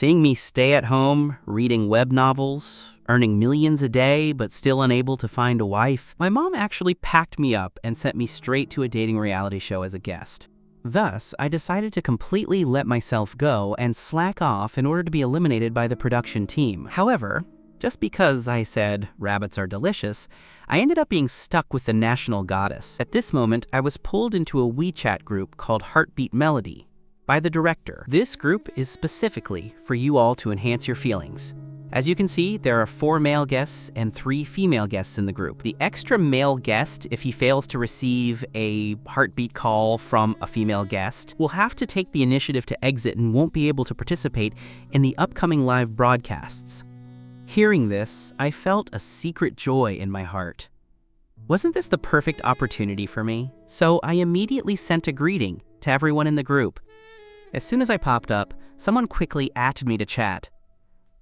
Seeing me stay at home, reading web novels, earning millions a day but still unable to find a wife, my mom actually packed me up and sent me straight to a dating reality show as a guest. Thus, I decided to completely let myself go and slack off in order to be eliminated by the production team. However, just because I said rabbits are delicious, I ended up being stuck with the national goddess. At this moment, I was pulled into a WeChat group called Heartbeat Melody by the director. This group is specifically for you all to enhance your feelings. As you can see, there are 4 male guests and 3 female guests in the group. The extra male guest, if he fails to receive a heartbeat call from a female guest, will have to take the initiative to exit and won't be able to participate in the upcoming live broadcasts. Hearing this, I felt a secret joy in my heart. Wasn't this the perfect opportunity for me? So I immediately sent a greeting to everyone in the group. As soon as I popped up, someone quickly added me to chat.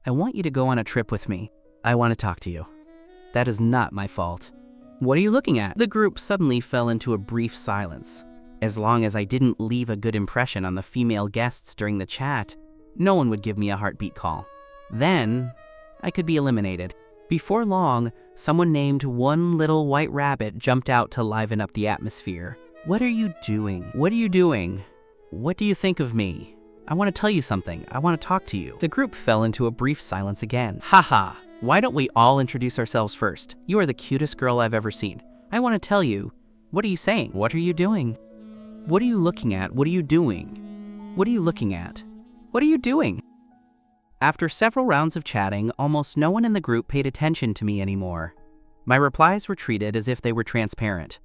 I want you to go on a trip with me. I want to talk to you. That is not my fault. What are you looking at? The group suddenly fell into a brief silence. As long as I didn't leave a good impression on the female guests during the chat, no one would give me a heartbeat call. Then, I could be eliminated. Before long, someone named One Little White Rabbit jumped out to liven up the atmosphere. What are you doing? What are you doing? What do you think of me? I want to tell you something. I want to talk to you. The group fell into a brief silence again. Haha, why don't we all introduce ourselves first? You are the cutest girl I've ever seen. I want to tell you, what are you saying? What are you doing? What are you looking at? What are you doing? What are you looking at? What are you doing? After several rounds of chatting, almost no one in the group paid attention to me anymore. My replies were treated as if they were transparent.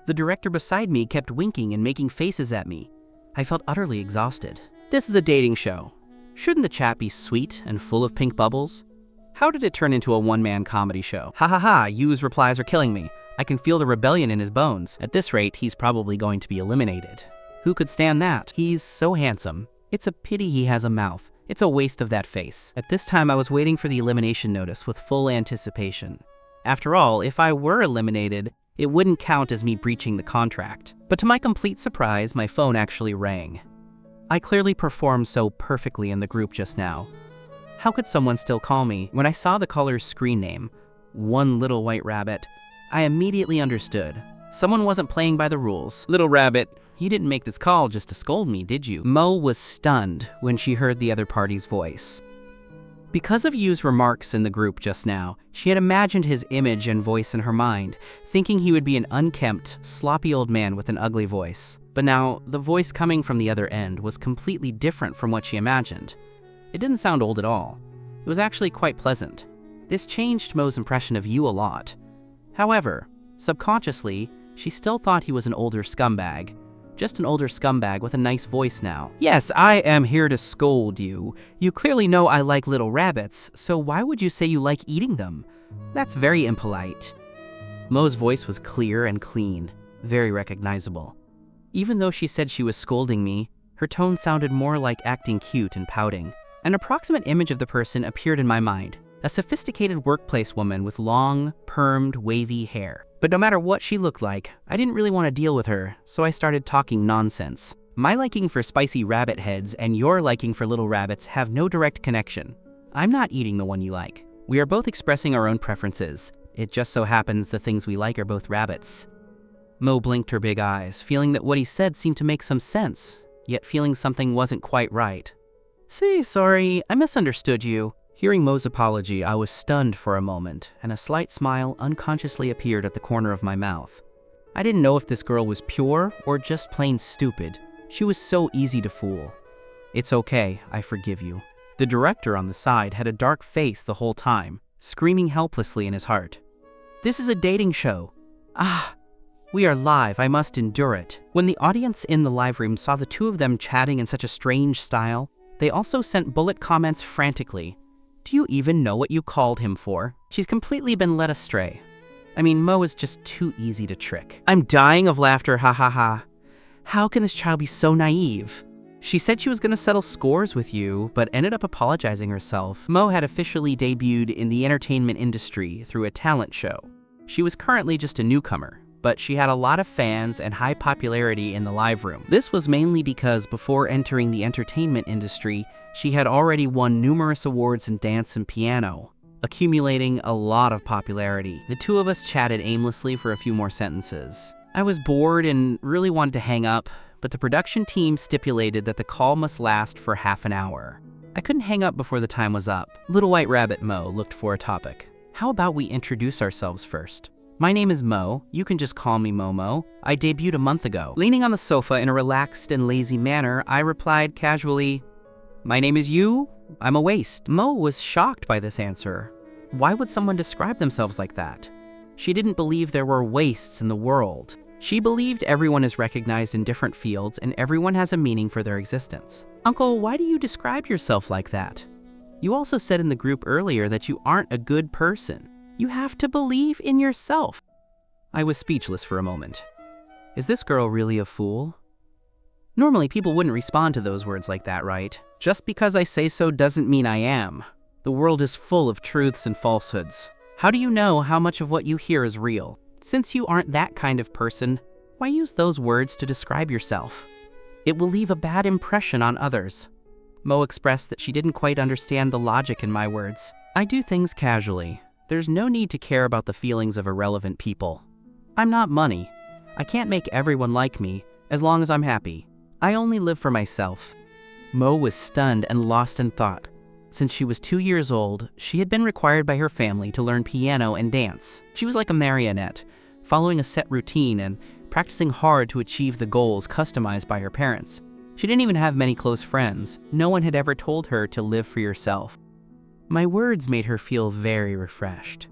The director beside me kept winking and making faces at me. I felt utterly exhausted. This is a dating show. Shouldn't the chat be sweet and full of pink bubbles? How did it turn into a one-man comedy show? Ha ha ha, Yu's replies are killing me. I can feel the rebellion in his bones. At this rate, he's probably going to be eliminated. Who could stand that? He's so handsome. It's a pity he has a mouth. It's a waste of that face. At this time, I was waiting for the elimination notice with full anticipation. After all, if I were eliminated, it wouldn't count as me breaching the contract. But to my complete surprise, my phone actually rang. I clearly performed so perfectly in the group just now. How could someone still call me? When I saw the caller's screen name, One Little White Rabbit, I immediately understood. Someone wasn't playing by the rules. Little Rabbit, you didn't make this call just to scold me, did you? Mo was stunned when she heard the other party's voice. Because of Yu's remarks in the group just now, she had imagined his image and voice in her mind, thinking he would be an unkempt, sloppy old man with an ugly voice. But now, the voice coming from the other end was completely different from what she imagined. It didn't sound old at all. It was actually quite pleasant. This changed Mo's impression of Yu a lot. However, subconsciously, she still thought he was an older scumbag. Just an older scumbag with a nice voice now. Yes, I am here to scold you. You clearly know I like little rabbits, so why would you say you like eating them? That's very impolite. Mo's voice was clear and clean, very recognizable. Even though she said she was scolding me, her tone sounded more like acting cute and pouting. An approximate image of the person appeared in my mind, a sophisticated workplace woman with long, permed, wavy hair. But no matter what she looked like, I didn't really want to deal with her, so I started talking nonsense. My liking for spicy rabbit heads and your liking for little rabbits have no direct connection. I'm not eating the one you like. We are both expressing our own preferences. It just so happens the things we like are both rabbits. Mo blinked her big eyes, feeling that what he said seemed to make some sense, yet feeling something wasn't quite right. Sorry, I misunderstood you. Hearing Mo's apology, I was stunned for a moment, and a slight smile unconsciously appeared at the corner of my mouth. I didn't know if this girl was pure or just plain stupid. She was so easy to fool. It's okay, I forgive you. The director on the side had a dark face the whole time, screaming helplessly in his heart. This is a dating show. We are live, I must endure it. When the audience in the live room saw the two of them chatting in such a strange style, they also sent bullet comments frantically. Do you even know what you called him for? She's completely been led astray. I mean, Mo is just too easy to trick. I'm dying of laughter, ha ha ha. How can this child be so naive? She said she was going to settle scores with you, but ended up apologizing herself. Mo had officially debuted in the entertainment industry through a talent show. She was currently just a newcomer, but she had a lot of fans and high popularity in the live room. This was mainly because before entering the entertainment industry, she had already won numerous awards in dance and piano, accumulating a lot of popularity. The two of us chatted aimlessly for a few more sentences. I was bored and really wanted to hang up, but the production team stipulated that the call must last for half an hour. I couldn't hang up before the time was up. Little White Rabbit Mo looked for a topic. How about we introduce ourselves first? My name is Mo. You can just call me Momo. I debuted a month ago. Leaning on the sofa in a relaxed and lazy manner, I replied casually, "My name is you. I'm a waste." Mo was shocked by this answer. Why would someone describe themselves like that? She didn't believe there were wastes in the world. She believed everyone is recognized in different fields and everyone has a meaning for their existence. Uncle, why do you describe yourself like that? You also said in the group earlier that you aren't a good person. You have to believe in yourself. I was speechless for a moment. Is this girl really a fool? Normally, people wouldn't respond to those words like that, right? Just because I say so doesn't mean I am. The world is full of truths and falsehoods. How do you know how much of what you hear is real? Since you aren't that kind of person, why use those words to describe yourself? It will leave a bad impression on others. Mo expressed that she didn't quite understand the logic in my words. I do things casually. There's no need to care about the feelings of irrelevant people. I'm not money. I can't make everyone like me, as long as I'm happy. I only live for myself. Mo was stunned and lost in thought. Since she was 2 years old, she had been required by her family to learn piano and dance. She was like a marionette, following a set routine and practicing hard to achieve the goals customized by her parents. She didn't even have many close friends. No one had ever told her to live for yourself. My words made her feel very refreshed.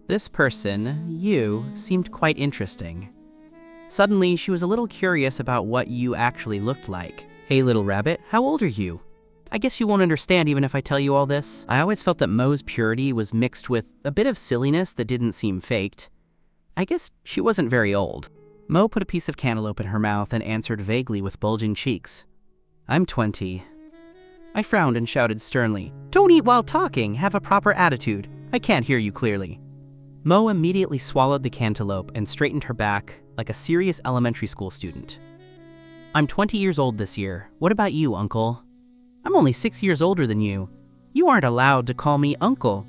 This person, you, seemed quite interesting. Suddenly, she was a little curious about what you actually looked like. Hey, little rabbit, how old are you? I guess you won't understand even if I tell you all this. I always felt that Mo's purity was mixed with a bit of silliness that didn't seem faked. I guess she wasn't very old. Mo put a piece of cantaloupe in her mouth and answered vaguely with bulging cheeks. I'm 20. I frowned and shouted sternly, "Don't eat while talking, have a proper attitude. I can't hear you clearly." Mo immediately swallowed the cantaloupe and straightened her back like a serious elementary school student. I'm 20 years old this year. What about you, Uncle? I'm only 6 years older than you. You aren't allowed to call me Uncle.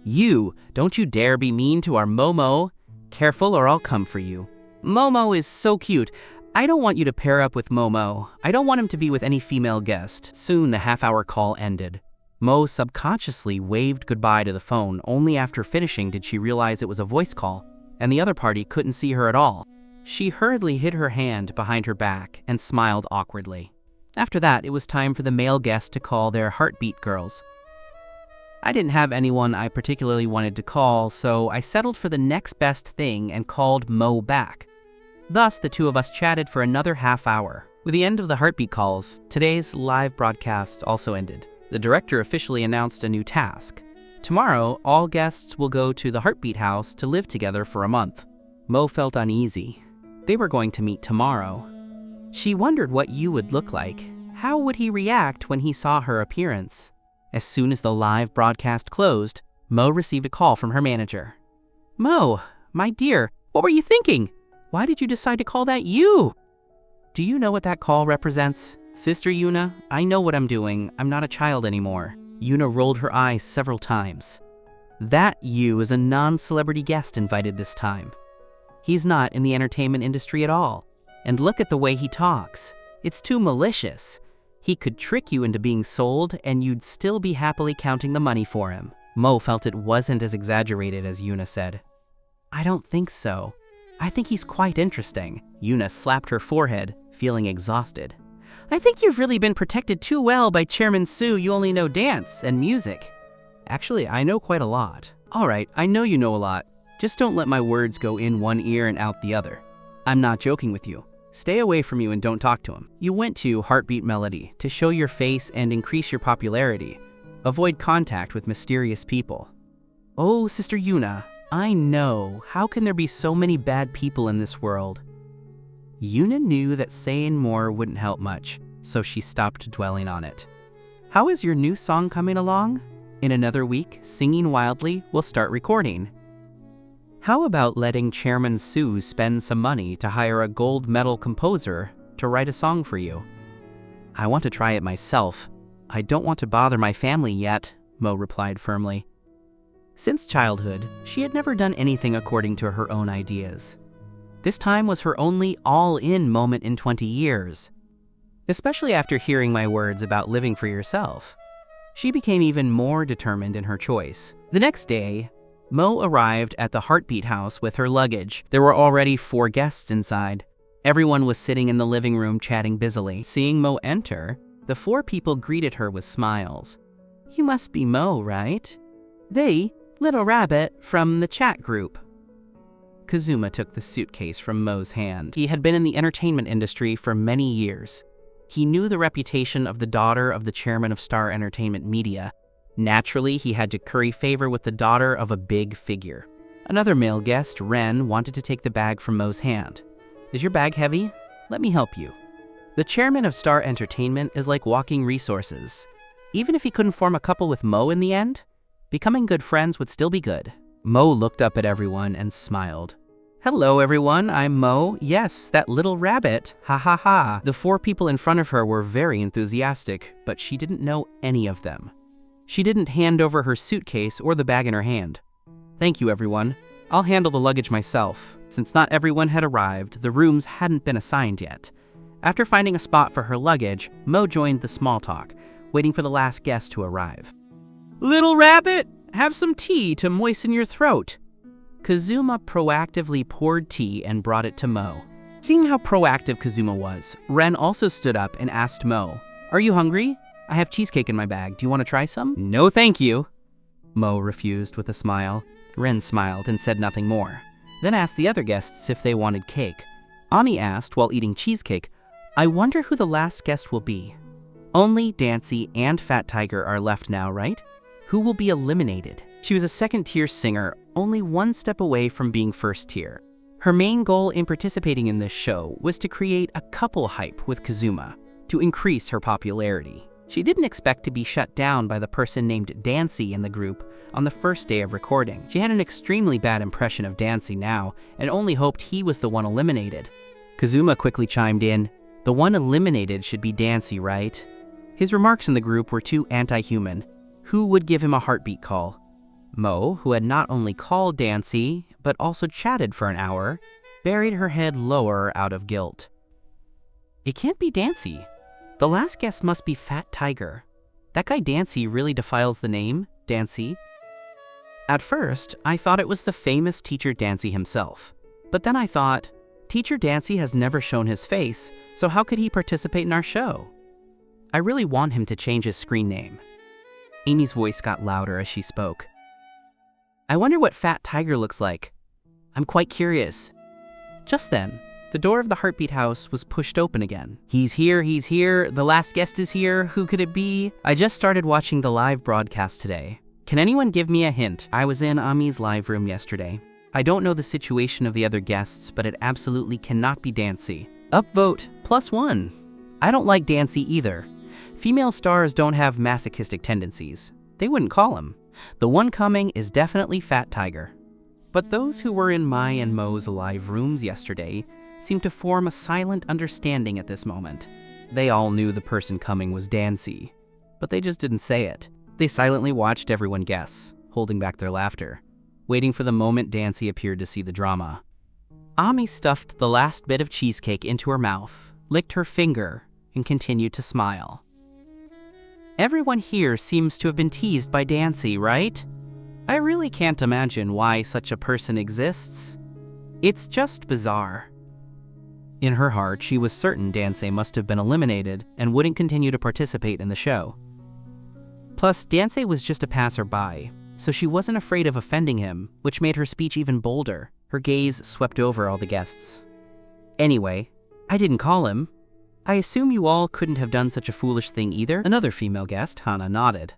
You, don't you dare be mean to our Momo. Careful or I'll come for you. Momo is so cute. I don't want you to pair up with Momo. I don't want him to be with any female guest. Soon the half-hour call ended. Mo subconsciously waved goodbye to the phone. Only after finishing did she realize it was a voice call, and the other party couldn't see her at all. She hurriedly hid her hand behind her back and smiled awkwardly. After that, it was time for the male guest to call their heartbeat girls. I didn't have anyone I particularly wanted to call, so I settled for the next best thing and called Mo back. Thus, the two of us chatted for another half hour. With the end of the heartbeat calls, today's live broadcast also ended. The director officially announced a new task. Tomorrow, all guests will go to the Heartbeat House to live together for a month. Mo felt uneasy. They were going to meet tomorrow. She wondered what you would look like. How would he react when he saw her appearance? As soon as the live broadcast closed, Mo received a call from her manager. Mo, my dear, what were you thinking? Why did you decide to call that you? Do you know what that call represents? Sister Yuna, I know what I'm doing. I'm not a child anymore. Yuna rolled her eyes several times. That you is a non-celebrity guest invited this time. He's not in the entertainment industry at all. And look at the way he talks. It's too malicious. He could trick you into being sold and you'd still be happily counting the money for him. Mo felt it wasn't as exaggerated as Yuna said. I don't think so. I think he's quite interesting. Yuna slapped her forehead, feeling exhausted. I think you've really been protected too well by Chairman Sue. You only know dance and music. Actually, I know quite a lot. All right, I know you know a lot. Just don't let my words go in one ear and out the other. I'm not joking with you. Stay away from you and don't talk to him. You went to Heartbeat Melody to show your face and increase your popularity. Avoid contact with mysterious people. Oh, Sister Yuna, I know. How can there be so many bad people in this world? Yuna knew that saying more wouldn't help much, so she stopped dwelling on it. How is your new song coming along? In another week, Singing Wildly will start recording. How about letting Chairman Sue spend some money to hire a gold medal composer to write a song for you? I want to try it myself. I don't want to bother my family yet, Mo replied firmly. Since childhood, she had never done anything according to her own ideas. This time was her only all-in moment in 20 years. Especially after hearing my words about living for yourself. She became even more determined in her choice. The next day, Mo arrived at the Heartbeat House with her luggage. There were already 4 guests inside. Everyone was sitting in the living room chatting busily. Seeing Mo enter, the 4 people greeted her with smiles. "You must be Mo, right? The little rabbit from the chat group." Kazuma took the suitcase from Mo's hand. He had been in the entertainment industry for many years. He knew the reputation of the daughter of the chairman of Star Entertainment Media. Naturally, he had to curry favor with the daughter of a big figure. Another male guest, Ren, wanted to take the bag from Mo's hand. "Is your bag heavy? Let me help you." The chairman of Star Entertainment is like walking resources. Even if he couldn't form a couple with Mo in the end, becoming good friends would still be good. Mo looked up at everyone and smiled. "Hello everyone, I'm Mo. Yes, that little rabbit. Ha ha ha." The 4 people in front of her were very enthusiastic, but she didn't know any of them. She didn't hand over her suitcase or the bag in her hand. "Thank you everyone. I'll handle the luggage myself." Since not everyone had arrived, the rooms hadn't been assigned yet. After finding a spot for her luggage, Mo joined the small talk, waiting for the last guest to arrive. "Little rabbit, have some tea to moisten your throat." Kazuma proactively poured tea and brought it to Mo. Seeing how proactive Kazuma was, Ren also stood up and asked Mo, "Are you hungry? I have cheesecake in my bag. Do you want to try some?" "No, thank you." Mo refused with a smile. Ren smiled and said nothing more, then asked the other guests if they wanted cake. Ami asked while eating cheesecake, "I wonder who the last guest will be. Only Dancy and Fat Tiger are left now, right? Who will be eliminated?" She was a second-tier singer, only 1 step away from being first-tier. Her main goal in participating in this show was to create a couple hype with Kazuma, to increase her popularity. She didn't expect to be shut down by the person named Dancy in the group on the first day of recording. She had an extremely bad impression of Dancy now, and only hoped he was the one eliminated. Kazuma quickly chimed in, "The one eliminated should be Dancy, right?" His remarks in the group were too anti-human. Who would give him a heartbeat call? Mo, who had not only called Dancy, but also chatted for an hour, buried her head lower out of guilt. It can't be Dancy. The last guest must be Fat Tiger. That guy Dancy really defiles the name, Dancy. At first, I thought it was the famous Teacher Dancy himself. But then I thought, Teacher Dancy has never shown his face, so how could he participate in our show? I really want him to change his screen name. Amy's voice got louder as she spoke. I wonder what Fat Tiger looks like. I'm quite curious. Just then, the door of the Heartbeat House was pushed open again. He's here, the last guest is here, who could it be? I just started watching the live broadcast today. Can anyone give me a hint? I was in Ami's live room yesterday. I don't know the situation of the other guests, but it absolutely cannot be Dancy. Upvote, +1. I don't like Dancy either. Female stars don't have masochistic tendencies. They wouldn't call him. The one coming is definitely Fat Tiger. But those who were in my and Mo's live rooms yesterday seemed to form a silent understanding at this moment. They all knew the person coming was Dancy, but they just didn't say it. They silently watched everyone guess, holding back their laughter, waiting for the moment Dancy appeared to see the drama. Ami stuffed the last bit of cheesecake into her mouth, licked her finger, and continued to smile. Everyone here seems to have been teased by Dancy, right? I really can't imagine why such a person exists. It's just bizarre. In her heart, she was certain Dancy must have been eliminated and wouldn't continue to participate in the show. Plus, Dancy was just a passerby, so she wasn't afraid of offending him, which made her speech even bolder. Her gaze swept over all the guests. Anyway, I didn't call him. I assume you all couldn't have done such a foolish thing either? Another female guest, Hana, nodded.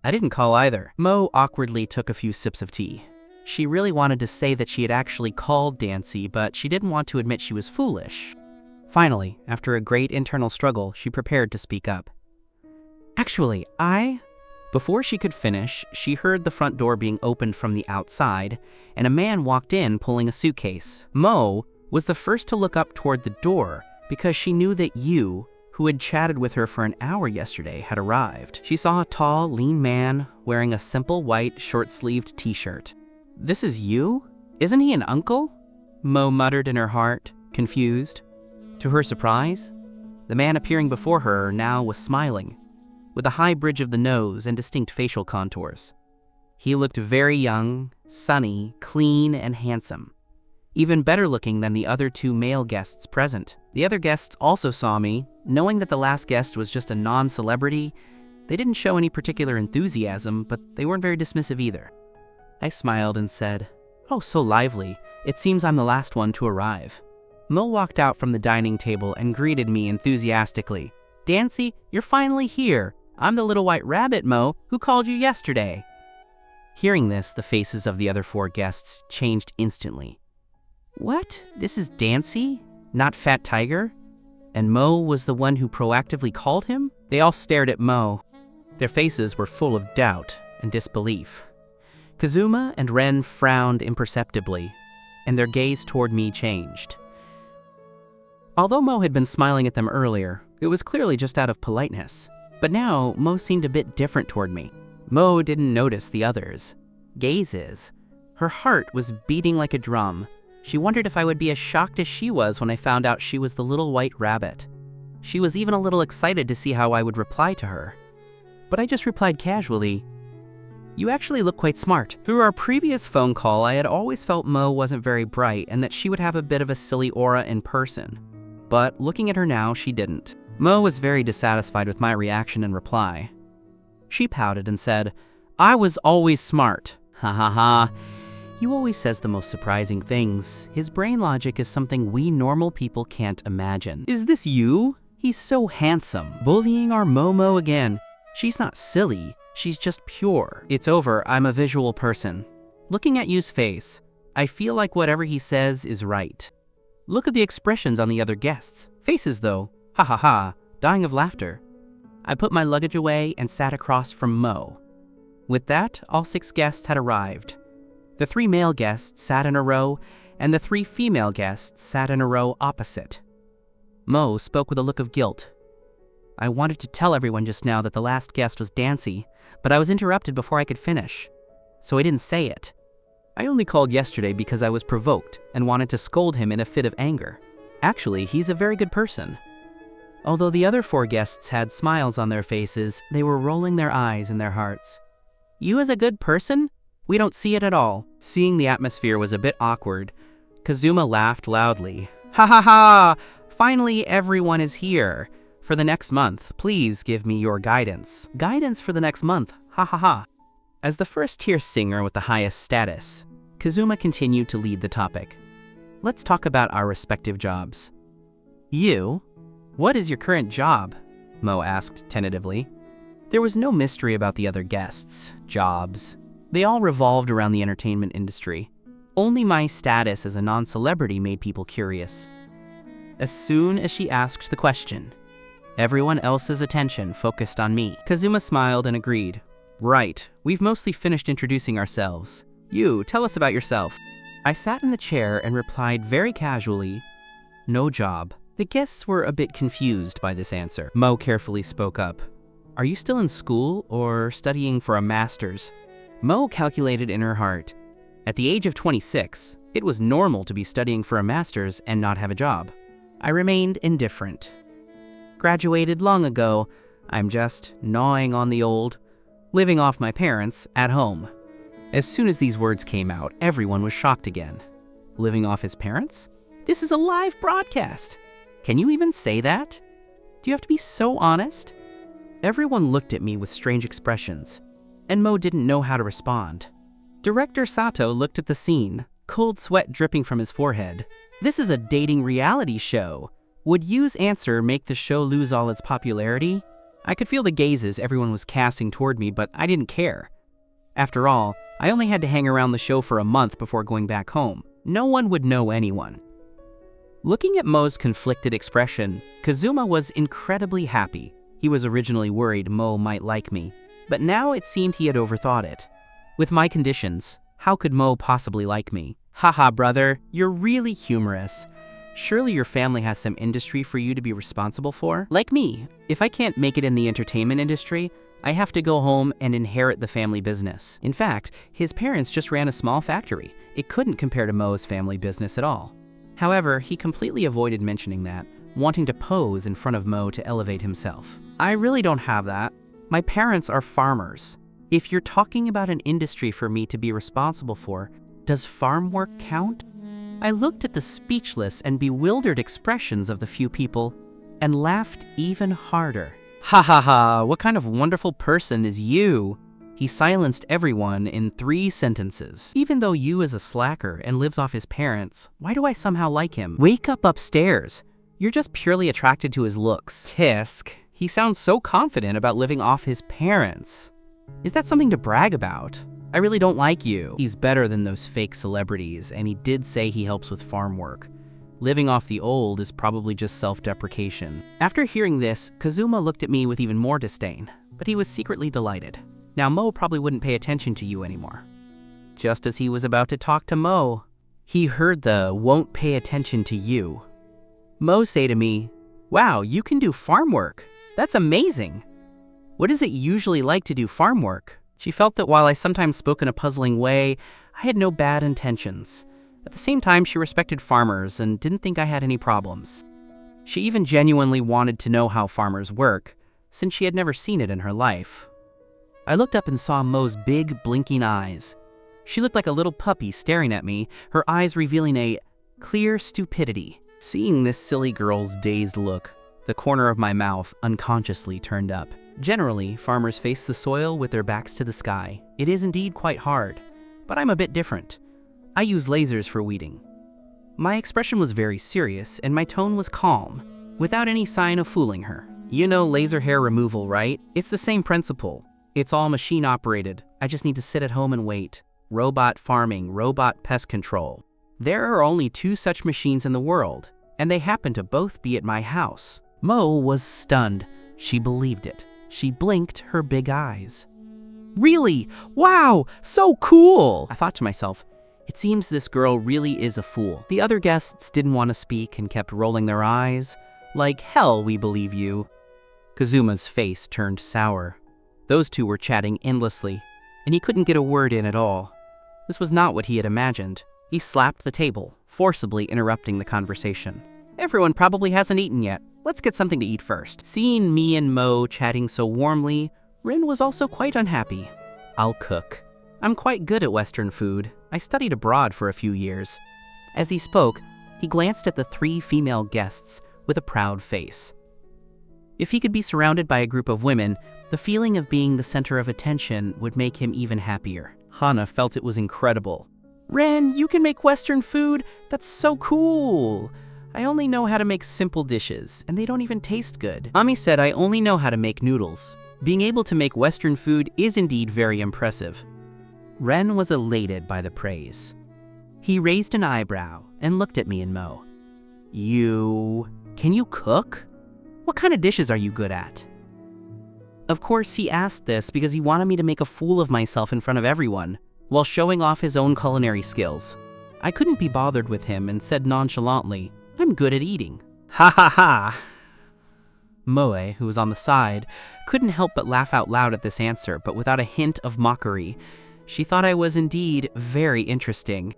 I didn't call either. Mo awkwardly took a few sips of tea. She really wanted to say that she had actually called Dancy, but she didn't want to admit she was foolish. Finally, after a great internal struggle, she prepared to speak up. Actually, Before she could finish, she heard the front door being opened from the outside, and a man walked in pulling a suitcase. Mo was the first to look up toward the door because she knew that you, who had chatted with her for an hour yesterday, had arrived. She saw a tall, lean man wearing a simple white, short-sleeved t-shirt. "This is you? Isn't he an uncle?" Mo muttered in her heart, confused. To her surprise, the man appearing before her now was smiling, with a high bridge of the nose and distinct facial contours. He looked very young, sunny, clean, and handsome, even better looking than the other two male guests present. The other guests also saw me. Knowing that the last guest was just a non-celebrity, they didn't show any particular enthusiasm, but they weren't very dismissive either. I smiled and said, "Oh, so lively. It seems I'm the last one to arrive." Mo walked out from the dining table and greeted me enthusiastically. "Dancy, you're finally here. I'm the little white rabbit, Mo, who called you yesterday." Hearing this, the faces of the other four guests changed instantly. "What? This is Dancy? Not Fat Tiger? And Mo was the one who proactively called him?" They all stared at Mo. Their faces were full of doubt and disbelief. Kazuma and Ren frowned imperceptibly, and their gaze toward me changed. Although Mo had been smiling at them earlier, it was clearly just out of politeness. But now, Mo seemed a bit different toward me. Mo didn't notice the others' gazes. Her heart was beating like a drum. She wondered if I would be as shocked as she was when I found out she was the little white rabbit. She was even a little excited to see how I would reply to her. But I just replied casually, "You actually look quite smart." Through our previous phone call, I had always felt Mo wasn't very bright and that she would have a bit of a silly aura in person. But looking at her now, she didn't. Mo was very dissatisfied with my reaction and reply. She pouted and said, "I was always smart." "Ha ha ha. You always says the most surprising things. His brain logic is something we normal people can't imagine." "Is this you? He's so handsome." Bullying our Momo again. She's not silly. She's just pure. It's over. I'm a visual person. Looking at you's face, I feel like whatever he says is right. Look at the expressions on the other guests. Faces, though. Ha ha ha. Dying of laughter. I put my luggage away and sat across from Mo. With that, all 6 guests had arrived. The 3 male guests sat in a row, and the 3 female guests sat in a row opposite. Mo spoke with a look of guilt. "I wanted to tell everyone just now that the last guest was Dancy, but I was interrupted before I could finish, so I didn't say it. I only called yesterday because I was provoked and wanted to scold him in a fit of anger. Actually, he's a very good person." Although the other 4 guests had smiles on their faces, they were rolling their eyes in their hearts. "You as a good person? We don't see it at all." Seeing the atmosphere was a bit awkward, Kazuma laughed loudly. "Ha ha ha! Finally everyone is here. For the next month, please give me your guidance." "Guidance for the next month, ha ha ha." As the first-tier singer with the highest status, Kazuma continued to lead the topic. "Let's talk about our respective jobs." "You? What is your current job?" Mo asked tentatively. There was no mystery about the other guests' jobs. They all revolved around the entertainment industry. Only my status as a non-celebrity made people curious. As soon as she asked the question, everyone else's attention focused on me. Kazuma smiled and agreed. "Right, we've mostly finished introducing ourselves. You, tell us about yourself." I sat in the chair and replied very casually, "No job." The guests were a bit confused by this answer. Mo carefully spoke up. "Are you still in school or studying for a master's?" Mo calculated in her heart. At the age of 26, it was normal to be studying for a master's and not have a job. I remained indifferent. "Graduated long ago. I'm just gnawing on the old, living off my parents at home." As soon as these words came out, everyone was shocked again. Living off his parents? This is a live broadcast. Can you even say that? Do you have to be so honest? Everyone looked at me with strange expressions, and Mo didn't know how to respond. Director Sato looked at the scene, cold sweat dripping from his forehead. This is a dating reality show. Would Yu's answer make the show lose all its popularity? I could feel the gazes everyone was casting toward me, but I didn't care. After all, I only had to hang around the show for a month before going back home. No one would know anyone. Looking at Mo's conflicted expression, Kazuma was incredibly happy. He was originally worried Mo might like me, but now it seemed he had overthought it. With my conditions, how could Mo possibly like me? Haha, brother, you're really humorous. Surely your family has some industry for you to be responsible for? Like me, if I can't make it in the entertainment industry, I have to go home and inherit the family business. In fact, his parents just ran a small factory. It couldn't compare to Mo's family business at all. However, he completely avoided mentioning that, wanting to pose in front of Mo to elevate himself. I really don't have that. My parents are farmers. If you're talking about an industry for me to be responsible for, does farm work count? I looked at the speechless and bewildered expressions of the few people and laughed even harder. Ha ha ha, what kind of wonderful person is you? He silenced everyone in 3 sentences. Even though you is a slacker and lives off his parents, why do I somehow like him? Wake up upstairs. You're just purely attracted to his looks. Tisk, he sounds so confident about living off his parents. Is that something to brag about? I really don't like you. He's better than those fake celebrities, and he did say he helps with farm work. Living off the old is probably just self-deprecation. After hearing this, Kazuma looked at me with even more disdain, but he was secretly delighted. Now Mo probably wouldn't pay attention to you anymore. Just as he was about to talk to Mo, he heard the "won't pay attention to you." Mo say to me, "Wow, you can do farm work. That's amazing. What is it usually like to do farm work?" She felt that while I sometimes spoke in a puzzling way, I had no bad intentions. At the same time, she respected farmers and didn't think I had any problems. She even genuinely wanted to know how farmers work, since she had never seen it in her life. I looked up and saw Mo's big, blinking eyes. She looked like a little puppy staring at me, her eyes revealing a clear stupidity. Seeing this silly girl's dazed look, the corner of my mouth unconsciously turned up. Generally, farmers face the soil with their backs to the sky. It is indeed quite hard, but I'm a bit different. I use lasers for weeding. My expression was very serious, and my tone was calm, without any sign of fooling her. You know laser hair removal, right? It's the same principle. It's all machine operated. I just need to sit at home and wait. Robot farming, robot pest control. There are only 2 such machines in the world, and they happen to both be at my house. Mo was stunned. She believed it. She blinked her big eyes. Really? Wow, so cool! I thought to myself, it seems this girl really is a fool. The other guests didn't want to speak and kept rolling their eyes. Like, hell, we believe you. Kazuma's face turned sour. Those 2 were chatting endlessly, and he couldn't get a word in at all. This was not what he had imagined. He slapped the table, forcibly interrupting the conversation. Everyone probably hasn't eaten yet. Let's get something to eat first. Seeing me and Mo chatting so warmly, Rin was also quite unhappy. I'll cook. I'm quite good at Western food. I studied abroad for a few years. As he spoke, he glanced at the 3 female guests with a proud face. If he could be surrounded by a group of women, the feeling of being the center of attention would make him even happier. Hana felt it was incredible. Ren, you can make Western food? That's so cool! I only know how to make simple dishes, and they don't even taste good. Ami said I only know how to make noodles. Being able to make Western food is indeed very impressive. Ren was elated by the praise. He raised an eyebrow and looked at me and Mo. Can you cook? What kind of dishes are you good at? Of course, he asked this because he wanted me to make a fool of myself in front of everyone, while showing off his own culinary skills. I couldn't be bothered with him and said nonchalantly, I'm good at eating. Ha ha ha! Moe, who was on the side, couldn't help but laugh out loud at this answer, but without a hint of mockery. She thought I was indeed very interesting.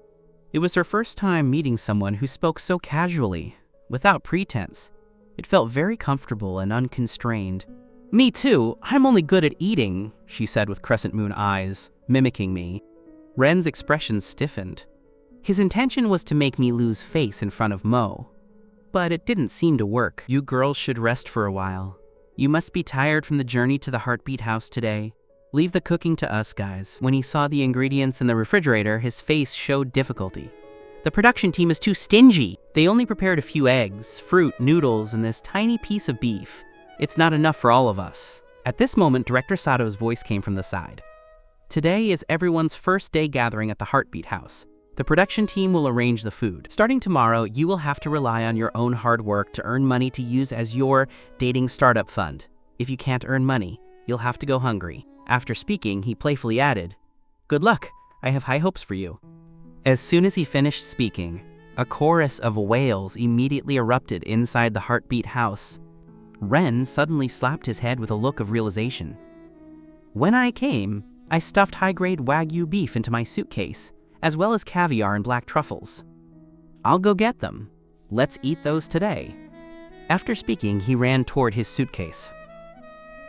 It was her first time meeting someone who spoke so casually, without pretense. It felt very comfortable and unconstrained. Me too, I'm only good at eating, she said with crescent moon eyes, mimicking me. Ren's expression stiffened. His intention was to make me lose face in front of Mo. But it didn't seem to work. You girls should rest for a while. You must be tired from the journey to the Heartbeat House today. Leave the cooking to us, guys. When he saw the ingredients in the refrigerator, his face showed difficulty. The production team is too stingy. They only prepared a few eggs, fruit, noodles, and this tiny piece of beef. It's not enough for all of us. At this moment, Director Sato's voice came from the side. Today is everyone's first day gathering at the Heartbeat House. The production team will arrange the food. Starting tomorrow, you will have to rely on your own hard work to earn money to use as your dating startup fund. If you can't earn money, you'll have to go hungry. After speaking, he playfully added, "Good luck, I have high hopes for you." As soon as he finished speaking, a chorus of wails immediately erupted inside the Heartbeat house. Ren suddenly slapped his head with a look of realization. When I came, I stuffed high-grade Wagyu beef into my suitcase, as well as caviar and black truffles. I'll go get them. Let's eat those today. After speaking, he ran toward his suitcase.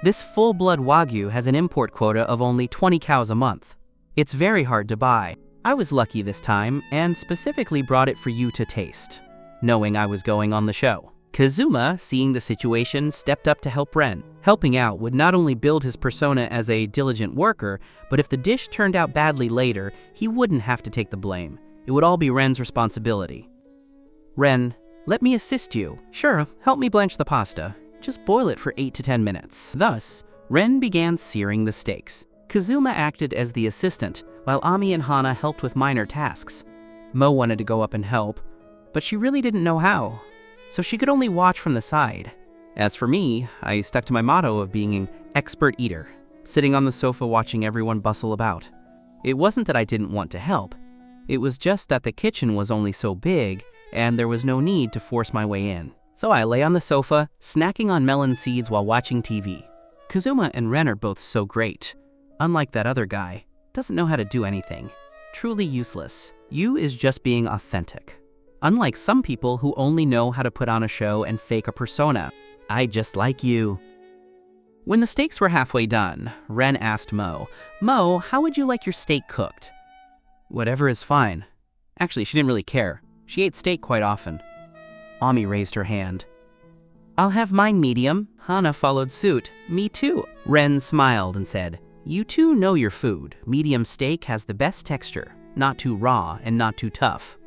This full-blood Wagyu has an import quota of only 20 cows a month. It's very hard to buy. I was lucky this time and specifically brought it for you to taste, knowing I was going on the show. Kazuma, seeing the situation, stepped up to help Ren. Helping out would not only build his persona as a diligent worker, but if the dish turned out badly later, he wouldn't have to take the blame. It would all be Ren's responsibility. "Ren, let me assist you." "Sure, help me blanch the pasta. Just boil it for 8 to 10 minutes. Thus, Ren began searing the steaks. Kazuma acted as the assistant, while Ami and Hana helped with minor tasks. Mo wanted to go up and help, but she really didn't know how, so she could only watch from the side. As for me, I stuck to my motto of being an expert eater, sitting on the sofa watching everyone bustle about. It wasn't that I didn't want to help, it was just that the kitchen was only so big, and there was no need to force my way in. So I lay on the sofa, snacking on melon seeds while watching TV. Kazuma and Ren are both so great. Unlike that other guy, doesn't know how to do anything. Truly useless. You is just being authentic. Unlike some people who only know how to put on a show and fake a persona. I just like you. When the steaks were halfway done, Ren asked Mo, "Mo, how would you like your steak cooked?" "Whatever is fine." Actually, she didn't really care. She ate steak quite often. Ami raised her hand. "I'll have mine medium." Hana followed suit. "Me too." Ren smiled and said, "You two know your food. Medium steak has the best texture, not too raw and not too tough."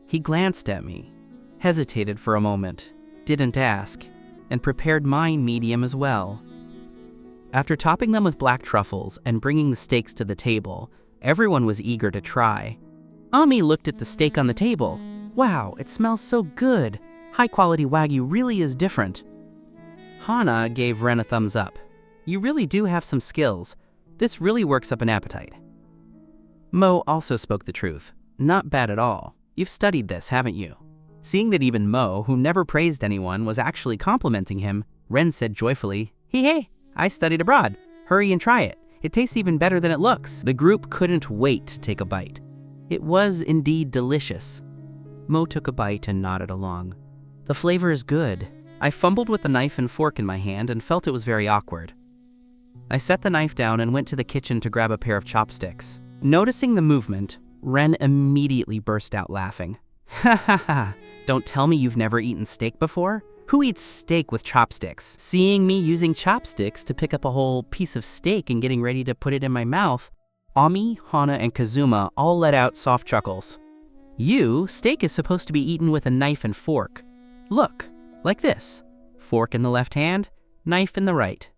He glanced at me, hesitated for a moment, didn't ask, and prepared mine medium as well. After topping them with black truffles and bringing the steaks to the table, everyone was eager to try. Ami looked at the steak on the table. "Wow, it smells so good. High-quality Wagyu really is different." Hana gave Ren a thumbs up. "You really do have some skills. This really works up an appetite." Mo also spoke the truth. "Not bad at all. You've studied this, haven't you?" Seeing that even Mo, who never praised anyone, was actually complimenting him, Ren said joyfully, Hey, I studied abroad. Hurry and try it. It tastes even better than it looks." The group couldn't wait to take a bite. It was indeed delicious. Mo took a bite and nodded along. "The flavor is good." I fumbled with the knife and fork in my hand and felt it was very awkward. I set the knife down and went to the kitchen to grab a pair of chopsticks. Noticing the movement, Ren immediately burst out laughing. "Ha ha ha, don't tell me you've never eaten steak before? Who eats steak with chopsticks?" Seeing me using chopsticks to pick up a whole piece of steak and getting ready to put it in my mouth, Ami, Hana, and Kazuma all let out soft chuckles. Steak is supposed to be eaten with a knife and fork. Look, like this. Fork in the left hand, knife in the right.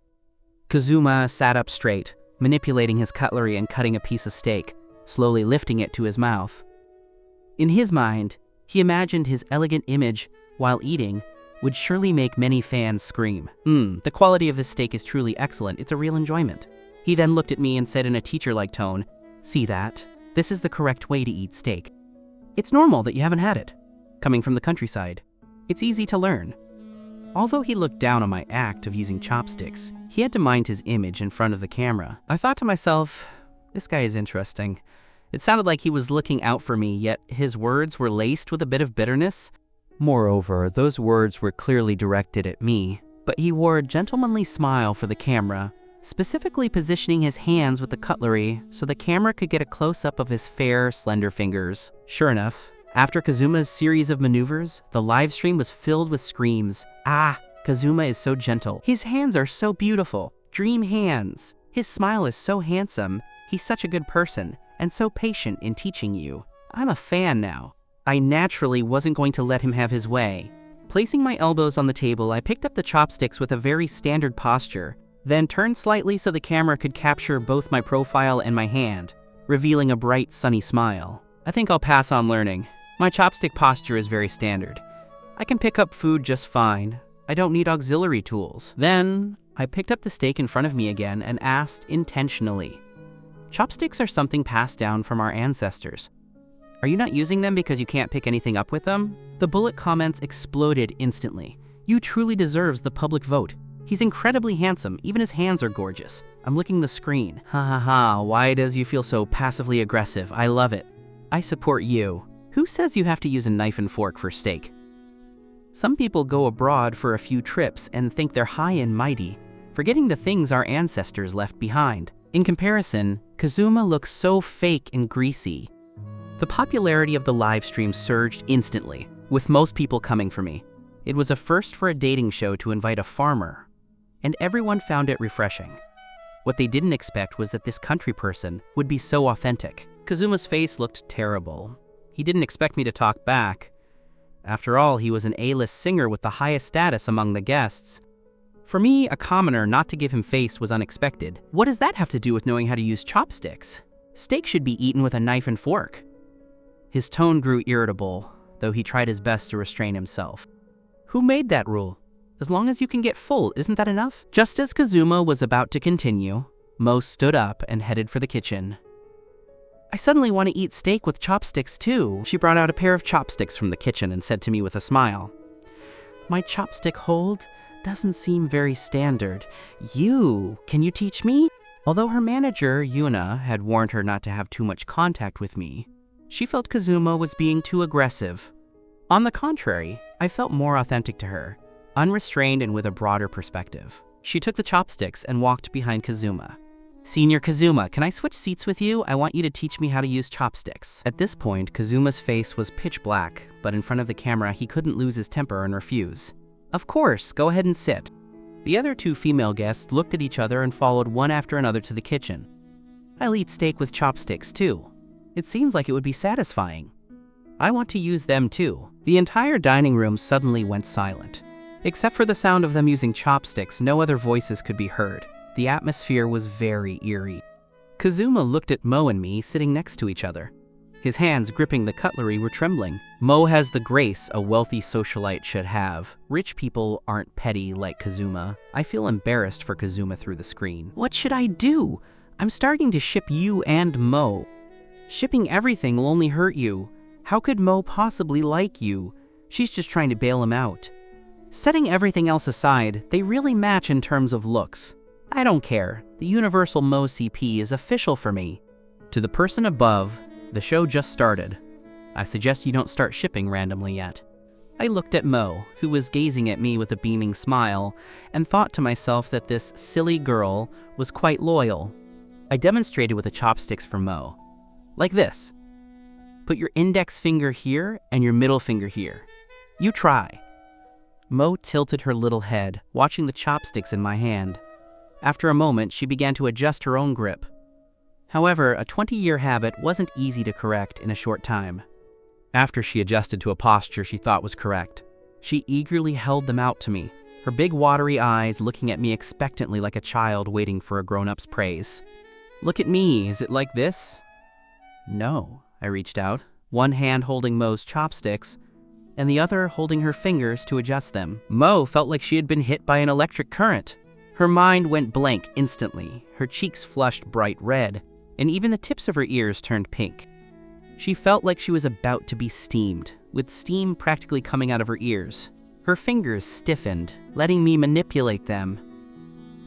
Kazuma sat up straight, manipulating his cutlery and cutting a piece of steak, slowly lifting it to his mouth. In his mind, he imagined his elegant image, while eating, would surely make many fans scream. The quality of this steak is truly excellent. It's a real enjoyment." He then looked at me and said in a teacher-like tone, "See that? This is the correct way to eat steak. It's normal that you haven't had it. Coming from the countryside, it's easy to learn." Although he looked down on my act of using chopsticks, he had to mind his image in front of the camera. I thought to myself, this guy is interesting. It sounded like he was looking out for me, yet his words were laced with a bit of bitterness. Moreover, those words were clearly directed at me, but he wore a gentlemanly smile for the camera, specifically positioning his hands with the cutlery so the camera could get a close-up of his fair, slender fingers. Sure enough, after Kazuma's series of maneuvers, the live stream was filled with screams. "Ah, Kazuma is so gentle. His hands are so beautiful. Dream hands. His smile is so handsome. He's such a good person, and so patient in teaching you. I'm a fan now." I naturally wasn't going to let him have his way. Placing my elbows on the table, I picked up the chopsticks with a very standard posture, then turned slightly so the camera could capture both my profile and my hand, revealing a bright, sunny smile. I think I'll pass on learning. My chopstick posture is very standard. I can pick up food just fine. I don't need auxiliary tools. Then, I picked up the steak in front of me again and asked intentionally, "Chopsticks are something passed down from our ancestors. Are you not using them because you can't pick anything up with them?" The bullet comments exploded instantly. "You truly deserves the public vote. He's incredibly handsome, even his hands are gorgeous. I'm licking the screen. Ha ha ha, why does you feel so passively aggressive? I love it. I support you. Who says you have to use a knife and fork for steak? Some people go abroad for a few trips and think they're high and mighty, forgetting the things our ancestors left behind. In comparison, Kazuma looks so fake and greasy." The popularity of the live stream surged instantly, with most people coming for me. It was a first for a dating show to invite a farmer, and everyone found it refreshing. What they didn't expect was that this country person would be so authentic. Kazuma's face looked terrible. He didn't expect me to talk back. After all, he was an A-list singer with the highest status among the guests. For me, a commoner, not to give him face was unexpected. What does that have to do with knowing how to use chopsticks? Steak should be eaten with a knife and fork. His tone grew irritable, though he tried his best to restrain himself. Who made that rule? As long as you can get full, isn't that enough? Just as Kazuma was about to continue, Mo stood up and headed for the kitchen. "I suddenly want to eat steak with chopsticks too." She brought out a pair of chopsticks from the kitchen and said to me with a smile, "My chopstick hold doesn't seem very standard. Can you teach me?" Although her manager, Yuna, had warned her not to have too much contact with me, she felt Kazuma was being too aggressive. On the contrary, I felt more authentic to her, unrestrained and with a broader perspective. She took the chopsticks and walked behind Kazuma. "Senior Kazuma, can I switch seats with you? I want you to teach me how to use chopsticks." At this point, Kazuma's face was pitch black, but in front of the camera he couldn't lose his temper and refuse. "Of course, go ahead and sit." The other two female guests looked at each other and followed one after another to the kitchen. "I'll eat steak with chopsticks too. It seems like it would be satisfying. I want to use them too." The entire dining room suddenly went silent. Except for the sound of them using chopsticks, no other voices could be heard. The atmosphere was very eerie. Kazuma looked at Mo and me sitting next to each other. His hands gripping the cutlery were trembling. Mo has the grace a wealthy socialite should have. Rich people aren't petty like Kazuma. I feel embarrassed for Kazuma through the screen. What should I do? I'm starting to ship you and Mo. Shipping everything will only hurt you. How could Mo possibly like you? She's just trying to bail him out. Setting everything else aside, they really match in terms of looks. I don't care. The Universal Mo CP is official for me. To the person above, the show just started. I suggest you don't start shipping randomly yet. I looked at Mo, who was gazing at me with a beaming smile, and thought to myself that this silly girl was quite loyal. I demonstrated with the chopsticks for Mo. Like this. Put your index finger here and your middle finger here. You try. Mo tilted her little head, watching the chopsticks in my hand. After a moment, she began to adjust her own grip. However, a 20-year habit wasn't easy to correct in a short time. After she adjusted to a posture she thought was correct, she eagerly held them out to me, her big watery eyes looking at me expectantly like a child waiting for a grown-up's praise. "Look at me, is it like this?" "No," I reached out, one hand holding Mo's chopsticks, and the other holding her fingers to adjust them. Mo felt like she had been hit by an electric current. Her mind went blank instantly, her cheeks flushed bright red, and even the tips of her ears turned pink. She felt like she was about to be steamed, with steam practically coming out of her ears. Her fingers stiffened, letting me manipulate them.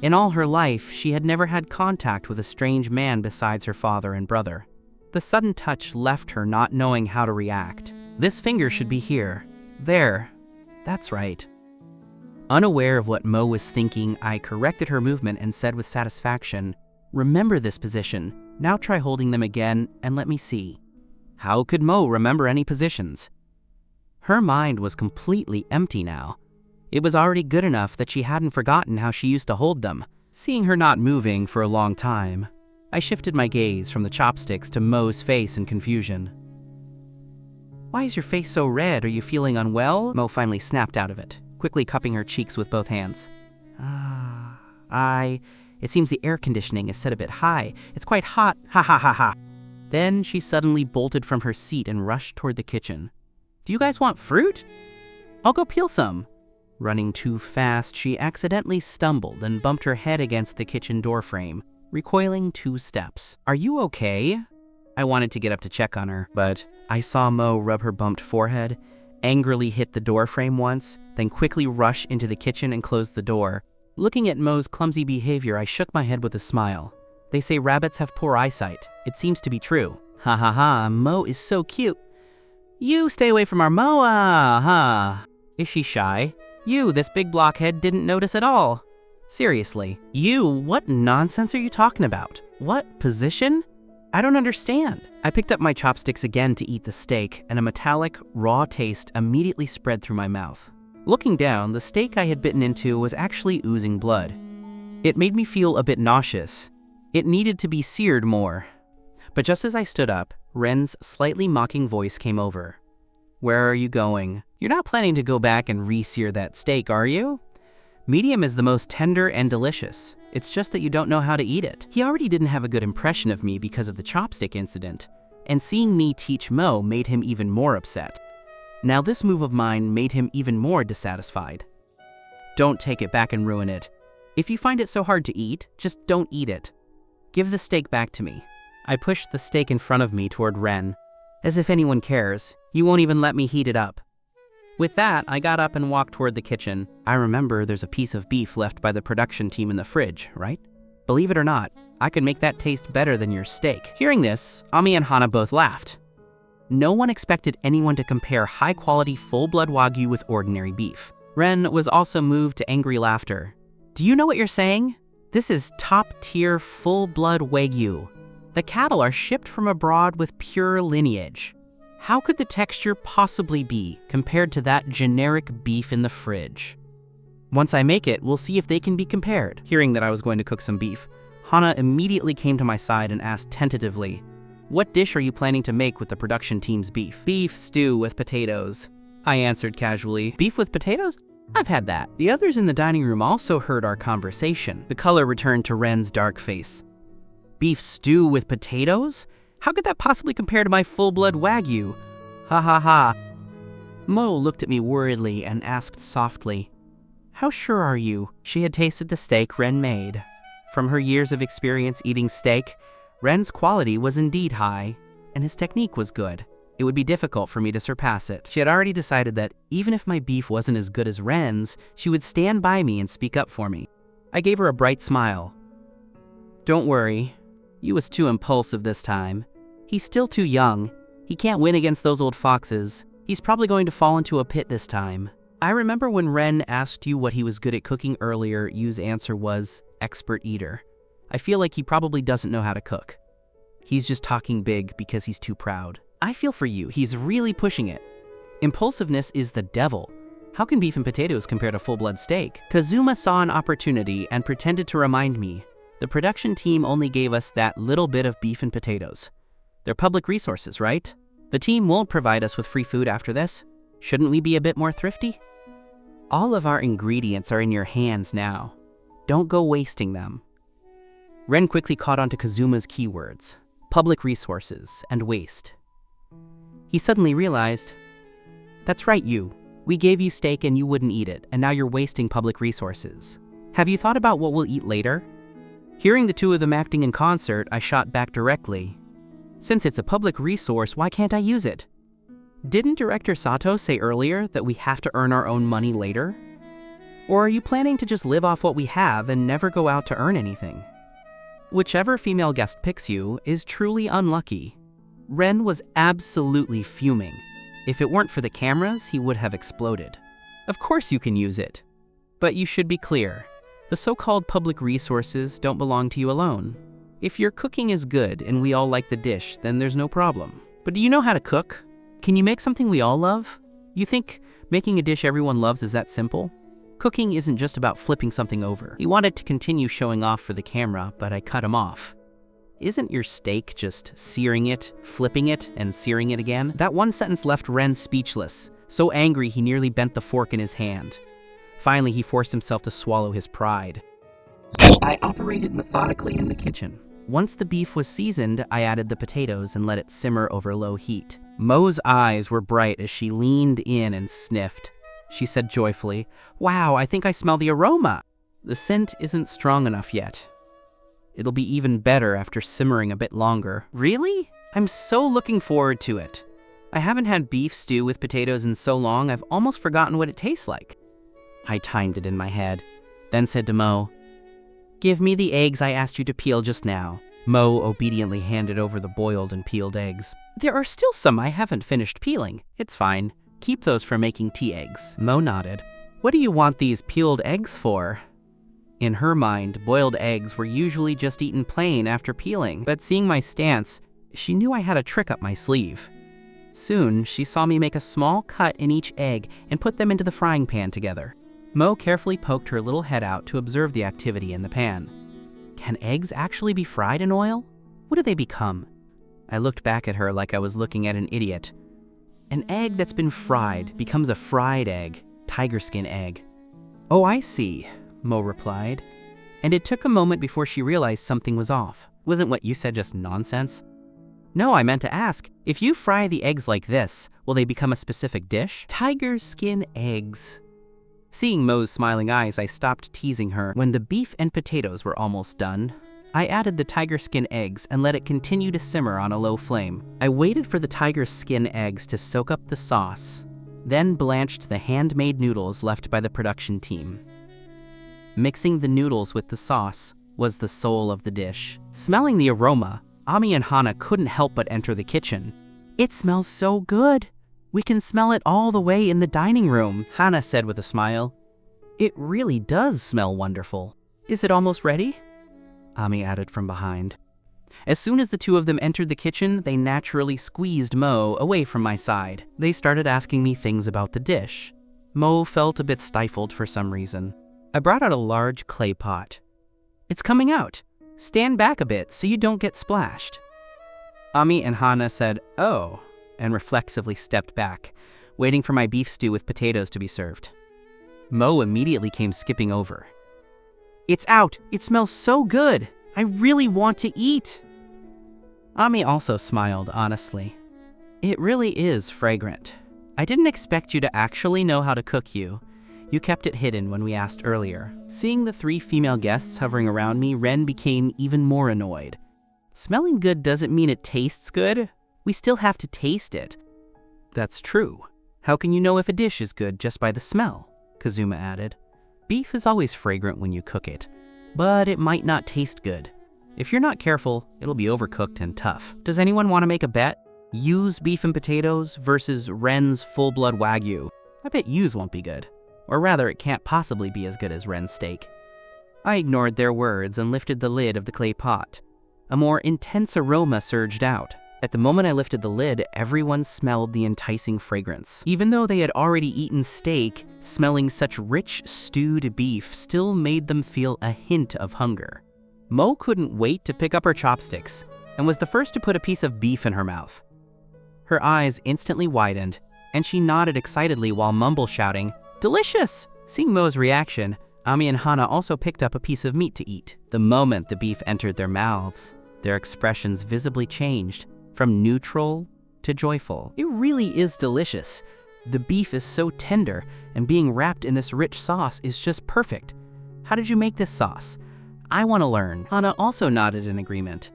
In all her life, she had never had contact with a strange man besides her father and brother. The sudden touch left her not knowing how to react. This finger should be here. There. That's right. Unaware of what Mo was thinking, I corrected her movement and said with satisfaction, "Remember this position. Now try holding them again and let me see." How could Mo remember any positions? Her mind was completely empty now. It was already good enough that she hadn't forgotten how she used to hold them. Seeing her not moving for a long time, I shifted my gaze from the chopsticks to Mo's face in confusion. "Why is your face so red? Are you feeling unwell?" Mo finally snapped out of it, quickly cupping her cheeks with both hands. It seems the air conditioning is set a bit high. It's quite hot, ha ha ha ha." Then she suddenly bolted from her seat and rushed toward the kitchen. "Do you guys want fruit? I'll go peel some." Running too fast, she accidentally stumbled and bumped her head against the kitchen door frame, recoiling 2 steps. "Are you okay?" I wanted to get up to check on her, but I saw Mo rub her bumped forehead, angrily hit the door frame once, then quickly rush into the kitchen and close the door. Looking at Mo's clumsy behavior, I shook my head with a smile. They say rabbits have poor eyesight. It seems to be true. Ha ha ha, Mo is so cute. You stay away from our Moa, huh? Is she shy? You, this big blockhead, didn't notice at all. Seriously, you, what nonsense are you talking about? What position? I don't understand. I picked up my chopsticks again to eat the steak, and a metallic, raw taste immediately spread through my mouth. Looking down, the steak I had bitten into was actually oozing blood. It made me feel a bit nauseous. It needed to be seared more. But just as I stood up, Ren's slightly mocking voice came over. "Where are you going? You're not planning to go back and re-sear that steak, are you? Medium is the most tender and delicious. It's just that you don't know how to eat it." He already didn't have a good impression of me because of the chopstick incident, and seeing me teach Mo made him even more upset. Now this move of mine made him even more dissatisfied. "Don't take it back and ruin it. If you find it so hard to eat, just don't eat it. Give the steak back to me." I pushed the steak in front of me toward Ren. "As if anyone cares. You won't even let me heat it up." With that, I got up and walked toward the kitchen. I remember there's a piece of beef left by the production team in the fridge, right? Believe it or not, I could make that taste better than your steak. Hearing this, Ami and Hana both laughed. No one expected anyone to compare high-quality full-blood Wagyu with ordinary beef. Ren was also moved to angry laughter. "Do you know what you're saying? This is top-tier full-blood Wagyu. The cattle are shipped from abroad with pure lineage. How could the texture possibly be compared to that generic beef in the fridge? Once I make it, we'll see if they can be compared." Hearing that I was going to cook some beef, Hana immediately came to my side and asked tentatively, "What dish are you planning to make with the production team's beef?" "Beef stew with potatoes," I answered casually. "Beef with potatoes? I've had that." The others in the dining room also heard our conversation. The color returned to Ren's dark face. "Beef stew with potatoes? How could that possibly compare to my full-blood Wagyu? Ha ha ha." Mo looked at me worriedly and asked softly, "How sure are you?" She had tasted the steak Ren made. From her years of experience eating steak, Ren's quality was indeed high, and his technique was good. It would be difficult for me to surpass it. She had already decided that even if my beef wasn't as good as Ren's, she would stand by me and speak up for me. I gave her a bright smile. "Don't worry. You was too impulsive this time. He's still too young. He can't win against those old foxes. He's probably going to fall into a pit this time." I remember when Ren asked you what he was good at cooking earlier, Yu's answer was, "expert eater." I feel like he probably doesn't know how to cook. He's just talking big because he's too proud. I feel for you, he's really pushing it. Impulsiveness is the devil. How can beef and potatoes compare to full-blood steak? Kazuma saw an opportunity and pretended to remind me. The production team only gave us that little bit of beef and potatoes. They're public resources, right? The team won't provide us with free food after this. Shouldn't we be a bit more thrifty? All of our ingredients are in your hands now. Don't go wasting them. Ren quickly caught on to Kazuma's keywords, public resources and waste. He suddenly realized, "That's right, you. We gave you steak and you wouldn't eat it, and now you're wasting public resources. Have you thought about what we'll eat later?" Hearing the two of them acting in concert, I shot back directly. "Since it's a public resource, why can't I use it? Didn't Director Sato say earlier that we have to earn our own money later? Or are you planning to just live off what we have and never go out to earn anything?" Whichever female guest picks you is truly unlucky. Ren was absolutely fuming. If it weren't for the cameras, he would have exploded. Of course you can use it. But you should be clear. The so-called public resources don't belong to you alone. If your cooking is good and we all like the dish, then there's no problem. But do you know how to cook? Can you make something we all love? You think making a dish everyone loves is that simple? Cooking isn't just about flipping something over. He wanted to continue showing off for the camera, but I cut him off. Isn't your steak just searing it, flipping it, and searing it again? That one sentence left Ren speechless, so angry he nearly bent the fork in his hand. Finally, he forced himself to swallow his pride. I operated methodically in the kitchen. Once the beef was seasoned, I added the potatoes and let it simmer over low heat. Mo's eyes were bright as she leaned in and sniffed. she said joyfully. Wow, I think I smell the aroma. The scent isn't strong enough yet. It'll be even better after simmering a bit longer. Really? I'm so looking forward to it. I haven't had beef stew with potatoes in so long, I've almost forgotten what it tastes like. I timed it in my head, then said to Mo, "Give me the eggs I asked you to peel just now." Mo obediently handed over the boiled and peeled eggs. "There are still some I haven't finished peeling. It's fine. Keep those for making tea eggs." Mo nodded. "What do you want these peeled eggs for?" In her mind, boiled eggs were usually just eaten plain after peeling, but seeing my stance, she knew I had a trick up my sleeve. Soon, she saw me make a small cut in each egg and put them into the frying pan together. Mo carefully poked her little head out to observe the activity in the pan. Can eggs actually be fried in oil? What do they become? I looked back at her like I was looking at an idiot. An egg that's been fried becomes a fried egg, tiger skin egg. "Oh, I see," Mo replied. And it took a moment before she realized something was off. "Wasn't what you said just nonsense?" "No, I meant to ask, if you fry the eggs like this, will they become a specific dish?" "Tiger skin eggs." Seeing Mo's smiling eyes, I stopped teasing her. When the beef and potatoes were almost done, I added the tiger skin eggs and let it continue to simmer on a low flame. I waited for the tiger skin eggs to soak up the sauce, then blanched the handmade noodles left by the production team. Mixing the noodles with the sauce was the soul of the dish. Smelling the aroma, Ami and Hana couldn't help but enter the kitchen. "It smells so good. We can smell it all the way in the dining room," Hana said with a smile. "It really does smell wonderful. Is it almost ready?" Ami added from behind. As soon as the two of them entered the kitchen, they naturally squeezed Mo away from my side. They started asking me things about the dish. Mo felt a bit stifled for some reason. I brought out a large clay pot. "It's coming out. Stand back a bit so you don't get splashed." Ami and Hana said, "Oh," and reflexively stepped back, waiting for my beef stew with potatoes to be served. Mo immediately came skipping over. "It's out! It smells so good! I really want to eat!" Ami also smiled honestly. "It really is fragrant. I didn't expect you to actually know how to cook you. You kept it hidden when we asked earlier." Seeing the 3 female guests hovering around me, Ren became even more annoyed. "Smelling good doesn't mean it tastes good. We still have to taste it." "That's true. How can you know if a dish is good just by the smell?" Kazuma added. "Beef is always fragrant when you cook it, but it might not taste good. If you're not careful, it'll be overcooked and tough. Does anyone want to make a bet? Yu's beef and potatoes versus Ren's full-blood Wagyu. I bet Yu's won't be good. Or rather, it can't possibly be as good as Ren's steak." I ignored their words and lifted the lid of the clay pot. A more intense aroma surged out. At the moment I lifted the lid, everyone smelled the enticing fragrance. Even though they had already eaten steak, smelling such rich, stewed beef still made them feel a hint of hunger. Mo couldn't wait to pick up her chopsticks, and was the first to put a piece of beef in her mouth. Her eyes instantly widened, and she nodded excitedly while mumble shouting, "Delicious!" Seeing Mo's reaction, Ami and Hana also picked up a piece of meat to eat. The moment the beef entered their mouths, their expressions visibly changed, from neutral to joyful. It really is delicious. The beef is so tender, and being wrapped in this rich sauce is just perfect. How did you make this sauce? I want to learn. Hana also nodded in agreement.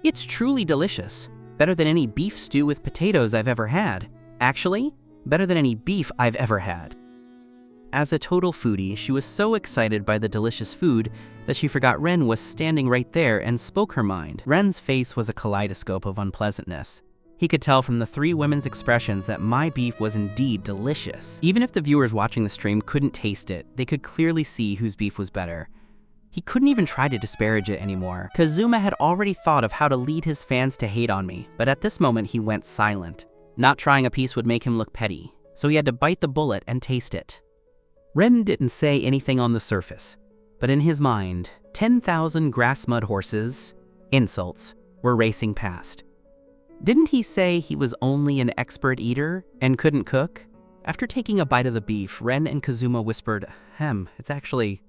It's truly delicious. Better than any beef stew with potatoes I've ever had. Actually, better than any beef I've ever had. As a total foodie, she was so excited by the delicious food that she forgot Ren was standing right there and spoke her mind. Ren's face was a kaleidoscope of unpleasantness. He could tell from the 3 women's expressions that my beef was indeed delicious. Even if the viewers watching the stream couldn't taste it, they could clearly see whose beef was better. He couldn't even try to disparage it anymore. Kazuma had already thought of how to lead his fans to hate on me, but at this moment he went silent. Not trying a piece would make him look petty, so he had to bite the bullet and taste it. Ren didn't say anything on the surface, but in his mind, 10,000 grass mud horses, insults, were racing past. Didn't he say he was only an expert eater and couldn't cook? After taking a bite of the beef, Ren and Kazuma whispered, it's actually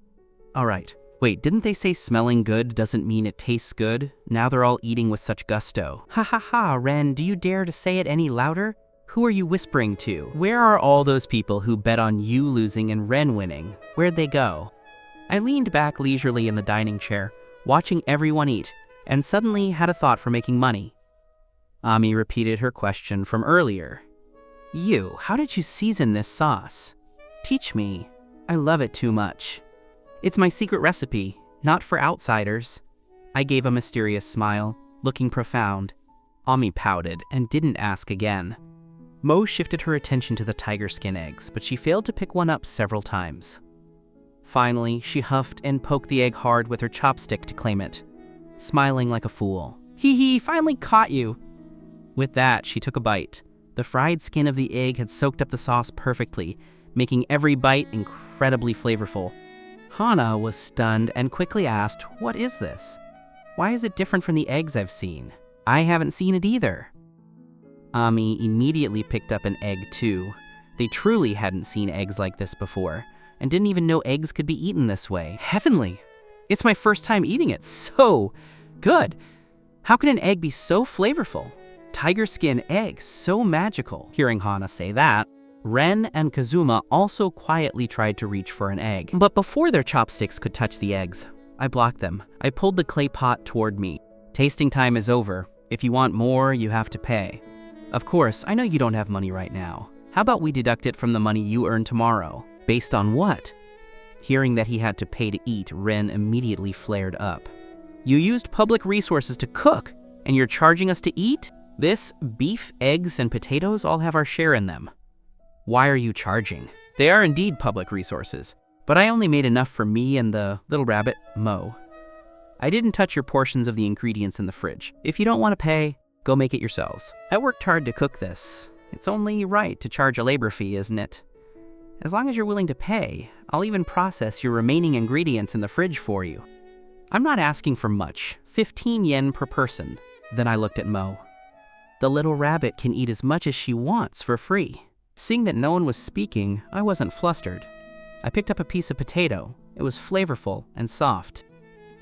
all right. Wait, didn't they say smelling good doesn't mean it tastes good? Now they're all eating with such gusto. Ha ha ha, Ren, do you dare to say it any louder? Who are you whispering to? Where are all those people who bet on you losing and Ren winning? Where'd they go? I leaned back leisurely in the dining chair, watching everyone eat, and suddenly had a thought for making money. Ami repeated her question from earlier. How did you season this sauce? Teach me. I love it too much. It's my secret recipe, not for outsiders. I gave a mysterious smile, looking profound. Ami pouted and didn't ask again. Mo shifted her attention to the tiger skin eggs, but she failed to pick one up several times. Finally, she huffed and poked the egg hard with her chopstick to claim it, smiling like a fool. Hee, finally caught you. With that, she took a bite. The fried skin of the egg had soaked up the sauce perfectly, making every bite incredibly flavorful. Hana was stunned and quickly asked, "What is this? Why is it different from the eggs I've seen? I haven't seen it either." Ami immediately picked up an egg too. They truly hadn't seen eggs like this before, and didn't even know eggs could be eaten this way. Heavenly! It's my first time eating it. So good! How can an egg be so flavorful? Tiger skin egg, so magical. Hearing Hana say that, Ren and Kazuma also quietly tried to reach for an egg. But before their chopsticks could touch the eggs, I blocked them. I pulled the clay pot toward me. Tasting time is over. If you want more, you have to pay. Of course, I know you don't have money right now. How about we deduct it from the money you earn tomorrow? Based on what? Hearing that he had to pay to eat, Ren immediately flared up. You used public resources to cook, and you're charging us to eat? This, beef, eggs, and potatoes all have our share in them. Why are you charging? They are indeed public resources, but I only made enough for me and the little rabbit, Mo. I didn't touch your portions of the ingredients in the fridge. If you don't want to pay, go make it yourselves. I worked hard to cook this. It's only right to charge a labor fee, isn't it? As long as you're willing to pay, I'll even process your remaining ingredients in the fridge for you. I'm not asking for much, 15 yen per person. Then I looked at Mo. The little rabbit can eat as much as she wants for free. Seeing that no one was speaking, I wasn't flustered. I picked up a piece of potato. It was flavorful and soft.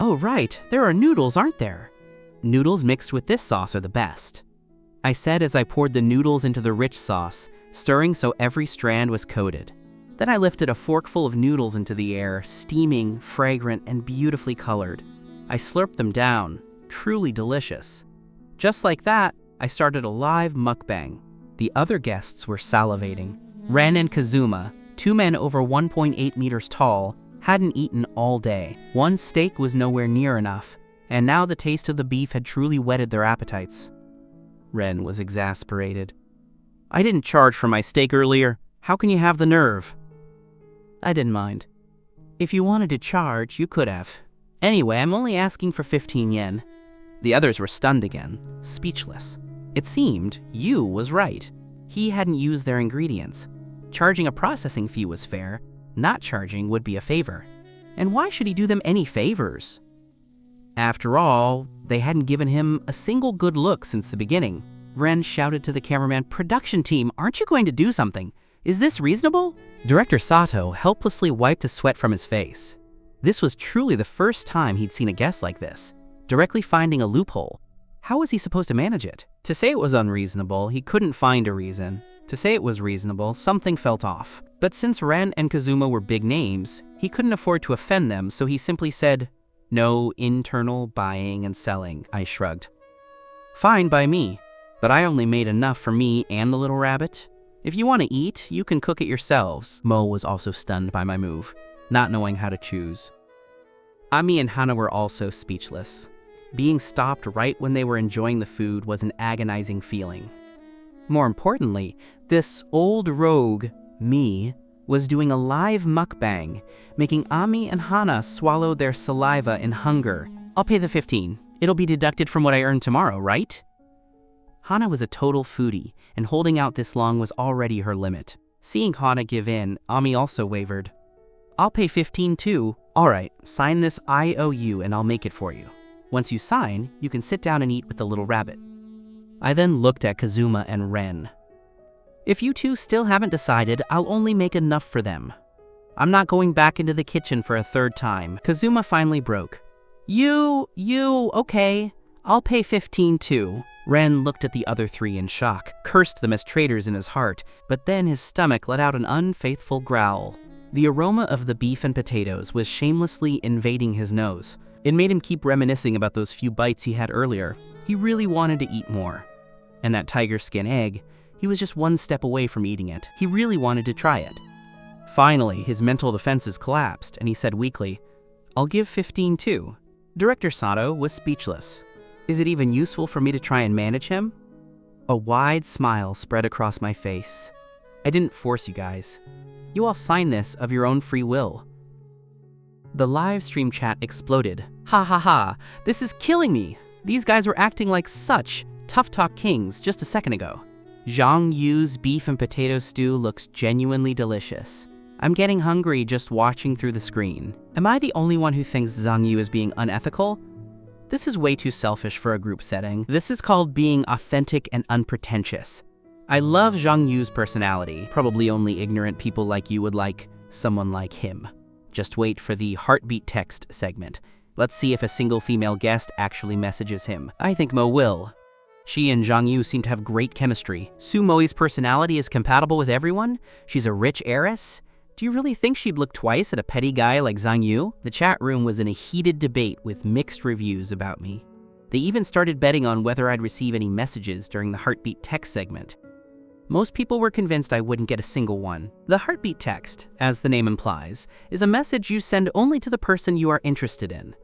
Oh right, there are noodles, aren't there? Noodles mixed with this sauce are the best. I said as I poured the noodles into the rich sauce, stirring so every strand was coated. Then I lifted a forkful of noodles into the air, steaming, fragrant, and beautifully colored. I slurped them down, truly delicious. Just like that, I started a live mukbang. The other guests were salivating. Ren and Kazuma, 2 men over 1.8 meters tall, hadn't eaten all day. One steak was nowhere near enough, and now the taste of the beef had truly whetted their appetites. Ren was exasperated. I didn't charge for my steak earlier. How can you have the nerve? I didn't mind. If you wanted to charge, you could have. Anyway, I'm only asking for 15 yen. The others were stunned again, speechless. It seemed Yu was right. He hadn't used their ingredients. Charging a processing fee was fair. Not charging would be a favor. And why should he do them any favors? After all, they hadn't given him a single good look since the beginning. Ren shouted to the cameraman, "Production team, aren't you going to do something? Is this reasonable?" Director Sato helplessly wiped the sweat from his face. This was truly the first time he'd seen a guest like this, directly finding a loophole. How was he supposed to manage it? To say it was unreasonable, he couldn't find a reason. To say it was reasonable, something felt off. But since Ren and Kazuma were big names, he couldn't afford to offend them, so he simply said, "No internal buying and selling." I shrugged. Fine by me, but I only made enough for me and the little rabbit. If you want to eat, you can cook it yourselves. Mo was also stunned by my move, not knowing how to choose. Ami and Hana were also speechless. Being stopped right when they were enjoying the food was an agonizing feeling. More importantly, this old rogue, me, was doing a live mukbang, making Ami and Hana swallow their saliva in hunger. I'll pay the 15. It'll be deducted from what I earn tomorrow, right? Hana was a total foodie, and holding out this long was already her limit. Seeing Hana give in, Ami also wavered. I'll pay 15 too. All right, sign this IOU and I'll make it for you. Once you sign, you can sit down and eat with the little rabbit. I then looked at Kazuma and Ren. If you two still haven't decided, I'll only make enough for them. I'm not going back into the kitchen for a third time. Kazuma finally broke. Okay. I'll pay 15 too. Ren looked at the other three in shock, cursed them as traitors in his heart, but then his stomach let out an unfaithful growl. The aroma of the beef and potatoes was shamelessly invading his nose. It made him keep reminiscing about those few bites he had earlier. He really wanted to eat more. And that tiger skin egg, he was just one step away from eating it. He really wanted to try it. Finally, his mental defenses collapsed, and he said weakly, "I'll give 15 too." Director Sato was speechless. Is it even useful for me to try and manage him? A wide smile spread across my face. I didn't force you guys. You all signed this of your own free will. The live stream chat exploded. Ha ha ha, this is killing me. These guys were acting like such tough talk kings just a second ago. Zhang Yu's beef and potato stew looks genuinely delicious. I'm getting hungry just watching through the screen. Am I the only one who thinks Zhang Yu is being unethical? This is way too selfish for a group setting. This is called being authentic and unpretentious. I love Zhang Yu's personality. Probably only ignorant people like you would like someone like him. Just wait for the heartbeat text segment. Let's see if a single female guest actually messages him. I think Mo will. She and Zhang Yu seem to have great chemistry. Su Moi's personality is compatible with everyone. She's a rich heiress. Do you really think she'd look twice at a petty guy like Zhang Yu? The chat room was in a heated debate with mixed reviews about me. They even started betting on whether I'd receive any messages during the heartbeat text segment. Most people were convinced I wouldn't get a single one. The heartbeat text, as the name implies, is a message you send only to the person you are interested in.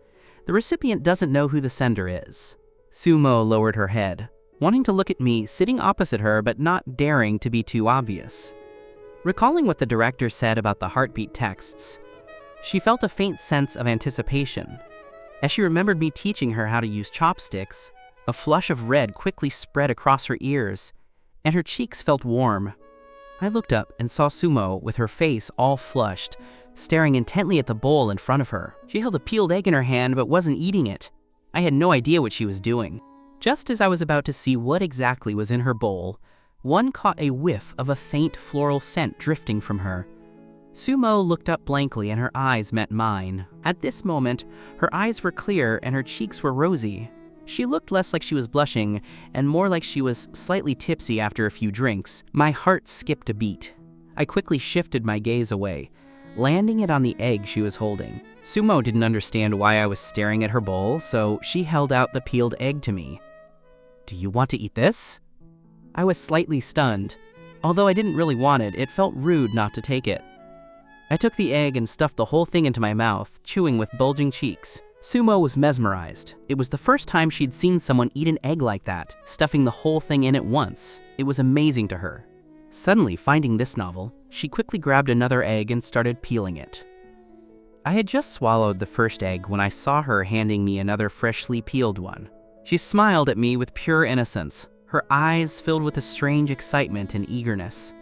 The recipient doesn't know who the sender is. Sumo lowered her head, wanting to look at me sitting opposite her but not daring to be too obvious. Recalling what the director said about the heartbeat texts, she felt a faint sense of anticipation. As she remembered me teaching her how to use chopsticks, a flush of red quickly spread across her ears, and her cheeks felt warm. I looked up and saw Sumo with her face all flushed, staring intently at the bowl in front of her. She held a peeled egg in her hand but wasn't eating it. I had no idea what she was doing. Just as I was about to see what exactly was in her bowl, one caught a whiff of a faint floral scent drifting from her. Sumo looked up blankly and her eyes met mine. At this moment, her eyes were clear and her cheeks were rosy. She looked less like she was blushing and more like she was slightly tipsy after a few drinks. My heart skipped a beat. I quickly shifted my gaze away, landing it on the egg she was holding. Sumo didn't understand why I was staring at her bowl, so she held out the peeled egg to me. "Do you want to eat this?" I was slightly stunned. Although I didn't really want it, it felt rude not to take it. I took the egg and stuffed the whole thing into my mouth, chewing with bulging cheeks. Sumo was mesmerized. It was the first time she'd seen someone eat an egg like that, stuffing the whole thing in at once. It was amazing to her. Suddenly, finding this novel, she quickly grabbed another egg and started peeling it. I had just swallowed the first egg when I saw her handing me another freshly peeled one. She smiled at me with pure innocence, her eyes filled with a strange excitement and eagerness.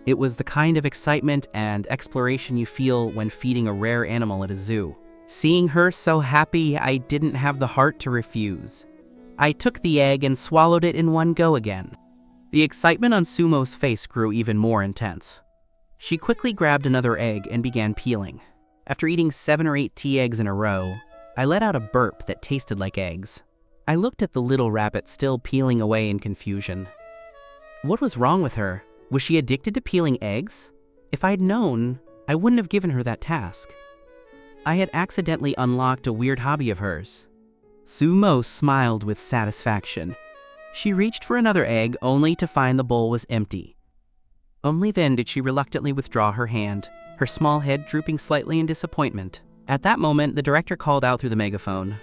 It was the kind of excitement and exploration you feel when feeding a rare animal at a zoo. Seeing her so happy, I didn't have the heart to refuse. I took the egg and swallowed it in one go again. The excitement on Sumo's face grew even more intense. She quickly grabbed another egg and began peeling. After eating 7 or 8 tea eggs in a row, I let out a burp that tasted like eggs. I looked at the little rabbit still peeling away in confusion. What was wrong with her? Was she addicted to peeling eggs? If I'd known, I wouldn't have given her that task. I had accidentally unlocked a weird hobby of hers. Sumo smiled with satisfaction. She reached for another egg only to find the bowl was empty. Only then did she reluctantly withdraw her hand, her small head drooping slightly in disappointment. At that moment, the director called out through the megaphone.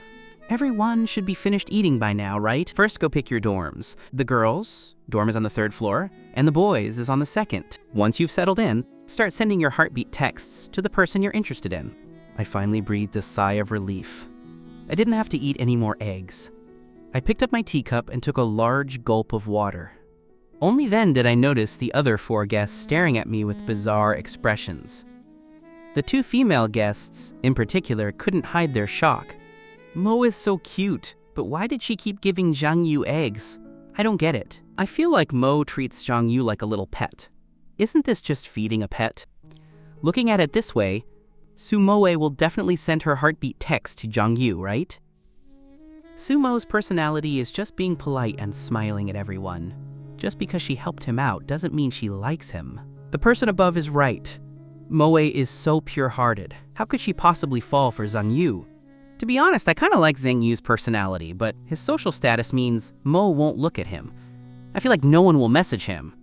"Everyone should be finished eating by now, right? First go pick your dorms. The girls, dorm is on the 3rd floor, and the boys is on the 2nd. Once you've settled in, start sending your heartbeat texts to the person you're interested in." I finally breathed a sigh of relief. I didn't have to eat any more eggs. I picked up my teacup and took a large gulp of water. Only then did I notice the other 4 guests staring at me with bizarre expressions. The 2 female guests, in particular, couldn't hide their shock. Mo is so cute, but why did she keep giving Zhang Yu eggs? I don't get it. I feel like Mo treats Zhang Yu like a little pet. Isn't this just feeding a pet? Looking at it this way, Sumoe will definitely send her heartbeat text to Zhang Yu, right? Sumo's personality is just being polite and smiling at everyone. Just because she helped him out doesn't mean she likes him. The person above is right. Moe is so pure-hearted. How could she possibly fall for Zhang Yu? To be honest, I kinda like Zhang Yu's personality, but his social status means Mo won't look at him. I feel like no one will message him.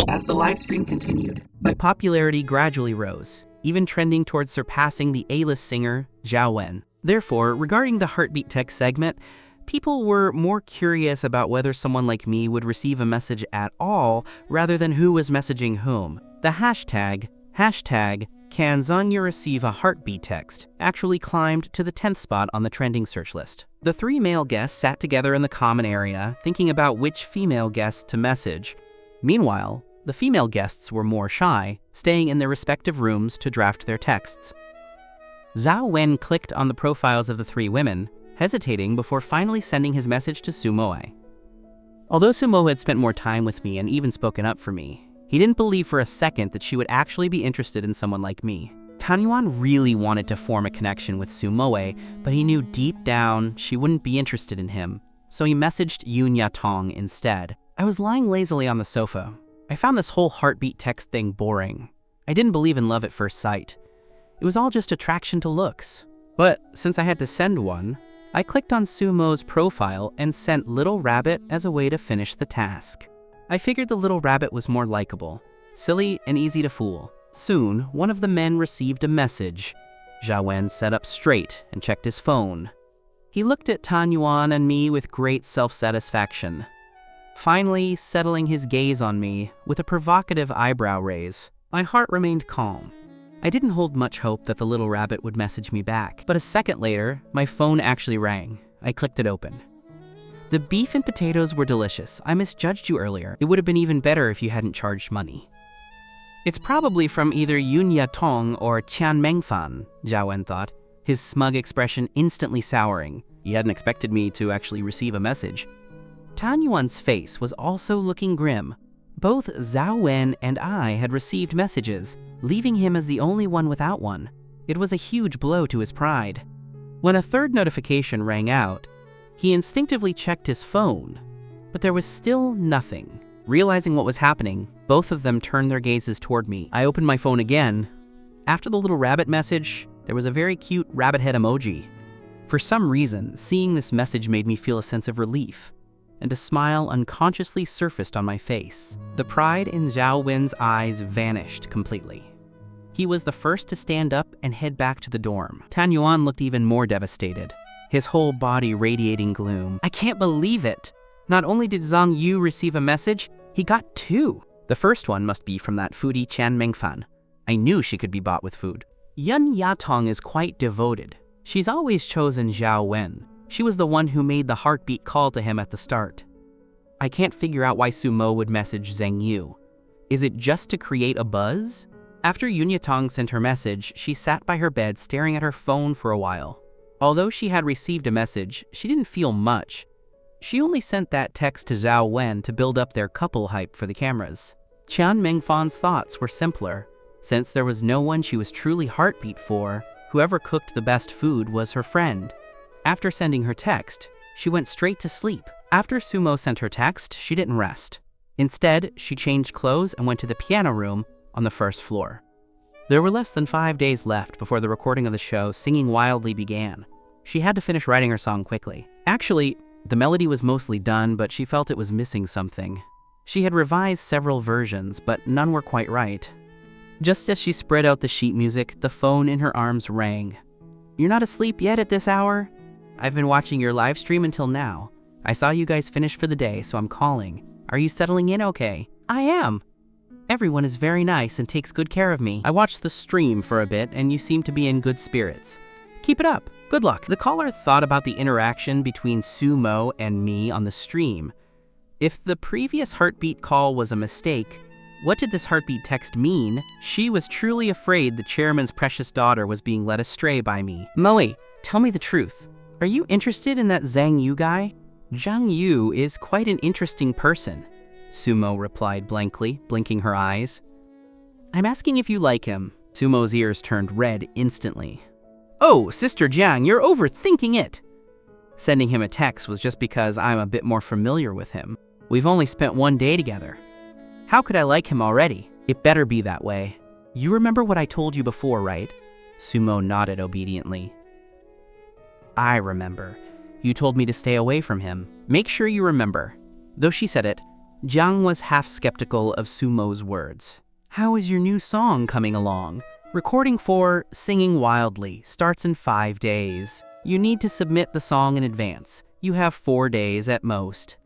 As the livestream continued, my popularity gradually rose, even trending towards surpassing the A-list singer, Zhao Wen. Therefore, regarding the heartbeat text segment, people were more curious about whether someone like me would receive a message at all rather than who was messaging whom. The hashtag "Can Zhang Yu receive a heartbeat text?" actually climbed to the 10th spot on the trending search list. The 3 male guests sat together in the common area, thinking about which female guests to message. Meanwhile, the female guests were more shy, staying in their respective rooms to draft their texts. Zhao Wen clicked on the profiles of the 3 women, hesitating before finally sending his message to Sumoe. Although Sumoe had spent more time with me and even spoken up for me, he didn't believe for a second that she would actually be interested in someone like me. Tanyuan really wanted to form a connection with Sumoe, but he knew deep down she wouldn't be interested in him, so he messaged Yun Yatong instead. I was lying lazily on the sofa. I found this whole heartbeat text thing boring. I didn't believe in love at first sight. It was all just attraction to looks. But since I had to send one, I clicked on Sumo's profile and sent Little Rabbit as a way to finish the task. I figured the little rabbit was more likable, silly, and easy to fool. Soon, one of the men received a message. Zhao Wen sat up straight and checked his phone. He looked at Tanyuan and me with great self-satisfaction, finally settling his gaze on me with a provocative eyebrow raise. My heart remained calm. I didn't hold much hope that the little rabbit would message me back, but a second later, my phone actually rang. I clicked it open. The beef and potatoes were delicious. I misjudged you earlier. It would have been even better if you hadn't charged money. It's probably from either Yun Yatong or Tian Mengfan, Zhao Wen thought, his smug expression instantly souring. He hadn't expected me to actually receive a message. Tanyuan's face was also looking grim. Both Zhao Wen and I had received messages, leaving him as the only one without one. It was a huge blow to his pride. When a third notification rang out, he instinctively checked his phone, but there was still nothing. Realizing what was happening, both of them turned their gazes toward me. I opened my phone again. After the little rabbit message, there was a very cute rabbit head emoji. For some reason, seeing this message made me feel a sense of relief, and a smile unconsciously surfaced on my face. The pride in Zhao Wen's eyes vanished completely. He was the first to stand up and head back to the dorm. Tanyuan looked even more devastated, his whole body radiating gloom. I can't believe it! Not only did Zhang Yu receive a message, he got 2. The first one must be from that foodie Tian Mengfan. I knew she could be bought with food. Yun Yatong is quite devoted. She's always chosen Zhao Wen. She was the one who made the heartbeat call to him at the start. I can't figure out why Sumo would message Zhang Yu. Is it just to create a buzz? After Yun Yatong sent her message, she sat by her bed staring at her phone for a while. Although she had received a message, she didn't feel much. She only sent that text to Zhao Wen to build up their couple hype for the cameras. Tian Mengfan's thoughts were simpler. Since there was no one she was truly heartbeat for, whoever cooked the best food was her friend. After sending her text, she went straight to sleep. After Sumo sent her text, she didn't rest. Instead, she changed clothes and went to the piano room on the first floor. There were less than 5 days left before the recording of the show Singing Wildly began. She had to finish writing her song quickly. Actually, the melody was mostly done, but she felt it was missing something. She had revised several versions, but none were quite right. Just as she spread out the sheet music, the phone in her arms rang. "You're not asleep yet at this hour? I've been watching your live stream until now. I saw you guys finish for the day, so I'm calling. Are you settling in okay?" "I am. Everyone is very nice and takes good care of me. I watched the stream for a bit and you seem to be in good spirits. Keep it up. Good luck." The caller thought about the interaction between Sumo and me on the stream. If the previous heartbeat call was a mistake, what did this heartbeat text mean? She was truly afraid the chairman's precious daughter was being led astray by me. "Moe, tell me the truth. Are you interested in that Zhang Yu guy?" "Zhang Yu is quite an interesting person," Sumo replied blankly, blinking her eyes. "I'm asking if you like him." Sumo's ears turned red instantly. "Oh, Sister Jiang, you're overthinking it." Sending him a text was just because I'm a bit more familiar with him. We've only spent one day together. How could I like him already? It better be that way. You remember what I told you before, right? Sumo nodded obediently. I remember. You told me to stay away from him. Make sure you remember. Though she said it, Jiang was half skeptical of Sumo's words. How is your new song coming along? Recording for Singing Wildly starts in 5 days. You need to submit the song in advance. You have 4 days at most.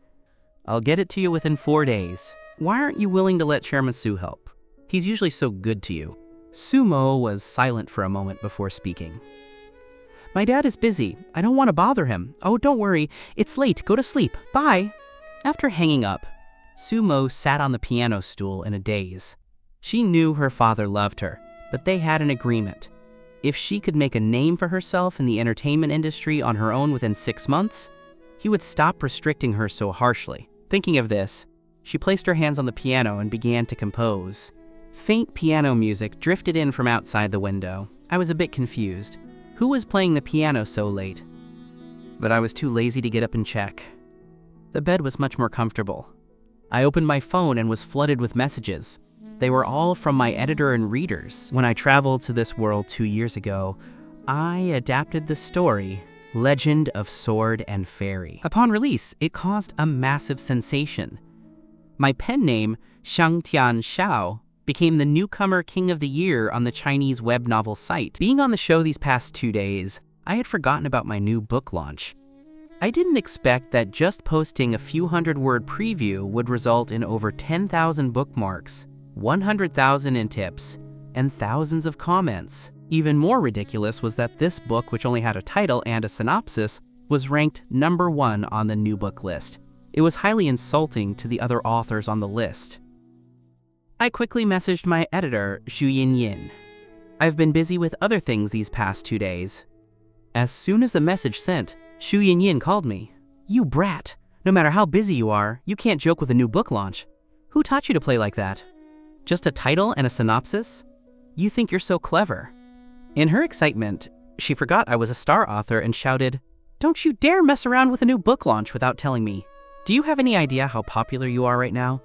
I'll get it to you within 4 days. Why aren't you willing to let Chairman Su help? He's usually so good to you. Sumo was silent for a moment before speaking. My dad is busy. I don't want to bother him. Oh, don't worry. It's late. Go to sleep. Bye. After hanging up, Sumo sat on the piano stool in a daze. She knew her father loved her, but they had an agreement. If she could make a name for herself in the entertainment industry on her own within 6 months, he would stop restricting her so harshly. Thinking of this, she placed her hands on the piano and began to compose. Faint piano music drifted in from outside the window. I was a bit confused. Who was playing the piano so late? But I was too lazy to get up and check. The bed was much more comfortable. I opened my phone and was flooded with messages. They were all from my editor and readers. When I traveled to this world 2 years ago, I adapted the story, Legend of Sword and Fairy. Upon release, it caused a massive sensation. My pen name, Shangtian Xiao, became the newcomer king of the year on the Chinese web novel site. Being on the show these past 2 days, I had forgotten about my new book launch. I didn't expect that just posting a few hundred-word preview would result in over 10,000 bookmarks, 100,000 in tips, and thousands of comments. Even more ridiculous was that this book, which only had a title and a synopsis, was ranked #1 on the new book list. It was highly insulting to the other authors on the list. I quickly messaged my editor, Xu Yin. I've been busy with other things these past 2 days. As soon as the message sent, Xu Yin called me. You brat! No matter how busy you are, you can't joke with a new book launch. Who taught you to play like that? Just a title and a synopsis? You think you're so clever. In her excitement, she forgot I was a star author and shouted, Don't you dare mess around with a new book launch without telling me. Do you have any idea how popular you are right now?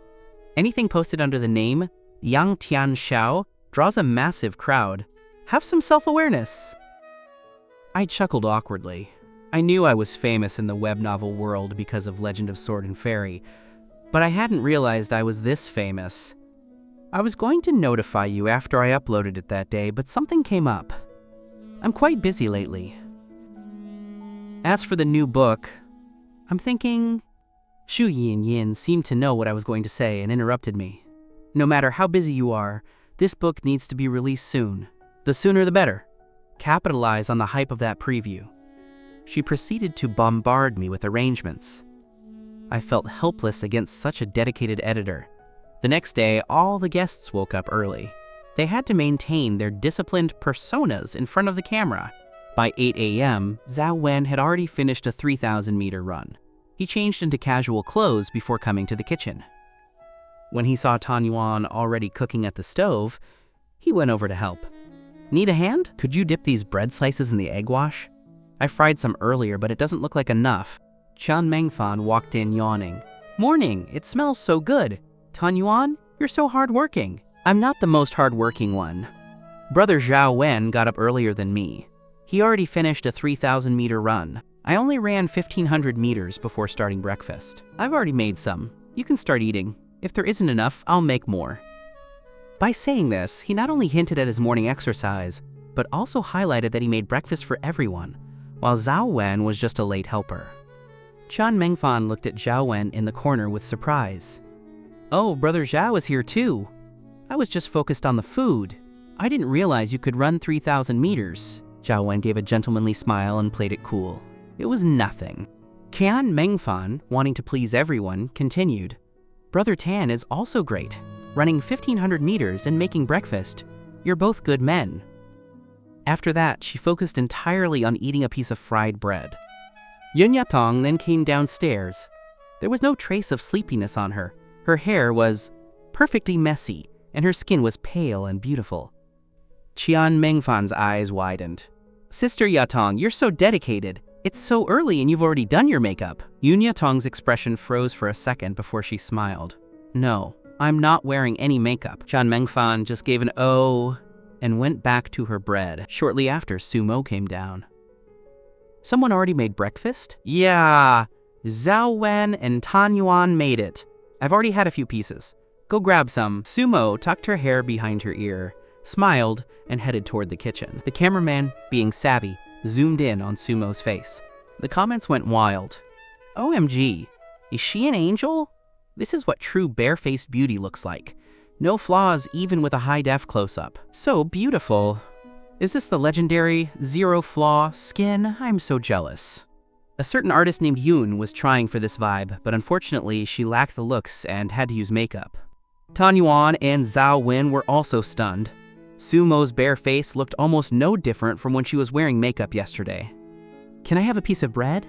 Anything posted under the name Yang Tian Xiao draws a massive crowd. Have some self-awareness. I chuckled awkwardly. I knew I was famous in the web novel world because of Legend of Sword and Fairy, but I hadn't realized I was this famous. I was going to notify you after I uploaded it that day, but something came up. I'm quite busy lately. As for the new book, I'm thinking... Xu Yin seemed to know what I was going to say and interrupted me. No matter how busy you are, this book needs to be released soon. The sooner the better. Capitalize on the hype of that preview. She proceeded to bombard me with arrangements. I felt helpless against such a dedicated editor. The next day, all the guests woke up early. They had to maintain their disciplined personas in front of the camera. By 8 a.m., Zhao Wen had already finished a 3,000-meter run. He changed into casual clothes before coming to the kitchen. When he saw Tan Yuan already cooking at the stove, he went over to help. Need a hand? Could you dip these bread slices in the egg wash? I fried some earlier, but it doesn't look like enough. Qian Mengfan walked in yawning. Morning, it smells so good. Tan Yuan, you're so hardworking. I'm not the most hardworking one. Brother Zhao Wen got up earlier than me. He already finished a 3,000-meter run. I only ran 1,500 meters before starting breakfast. I've already made some. You can start eating. If there isn't enough, I'll make more. By saying this, he not only hinted at his morning exercise, but also highlighted that he made breakfast for everyone, while Zhao Wen was just a late helper. Qian Mengfan looked at Zhao Wen in the corner with surprise. Oh, Brother Zhao is here too. I was just focused on the food. I didn't realize you could run 3,000 meters. Zhao Wen gave a gentlemanly smile and played it cool. It was nothing. Qian Mengfan, wanting to please everyone, continued. Brother Tan is also great, running 1,500 meters and making breakfast. You're both good men. After that, she focused entirely on eating a piece of fried bread. Yun Yatong then came downstairs. There was no trace of sleepiness on her. Her hair was perfectly messy, and her skin was pale and beautiful. Qian Mengfan's eyes widened. Sister Yatong, you're so dedicated. It's so early and you've already done your makeup. Yunya Tong's expression froze for a second before she smiled. No, I'm not wearing any makeup. Chan Mengfan just gave an oh and went back to her bread. Shortly after, Sumo came down. Someone already made breakfast? Yeah, Zhao Wen and Tan Yuan made it. I've already had a few pieces. Go grab some. Sumo tucked her hair behind her ear, smiled, and headed toward the kitchen. The cameraman, being savvy, zoomed in on Sumo's face. The comments went wild. OMG, is she an angel? This is what true barefaced beauty looks like. No flaws even with a high-def close-up. So beautiful. Is this the legendary zero flaw skin? I'm so jealous. A certain artist named Yoon was trying for this vibe, but unfortunately she lacked the looks and had to use makeup. Tan Yuan and Zhao Wen were also stunned. Sumo's bare face looked almost no different from when she was wearing makeup yesterday. Can I have a piece of bread?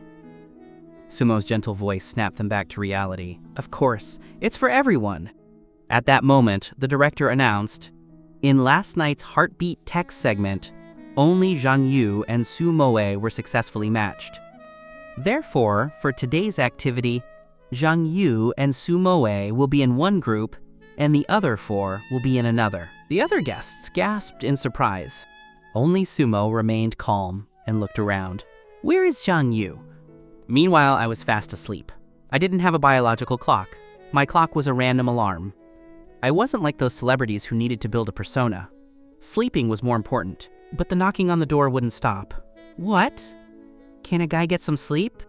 Sumo's gentle voice snapped them back to reality. Of course, it's for everyone. At that moment, the director announced, in last night's Heartbeat text segment, only Zhang Yu and Su Moe were successfully matched. Therefore, for today's activity, Zhang Yu and Su Moe will be in one group, and the other 4 will be in another. The other guests gasped in surprise. Only Sumo remained calm and looked around. Where is Zhang Yu? Meanwhile, I was fast asleep. I didn't have a biological clock. My clock was a random alarm. I wasn't like those celebrities who needed to build a persona. Sleeping was more important, but the knocking on the door wouldn't stop. What? Can a guy get some sleep?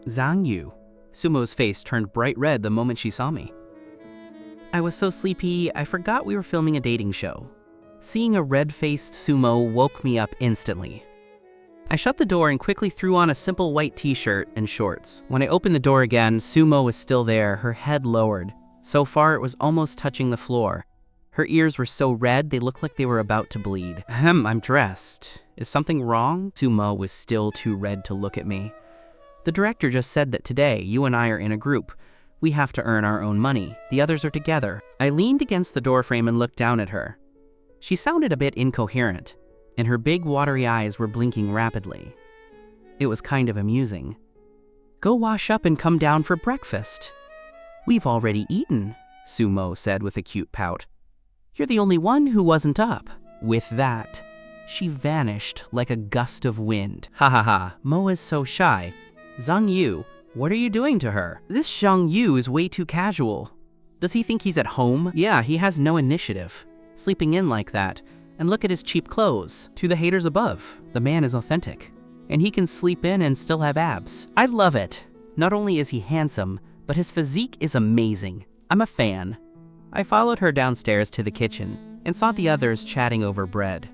Zhang Yu. Sumo's face turned bright red the moment she saw me. I was so sleepy, I forgot we were filming a dating show. Seeing a red-faced Sumo woke me up instantly. I shut the door and quickly threw on a simple white t-shirt and shorts. When I opened the door again, Sumo was still there, her head lowered. So far, it was almost touching the floor. Her ears were so red, they looked like they were about to bleed. I'm dressed. Is something wrong? Sumo was still too red to look at me. The director just said that today, you and I are in a group. We have to earn our own money. The others are together. I leaned against the doorframe and looked down at her. She sounded a bit incoherent, and her big watery eyes were blinking rapidly. It was kind of amusing. Go wash up and come down for breakfast. We've already eaten, Sumo said with a cute pout. You're the only one who wasn't up. With that, she vanished like a gust of wind. Ha ha ha, Mo is so shy. Zhang Yu, what are you doing to her? This Zhang Yu is way too casual. Does he think he's at home? Yeah, he has no initiative. Sleeping in like that. And look at his cheap clothes. To the haters above, the man is authentic. And he can sleep in and still have abs. I love it. Not only is he handsome, but his physique is amazing. I'm a fan. I followed her downstairs to the kitchen and saw the others chatting over bread.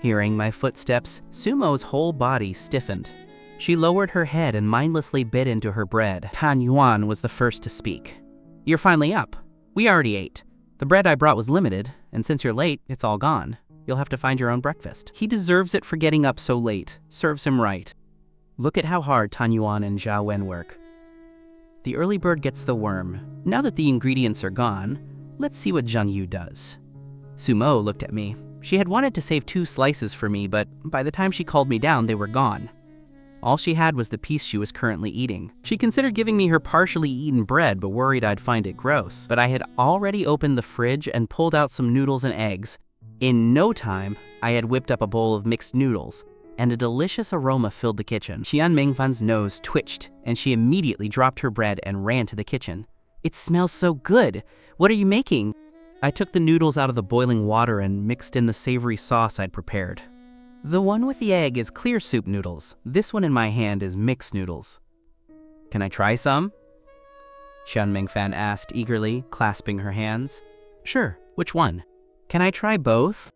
Hearing my footsteps, Sumo's whole body stiffened. She lowered her head and mindlessly bit into her bread. Tan Yuan was the first to speak. You're finally up. We already ate. The bread I brought was limited, and since you're late, it's all gone. You'll have to find your own breakfast. He deserves it for getting up so late. Serves him right. Look at how hard Tan Yuan and Zhao Wen work. The early bird gets the worm. Now that the ingredients are gone, let's see what Zhang Yu does. Sumo looked at me. She had wanted to save 2 slices for me, but by the time she called me down, they were gone. All she had was the piece she was currently eating. She considered giving me her partially eaten bread, but worried I'd find it gross. But I had already opened the fridge and pulled out some noodles and eggs. In no time, I had whipped up a bowl of mixed noodles, and a delicious aroma filled the kitchen. Qian Mingfan's nose twitched, and she immediately dropped her bread and ran to the kitchen. It smells so good. What are you making? I took the noodles out of the boiling water and mixed in the savory sauce I'd prepared. The one with the egg is clear soup noodles. This one in my hand is mixed noodles. Can I try some? Qian Mingfan asked eagerly, clasping her hands. Sure, which one? Can I try both?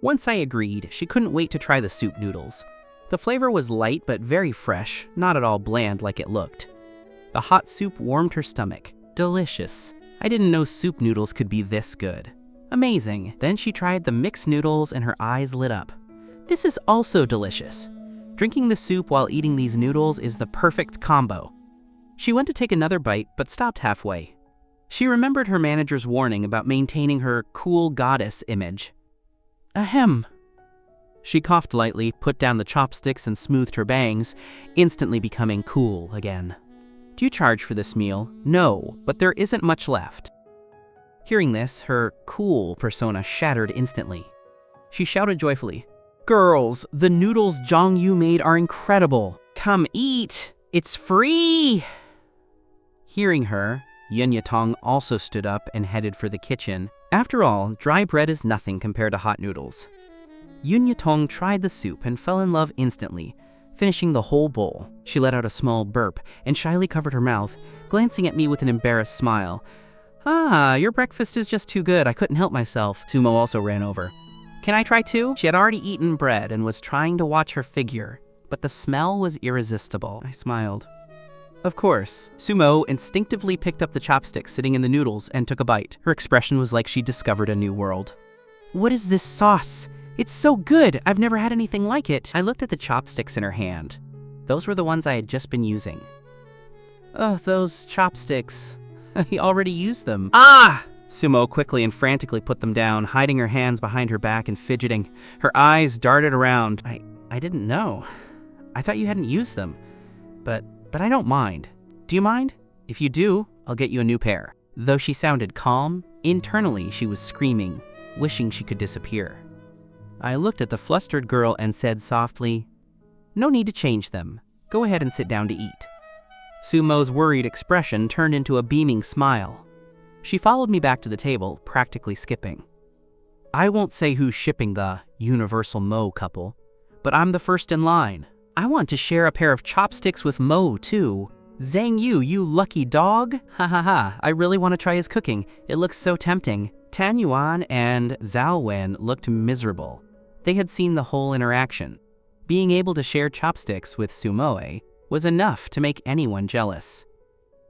Once I agreed, she couldn't wait to try the soup noodles. The flavor was light but very fresh, not at all bland like it looked. The hot soup warmed her stomach. Delicious. I didn't know soup noodles could be this good. Amazing. Then she tried the mixed noodles and her eyes lit up. This is also delicious. Drinking the soup while eating these noodles is the perfect combo. She went to take another bite, but stopped halfway. She remembered her manager's warning about maintaining her cool goddess image. Ahem. She coughed lightly, put down the chopsticks and smoothed her bangs, instantly becoming cool again. Do you charge for this meal? No, but there isn't much left. Hearing this, her cool persona shattered instantly. She shouted joyfully, "Girls, the noodles Zhang Yu made are incredible. Come eat! It's free!" Hearing her, Yun Yatong also stood up and headed for the kitchen. After all, dry bread is nothing compared to hot noodles. Yun Yatong tried the soup and fell in love instantly, finishing the whole bowl. She let out a small burp and shyly covered her mouth, glancing at me with an embarrassed smile. "Ah, your breakfast is just too good. I couldn't help myself." Sumo also ran over. "Can I try too?" She had already eaten bread and was trying to watch her figure, but the smell was irresistible. I smiled. Of course. Sumo instinctively picked up the chopstick sitting in the noodles and took a bite. Her expression was like she discovered a new world. "What is this sauce? It's so good! I've never had anything like it." I looked at the chopsticks in her hand. Those were the ones I had just been using. "Ugh, those chopsticks. He already used them." "Ah!" Sumo quickly and frantically put them down, hiding her hands behind her back and fidgeting. Her eyes darted around. I didn't know. I thought you hadn't used them. But I don't mind. Do you mind? If you do, I'll get you a new pair." Though she sounded calm, internally she was screaming, wishing she could disappear. I looked at the flustered girl and said softly, "No need to change them. Go ahead and sit down to eat." Sumo's worried expression turned into a beaming smile. She followed me back to the table, practically skipping. "I won't say who's shipping the universal Mo couple, but I'm the first in line. I want to share a pair of chopsticks with Mo, too. Zhang Yu, you lucky dog! Ha ha ha, I really want to try his cooking. It looks so tempting." Tan Yuan and Zhao Wen looked miserable. They had seen the whole interaction. Being able to share chopsticks with Sumoe was enough to make anyone jealous.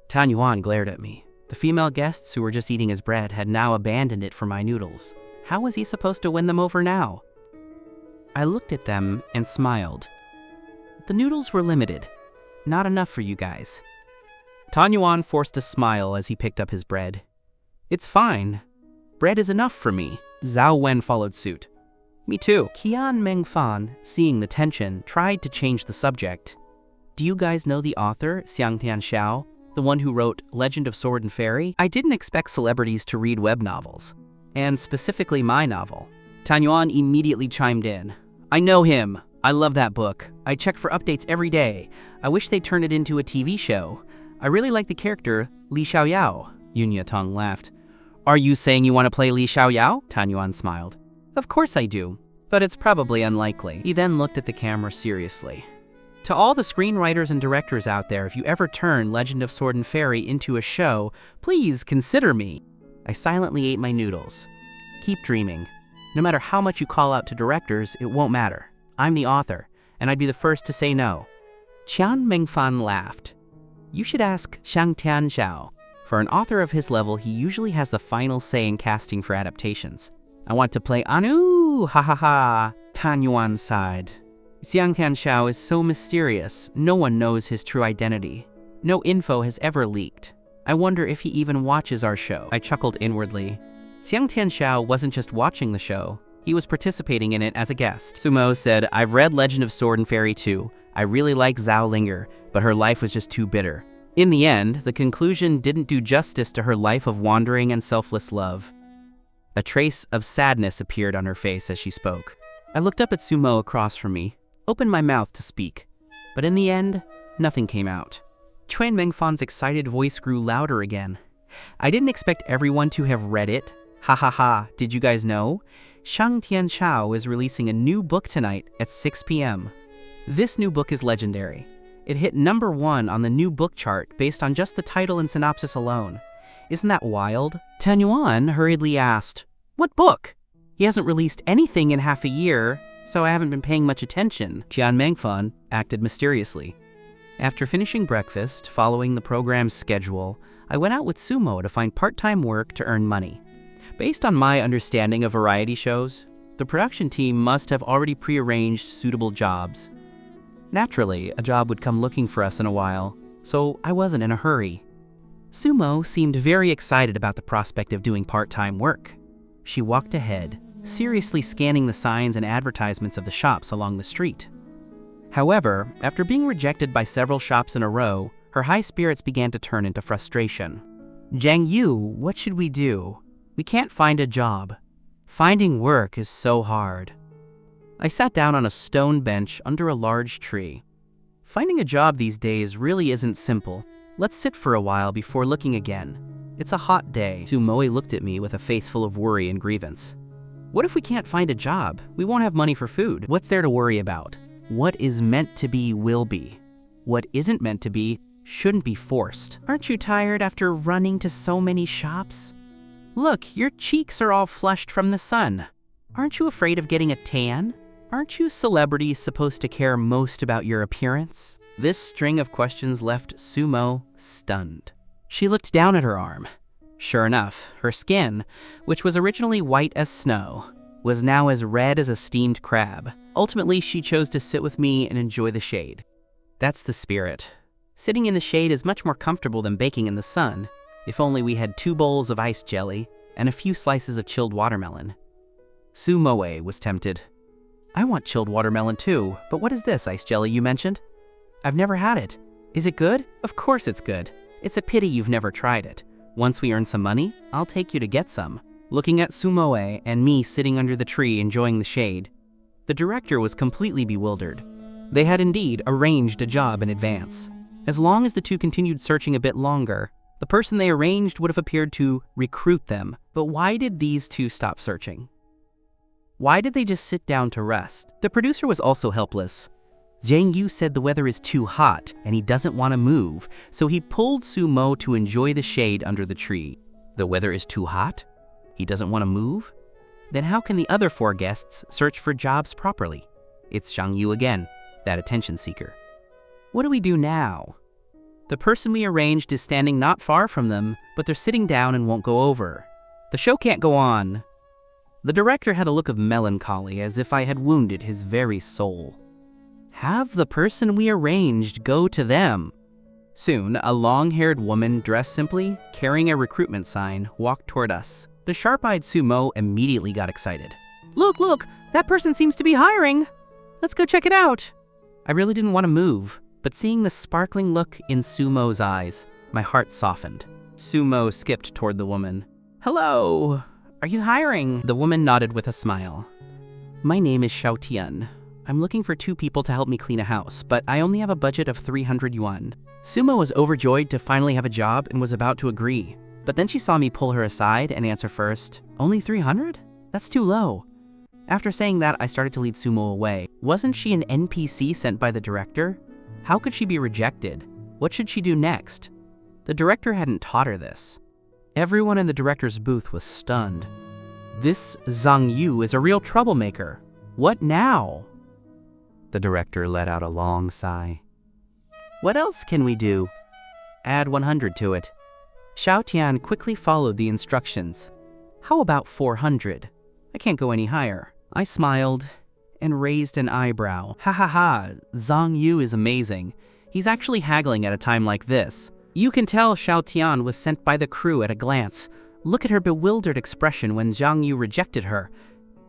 Tan Yuan glared at me. The female guests who were just eating his bread had now abandoned it for my noodles. How was he supposed to win them over now? I looked at them and smiled. The noodles were limited. Not enough for you guys. Tan Yuan forced a smile as he picked up his bread. "It's fine. Bread is enough for me." Zhao Wen followed suit. "Me too." Qian Mengfan, seeing the tension, tried to change the subject. "Do you guys know the author, Xiangtian Xiao, the one who wrote Legend of Sword and Fairy?" I didn't expect celebrities to read web novels, and specifically my novel. Tan Yuan immediately chimed in. "I know him. I love that book. I check for updates every day. I wish they'd turn it into a TV show. I really like the character Li Xiaoyao." Yun Yatong laughed. "Are you saying you want to play Li Xiaoyao?" Tan Yuan smiled. "Of course I do, but it's probably unlikely." He then looked at the camera seriously. "To all the screenwriters and directors out there, if you ever turn Legend of Sword and Fairy into a show, please consider me." I silently ate my noodles. Keep dreaming. No matter how much you call out to directors, it won't matter. I'm the author, and I'd be the first to say no. Qian Mengfan laughed. "You should ask Xiangtian Xiao. For an author of his level, he usually has the final say in casting for adaptations. I want to play Anu, ha ha ha." Tan Yuan sighed. "Xiangtian Xiao is so mysterious. No one knows his true identity. No info has ever leaked. I wonder if he even watches our show." I chuckled inwardly. Xiangtian Xiao wasn't just watching the show. He was participating in it as a guest. Sumo said, "I've read Legend of Sword and Fairy too. I really like Zhao Linger, but her life was just too bitter." In the end, the conclusion didn't do justice to her life of wandering and selfless love. A trace of sadness appeared on her face as she spoke. I looked up at Sumo across from me, opened my mouth to speak, but in the end, nothing came out. Chuan Mengfan's excited voice grew louder again. "I didn't expect everyone to have read it. Ha ha ha, did you guys know? Xiangtian Xiao is releasing a new book tonight at 6 p.m. This new book is legendary. It hit #1 on the new book chart based on just the title and synopsis alone. Isn't that wild?" Tan Yuan hurriedly asked, "What book? He hasn't released anything in half a year, so I haven't been paying much attention." Qian Mengfan acted mysteriously. After finishing breakfast, following the program's schedule, I went out with Sumo to find part-time work to earn money. Based on my understanding of variety shows, the production team must have already prearranged suitable jobs. Naturally, a job would come looking for us in a while, so I wasn't in a hurry. Sumo seemed very excited about the prospect of doing part-time work. She walked ahead, seriously scanning the signs and advertisements of the shops along the street. However, after being rejected by several shops in a row, her high spirits began to turn into frustration. "Zhang Yu, what should we do? We can't find a job. Finding work is so hard." I sat down on a stone bench under a large tree. Finding a job these days really isn't simple. Let's sit for a while before looking again. It's a hot day. Sumoe looked at me with a face full of worry and grievance. What if we can't find a job? We won't have money for food. What's there to worry about? What is meant to be will be. What isn't meant to be shouldn't be forced. Aren't you tired after running to so many shops? Look, your cheeks are all flushed from the sun. Aren't you afraid of getting a tan? Aren't you celebrities supposed to care most about your appearance? This string of questions left Sumo stunned. She looked down at her arm. Sure enough, her skin, which was originally white as snow, was now as red as a steamed crab. Ultimately, she chose to sit with me and enjoy the shade. That's the spirit. Sitting in the shade is much more comfortable than baking in the sun. If only we had 2 bowls of iced jelly and a few slices of chilled watermelon. Sumoe was tempted. I want chilled watermelon too, but what is this iced jelly you mentioned? I've never had it. Is it good? Of course it's good. It's a pity you've never tried it. Once we earn some money, I'll take you to get some. Looking at Sumoe and me sitting under the tree enjoying the shade, the director was completely bewildered. They had indeed arranged a job in advance. As long as the two continued searching a bit longer, the person they arranged would have appeared to recruit them. But why did these two stop searching? Why did they just sit down to rest? The producer was also helpless. Zhang Yu said the weather is too hot and he doesn't want to move, so he pulled Sumo to enjoy the shade under the tree. The weather is too hot? He doesn't want to move? Then how can the other 4 guests search for jobs properly? It's Zhang Yu again, that attention seeker. What do we do now? The person we arranged is standing not far from them, but they're sitting down and won't go over. The show can't go on. The director had a look of melancholy, as if I had wounded his very soul. Have the person we arranged go to them. Soon, a long-haired woman dressed simply, carrying a recruitment sign, walked toward us. The sharp-eyed Sumo immediately got excited. Look, that person seems to be hiring. Let's go check it out. I really didn't want to move, but seeing the sparkling look in Sumo's eyes, my heart softened. Sumo skipped toward the woman. Hello. Are you hiring? The woman nodded with a smile. My name is Xiaotian. I'm looking for 2 people to help me clean a house, but I only have a budget of 300 yuan. Sumo was overjoyed to finally have a job and was about to agree. But then she saw me pull her aside and answer first. Only 300? That's too low. After saying that, I started to lead Sumo away. Wasn't she an NPC sent by the director? How could she be rejected? What should she do next? The director hadn't taught her this. Everyone in the director's booth was stunned. This Zhang Yu is a real troublemaker. What now? The director let out a long sigh. What else can we do? Add 100 to it. Xiaotian quickly followed the instructions. How about 400? I can't go any higher. I smiled and raised an eyebrow. Ha, Zhang Yu is amazing. He's actually haggling at a time like this. You can tell Xiaotian was sent by the crew at a glance. Look at her bewildered expression when Zhang Yu rejected her.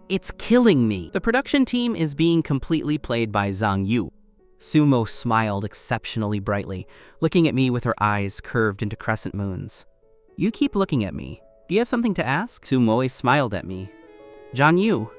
It's killing me. The production team is being completely played by Zhang Yu. Sumo smiled exceptionally brightly, looking at me with her eyes curved into crescent moons. You keep looking at me. Do you have something to ask? Sumo smiled at me. Zhang Yu,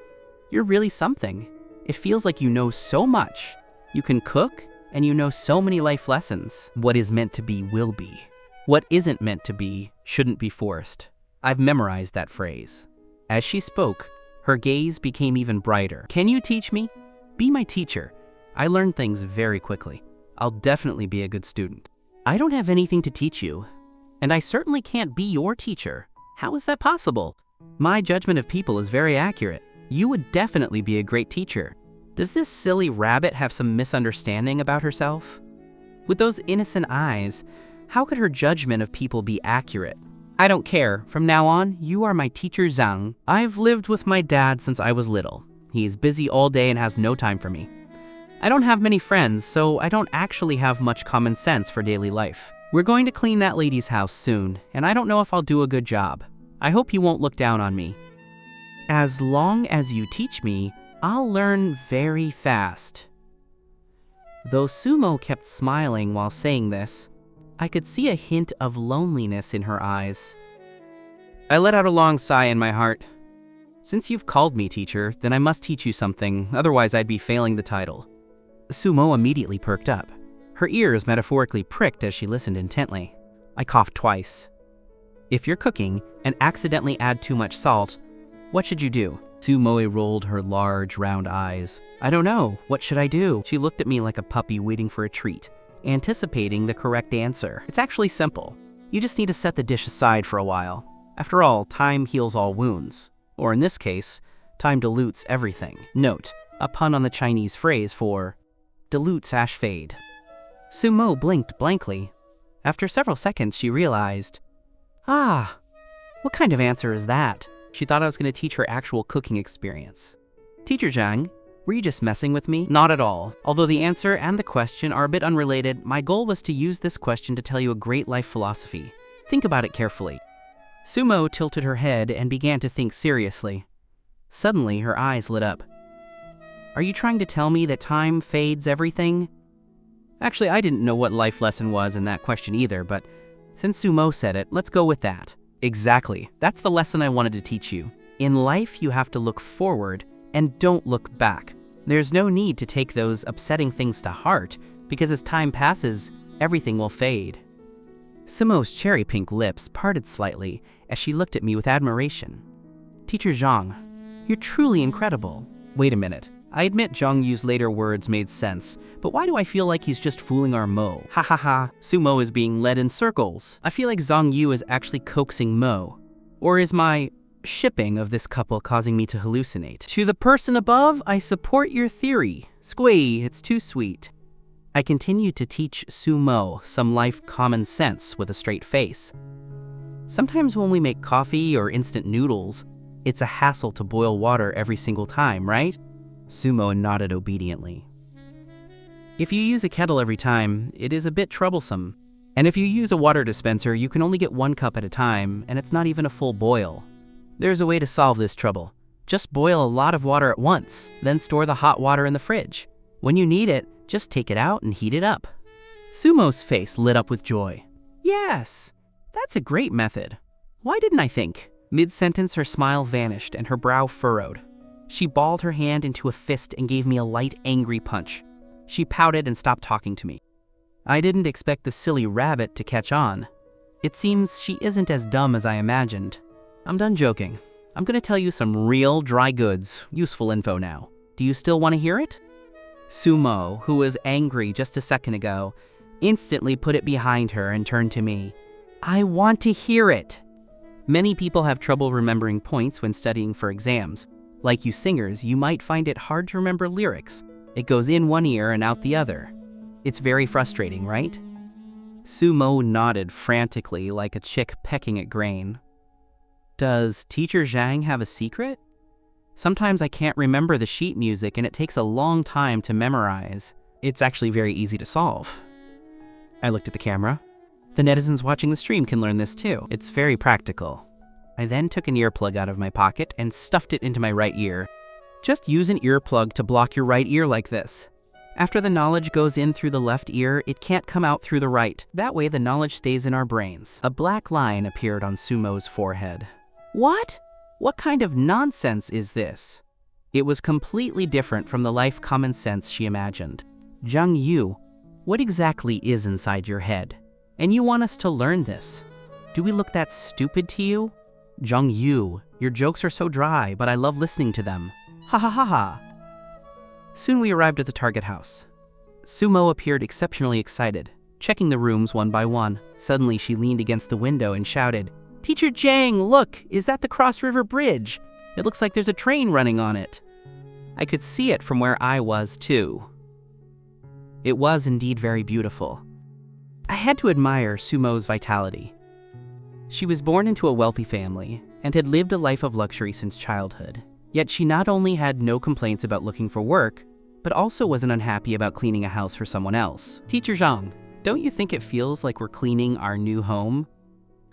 you're really something. It feels like you know so much. You can cook, and you know so many life lessons. What is meant to be will be. What isn't meant to be shouldn't be forced. I've memorized that phrase. As she spoke, her gaze became even brighter. Can you teach me? Be my teacher. I learn things very quickly. I'll definitely be a good student. I don't have anything to teach you, and I certainly can't be your teacher. How is that possible? My judgment of people is very accurate. You would definitely be a great teacher. Does this silly rabbit have some misunderstanding about herself? With those innocent eyes, how could her judgment of people be accurate? I don't care. From now on, you are my teacher Zhang. I've lived with my dad since I was little. He's busy all day and has no time for me. I don't have many friends, so I don't actually have much common sense for daily life. We're going to clean that lady's house soon, and I don't know if I'll do a good job. I hope you won't look down on me. As long as you teach me, I'll learn very fast. Though Sumo kept smiling while saying this, I could see a hint of loneliness in her eyes. I let out a long sigh in my heart. Since you've called me teacher, then I must teach you something, otherwise I'd be failing the title. Sumo immediately perked up. Her ears metaphorically pricked as she listened intently. I coughed twice. If you're cooking and accidentally add too much salt, what should you do? Sumo rolled her large, round eyes. I don't know. What should I do? She looked at me like a puppy waiting for a treat, anticipating the correct answer. It's actually simple. You just need to set the dish aside for a while. After all, time heals all wounds. Or in this case, time dilutes everything. Note, a pun on the Chinese phrase for dilute/fade. Sumo blinked blankly. After several seconds, she realized, what kind of answer is that? She thought I was going to teach her actual cooking experience. Teacher Zhang, were you just messing with me? Not at all. Although the answer and the question are a bit unrelated, my goal was to use this question to tell you a great life philosophy. Think about it carefully. Sumo tilted her head and began to think seriously. Suddenly, her eyes lit up. Are you trying to tell me that time fades everything? Actually, I didn't know what life lesson was in that question either, but since Sumo said it, let's go with that. Exactly. That's the lesson I wanted to teach you. In life, you have to look forward and don't look back. There's no need to take those upsetting things to heart, because as time passes, everything will fade. Sumo's cherry pink lips parted slightly as she looked at me with admiration. Teacher Zhang, you're truly incredible. Wait a minute. I admit Zhang Yu's later words made sense, but why do I feel like he's just fooling our Mo? Ha ha ha, Sumo is being led in circles. I feel like Zhang Yu is actually coaxing Mo. Or is my shipping of this couple causing me to hallucinate? To the person above, I support your theory. Squee, it's too sweet. I continued to teach Sumo some life common sense with a straight face. Sometimes when we make coffee or instant noodles, it's a hassle to boil water every single time, right? Sumo nodded obediently. If you use a kettle every time, it is a bit troublesome. And if you use a water dispenser, you can only get 1 cup at a time, and it's not even a full boil. There's a way to solve this trouble. Just boil a lot of water at once, then store the hot water in the fridge. When you need it, just take it out and heat it up. Sumo's face lit up with joy. Yes, that's a great method. Why didn't I think? Mid-sentence, her smile vanished and her brow furrowed. She balled her hand into a fist and gave me a light, angry punch. She pouted and stopped talking to me. I didn't expect the silly rabbit to catch on. It seems she isn't as dumb as I imagined. I'm done joking. I'm gonna tell you some real dry goods, useful info now. Do you still want to hear it? Sumo, who was angry just a second ago, instantly put it behind her and turned to me. I want to hear it. Many people have trouble remembering points when studying for exams. Like you singers, you might find it hard to remember lyrics. It goes in one ear and out the other. It's very frustrating, right? Sumo nodded frantically like a chick pecking at grain. Does Teacher Zhang have a secret? Sometimes I can't remember the sheet music and it takes a long time to memorize. It's actually very easy to solve. I looked at the camera. The netizens watching the stream can learn this too. It's very practical. I then took an earplug out of my pocket and stuffed it into my right ear. Just use an earplug to block your right ear like this. After the knowledge goes in through the left ear, it can't come out through the right. That way the knowledge stays in our brains. A black line appeared on Sumo's forehead. What? What kind of nonsense is this? It was completely different from the life common sense she imagined. Zhang Yu, what exactly is inside your head? And you want us to learn this? Do we look that stupid to you? Zhang Yu, your jokes are so dry, but I love listening to them. Ha ha ha ha. Soon we arrived at the target house. Sumo appeared exceptionally excited, checking the rooms one by one. Suddenly she leaned against the window and shouted, Teacher Zhang, look, is that the Cross River Bridge? It looks like there's a train running on it. I could see it from where I was too. It was indeed very beautiful. I had to admire Sumo's vitality. She was born into a wealthy family and had lived a life of luxury since childhood. Yet she not only had no complaints about looking for work, but also wasn't unhappy about cleaning a house for someone else. Teacher Zhang, don't you think it feels like we're cleaning our new home?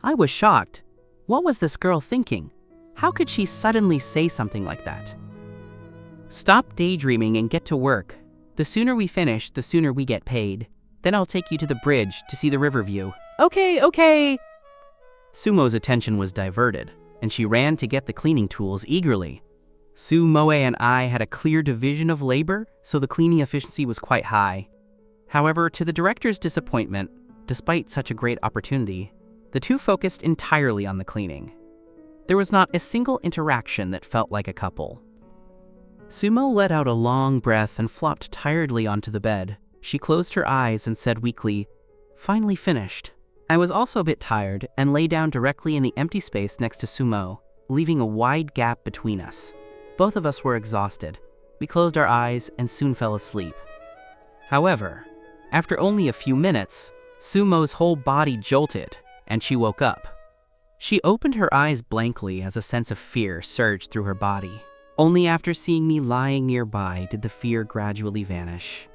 I was shocked. What was this girl thinking? How could she suddenly say something like that? Stop daydreaming and get to work. The sooner we finish, the sooner we get paid. Then I'll take you to the bridge to see the river view. Okay. Sumo's attention was diverted, and she ran to get the cleaning tools eagerly. Sumoe and I had a clear division of labor, so the cleaning efficiency was quite high. However, to the director's disappointment, despite such a great opportunity, the two focused entirely on the cleaning. There was not a single interaction that felt like a couple. Sumo let out a long breath and flopped tiredly onto the bed. She closed her eyes and said weakly, "Finally finished." I was also a bit tired and lay down directly in the empty space next to Sumo, leaving a wide gap between us. Both of us were exhausted. We closed our eyes and soon fell asleep. However, after only a few minutes, Sumo's whole body jolted, and she woke up. She opened her eyes blankly as a sense of fear surged through her body. Only after seeing me lying nearby did the fear gradually vanish.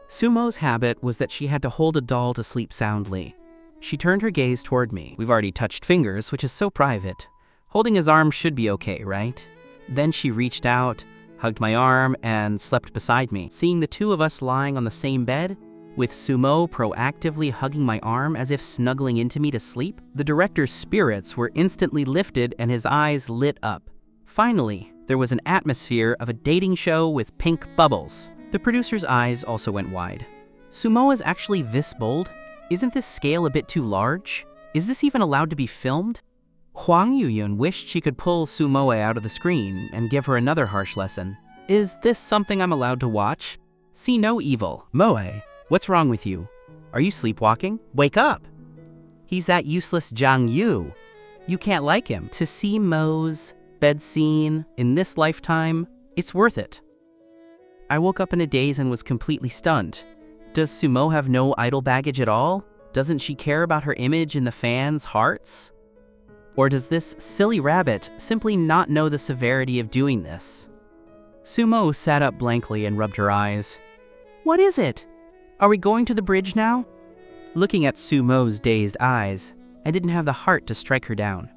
Sumo's habit was that she had to hold a doll to sleep soundly. She turned her gaze toward me. We've already touched fingers, which is so private. Holding his arm should be okay, right? Then she reached out, hugged my arm, and slept beside me. Seeing the two of us lying on the same bed, with Sumo proactively hugging my arm as if snuggling into me to sleep, the director's spirits were instantly lifted and his eyes lit up. Finally, there was an atmosphere of a dating show with pink bubbles. The producer's eyes also went wide. Sumo is actually this bold? Isn't this scale a bit too large? Is this even allowed to be filmed? Huang Yuyun wished she could pull Sumoe out of the screen and give her another harsh lesson. Is this something I'm allowed to watch? See no evil. Moe, what's wrong with you? Are you sleepwalking? Wake up! He's that useless Zhang Yu. You can't like him. To see Mo's bed scene in this lifetime, it's worth it. I woke up in a daze and was completely stunned. Does Sumo have no idol baggage at all? Doesn't she care about her image in the fans' hearts? Or does this silly rabbit simply not know the severity of doing this? Sumo sat up blankly and rubbed her eyes. What is it? Are we going to the bridge now? Looking at Sumo's dazed eyes, I didn't have the heart to strike her down.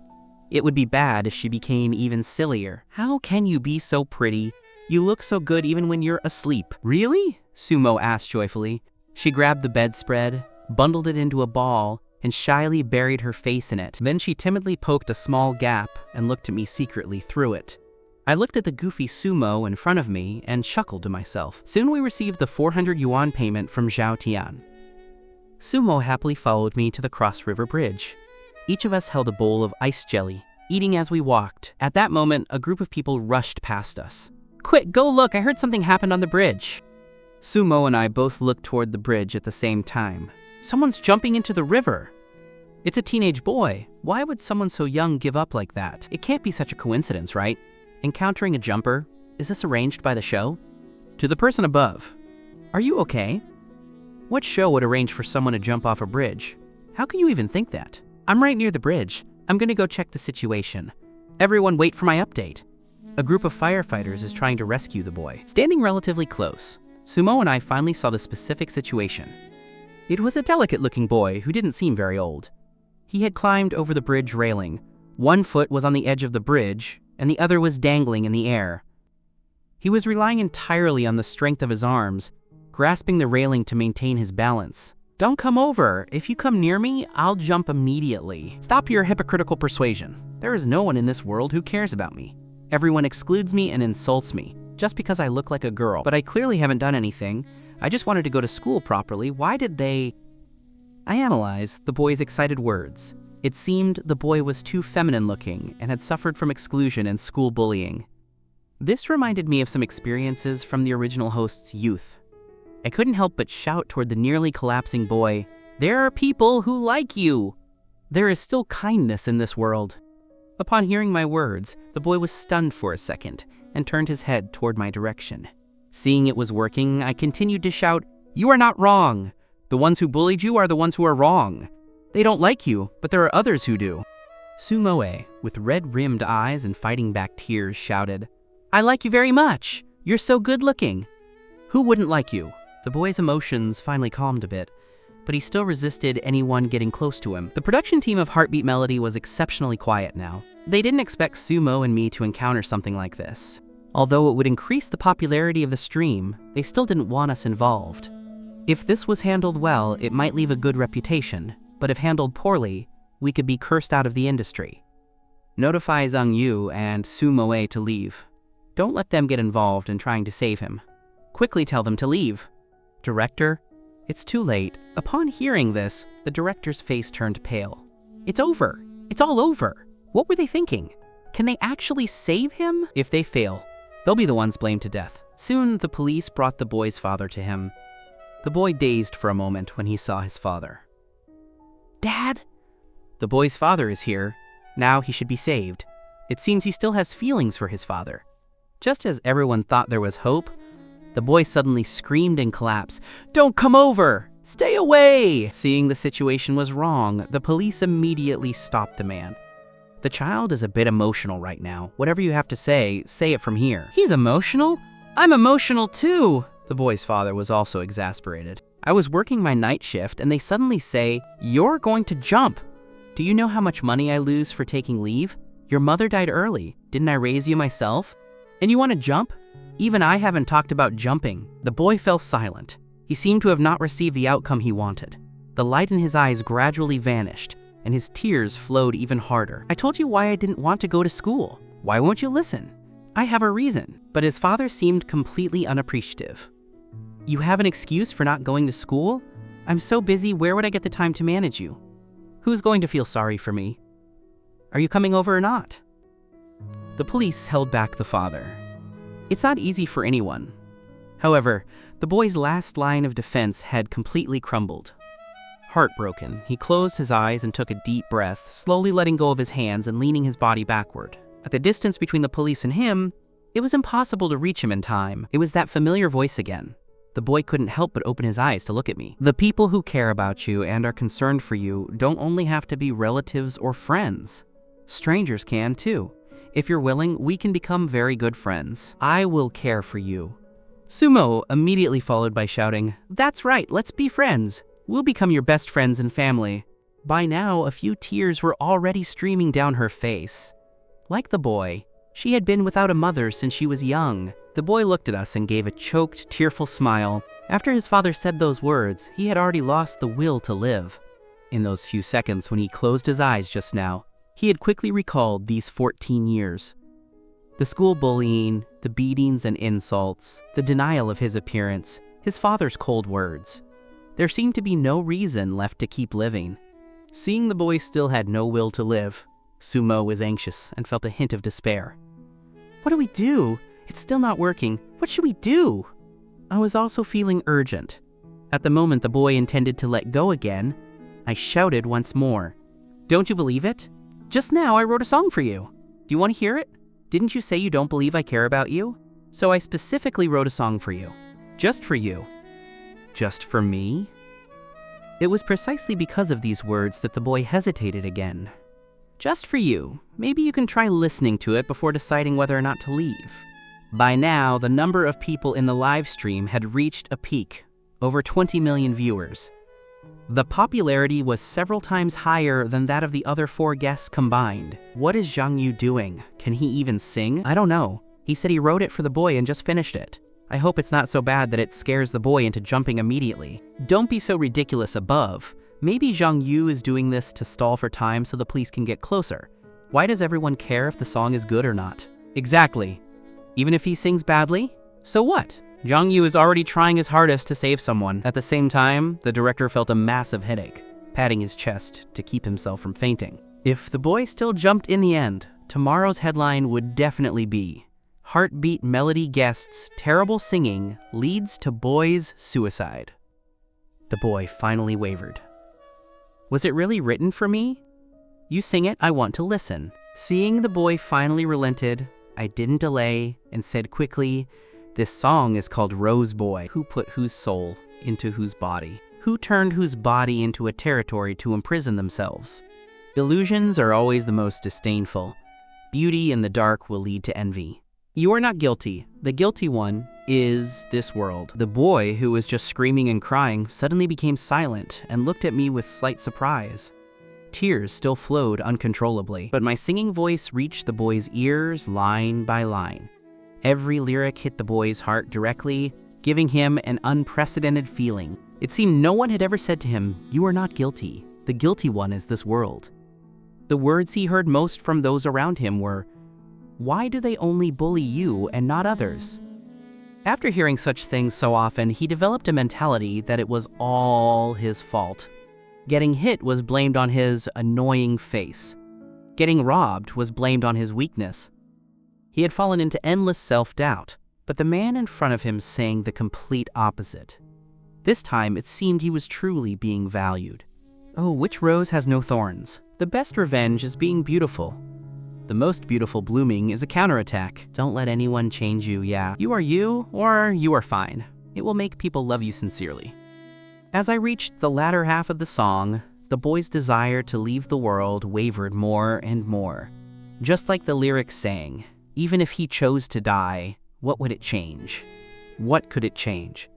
It would be bad if she became even sillier. How can you be so pretty? You look so good even when you're asleep. Really? Sumo asked joyfully. She grabbed the bedspread, bundled it into a ball, and shyly buried her face in it. Then she timidly poked a small gap and looked at me secretly through it. I looked at the goofy Sumo in front of me and chuckled to myself. Soon we received the 400 yuan payment from Zhao Tian. Sumo happily followed me to the Cross River Bridge. Each of us held a bowl of ice jelly, eating as we walked. At that moment, a group of people rushed past us. Quick, go look, I heard something happened on the bridge. Sumo and I both looked toward the bridge at the same time. Someone's jumping into the river. It's a teenage boy. Why would someone so young give up like that? It can't be such a coincidence, right? Encountering a jumper? Is this arranged by the show? To the person above, are you okay? What show would arrange for someone to jump off a bridge? How can you even think that? I'm right near the bridge. I'm gonna go check the situation. Everyone wait for my update. A group of firefighters is trying to rescue the boy. Standing relatively close, Sumo and I finally saw the specific situation. It was a delicate-looking boy who didn't seem very old. He had climbed over the bridge railing. One foot was on the edge of the bridge, and the other was dangling in the air. He was relying entirely on the strength of his arms, grasping the railing to maintain his balance. Don't come over. If you come near me, I'll jump immediately. Stop your hypocritical persuasion. There is no one in this world who cares about me. Everyone excludes me and insults me, just because I look like a girl. But I clearly haven't done anything. I just wanted to go to school properly. Why did they... I analyzed the boy's excited words. It seemed the boy was too feminine looking and had suffered from exclusion and school bullying. This reminded me of some experiences from the original host's youth. I couldn't help but shout toward the nearly collapsing boy, "There are people who like you! There is still kindness in this world." Upon hearing my words, the boy was stunned for a second and turned his head toward my direction. Seeing it was working, I continued to shout, "You are not wrong! The ones who bullied you are the ones who are wrong. They don't like you, but there are others who do." Sumoe, with red-rimmed eyes and fighting back tears, shouted, "I like you very much! You're so good-looking! Who wouldn't like you?" The boy's emotions finally calmed a bit, but he still resisted anyone getting close to him. The production team of Heartbeat Melody was exceptionally quiet now. They didn't expect Sumo and me to encounter something like this. Although it would increase the popularity of the stream, they still didn't want us involved. If this was handled well, it might leave a good reputation, but if handled poorly, we could be cursed out of the industry. Notify Zhang Yu and Sumo to leave. Don't let them get involved in trying to save him. Quickly tell them to leave. Director? It's too late. Upon hearing this, the director's face turned pale. It's over. It's all over. What were they thinking? Can they actually save him? If they fail, they'll be the ones blamed to death. Soon, the police brought the boy's father to him. The boy dazed for a moment when he saw his father. Dad? The boy's father is here. Now he should be saved. It seems he still has feelings for his father. Just as everyone thought there was hope, the boy suddenly screamed in collapse. Don't come over! Stay away! Seeing the situation was wrong, the police immediately stopped the man. The child is a bit emotional right now. Whatever you have to say it from here. He's emotional? I'm emotional too! The boy's father was also exasperated. I was working my night shift and they suddenly say, you're going to jump. Do you know how much money I lose for taking leave? Your mother died early. Didn't I raise you myself? And you want to jump? Even I haven't talked about jumping. The boy fell silent. He seemed to have not received the outcome he wanted. The light in his eyes gradually vanished, and his tears flowed even harder. I told you why I didn't want to go to school. Why won't you listen? I have a reason. But his father seemed completely unappreciative. You have an excuse for not going to school? I'm so busy, where would I get the time to manage you? Who's going to feel sorry for me? Are you coming over or not? The police held back the father. It's not easy for anyone. However, the boy's last line of defense had completely crumbled. Heartbroken, he closed his eyes and took a deep breath, slowly letting go of his hands and leaning his body backward. At the distance between the police and him, it was impossible to reach him in time. It was that familiar voice again. The boy couldn't help but open his eyes to look at me. The people who care about you and are concerned for you don't only have to be relatives or friends. Strangers can too. If you're willing, we can become very good friends. I will care for you. Sumo immediately followed by shouting, That's right, let's be friends. We'll become your best friends and family. By now, a few tears were already streaming down her face. Like the boy, she had been without a mother since she was young. The boy looked at us and gave a choked, tearful smile. After his father said those words, he had already lost the will to live. In those few seconds when he closed his eyes just now, he had quickly recalled these 14 years. The school bullying, the beatings and insults, the denial of his appearance, his father's cold words. There seemed to be no reason left to keep living. Seeing the boy still had no will to live, Sumo was anxious and felt a hint of despair. What do we do? It's still not working. What should we do? I was also feeling urgent. At the moment the boy intended to let go again, I shouted once more. Don't you believe it? Just now I wrote a song for you. Do you want to hear it? Didn't you say you don't believe I care about you? So I specifically wrote a song for you. Just for you. Just for me? It was precisely because of these words that the boy hesitated again. Just for you. Maybe you can try listening to it before deciding whether or not to leave. By now, the number of people in the live stream had reached a peak, over 20 million viewers. The popularity was several times higher than that of the other 4 guests combined. What is Zhang Yu doing? Can he even sing? I don't know. He said he wrote it for the boy and just finished it. I hope it's not so bad that it scares the boy into jumping immediately. Don't be so ridiculous above. Maybe Zhang Yu is doing this to stall for time so the police can get closer. Why does everyone care if the song is good or not? Exactly. Even if he sings badly? So what? Zhang Yu is already trying his hardest to save someone. At the same time, the director felt a massive headache, patting his chest to keep himself from fainting. If the boy still jumped in the end, tomorrow's headline would definitely be Heartbeat Melody Guests Terrible Singing Leads to Boy's Suicide. The boy finally wavered. Was it really written for me? You sing it, I want to listen. Seeing the boy finally relented, I didn't delay and said quickly, This song is called Rose Boy. Who put whose soul into whose body? Who turned whose body into a territory to imprison themselves? Illusions are always the most disdainful. Beauty in the dark will lead to envy. You are not guilty. The guilty one is this world. The boy, who was just screaming and crying, suddenly became silent and looked at me with slight surprise. Tears still flowed uncontrollably, but my singing voice reached the boy's ears line by line. Every lyric hit the boy's heart directly, giving him an unprecedented feeling. It seemed no one had ever said to him, "You are not guilty. The guilty one is this world." The words he heard most from those around him were, "Why do they only bully you and not others?" After hearing such things so often, he developed a mentality that it was all his fault. Getting hit was blamed on his annoying face. Getting robbed was blamed on his weakness. He had fallen into endless self-doubt, but the man in front of him sang the complete opposite. This time, it seemed he was truly being valued. Oh, which rose has no thorns? The best revenge is being beautiful. The most beautiful blooming is a counterattack. Don't let anyone change you, yeah. You are you, or you are fine. It will make people love you sincerely. As I reached the latter half of the song, the boy's desire to leave the world wavered more and more. Just like the lyrics sang, even if he chose to die, what would it change? What could it change?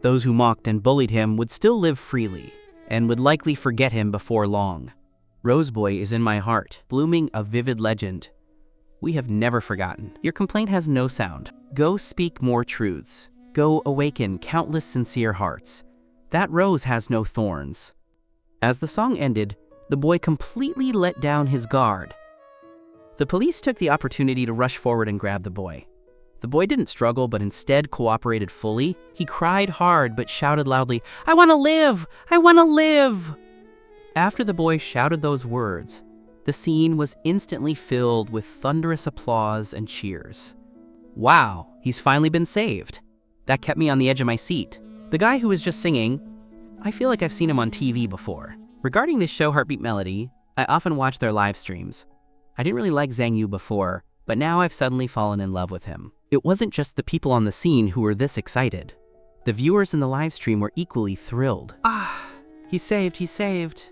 Those who mocked and bullied him would still live freely, and would likely forget him before long. Roseboy is in my heart, blooming a vivid legend. We have never forgotten. Your complaint has no sound. Go speak more truths. Go awaken countless sincere hearts. That rose has no thorns. As the song ended, the boy completely let down his guard. The police took the opportunity to rush forward and grab the boy. The boy didn't struggle, but instead cooperated fully. He cried hard, but shouted loudly, "I want to live! I want to live!" After the boy shouted those words, the scene was instantly filled with thunderous applause and cheers. Wow, he's finally been saved. That kept me on the edge of my seat. The guy who was just singing, I feel like I've seen him on TV before. Regarding this show Heartbeat Melody, I often watch their live streams. I didn't really like Zhang Yu before, but now I've suddenly fallen in love with him. It wasn't just the people on the scene who were this excited. The viewers in the live stream were equally thrilled. He's saved, he's saved.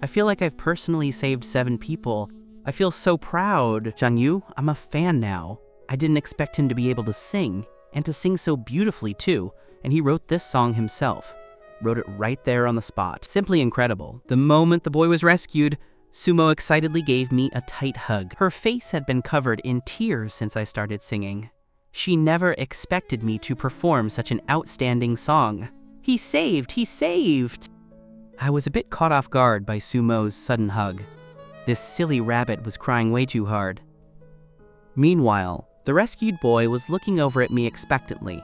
I feel like I've personally saved 7 people. I feel so proud. Zhang Yu, I'm a fan now. I didn't expect him to be able to sing, and to sing so beautifully too, and he wrote this song himself. Wrote it right there on the spot. Simply incredible. The moment the boy was rescued, Sumo excitedly gave me a tight hug. Her face had been covered in tears since I started singing. She never expected me to perform such an outstanding song. He's saved! He's saved! I was a bit caught off guard by Sumo's sudden hug. This silly rabbit was crying way too hard. Meanwhile, the rescued boy was looking over at me expectantly,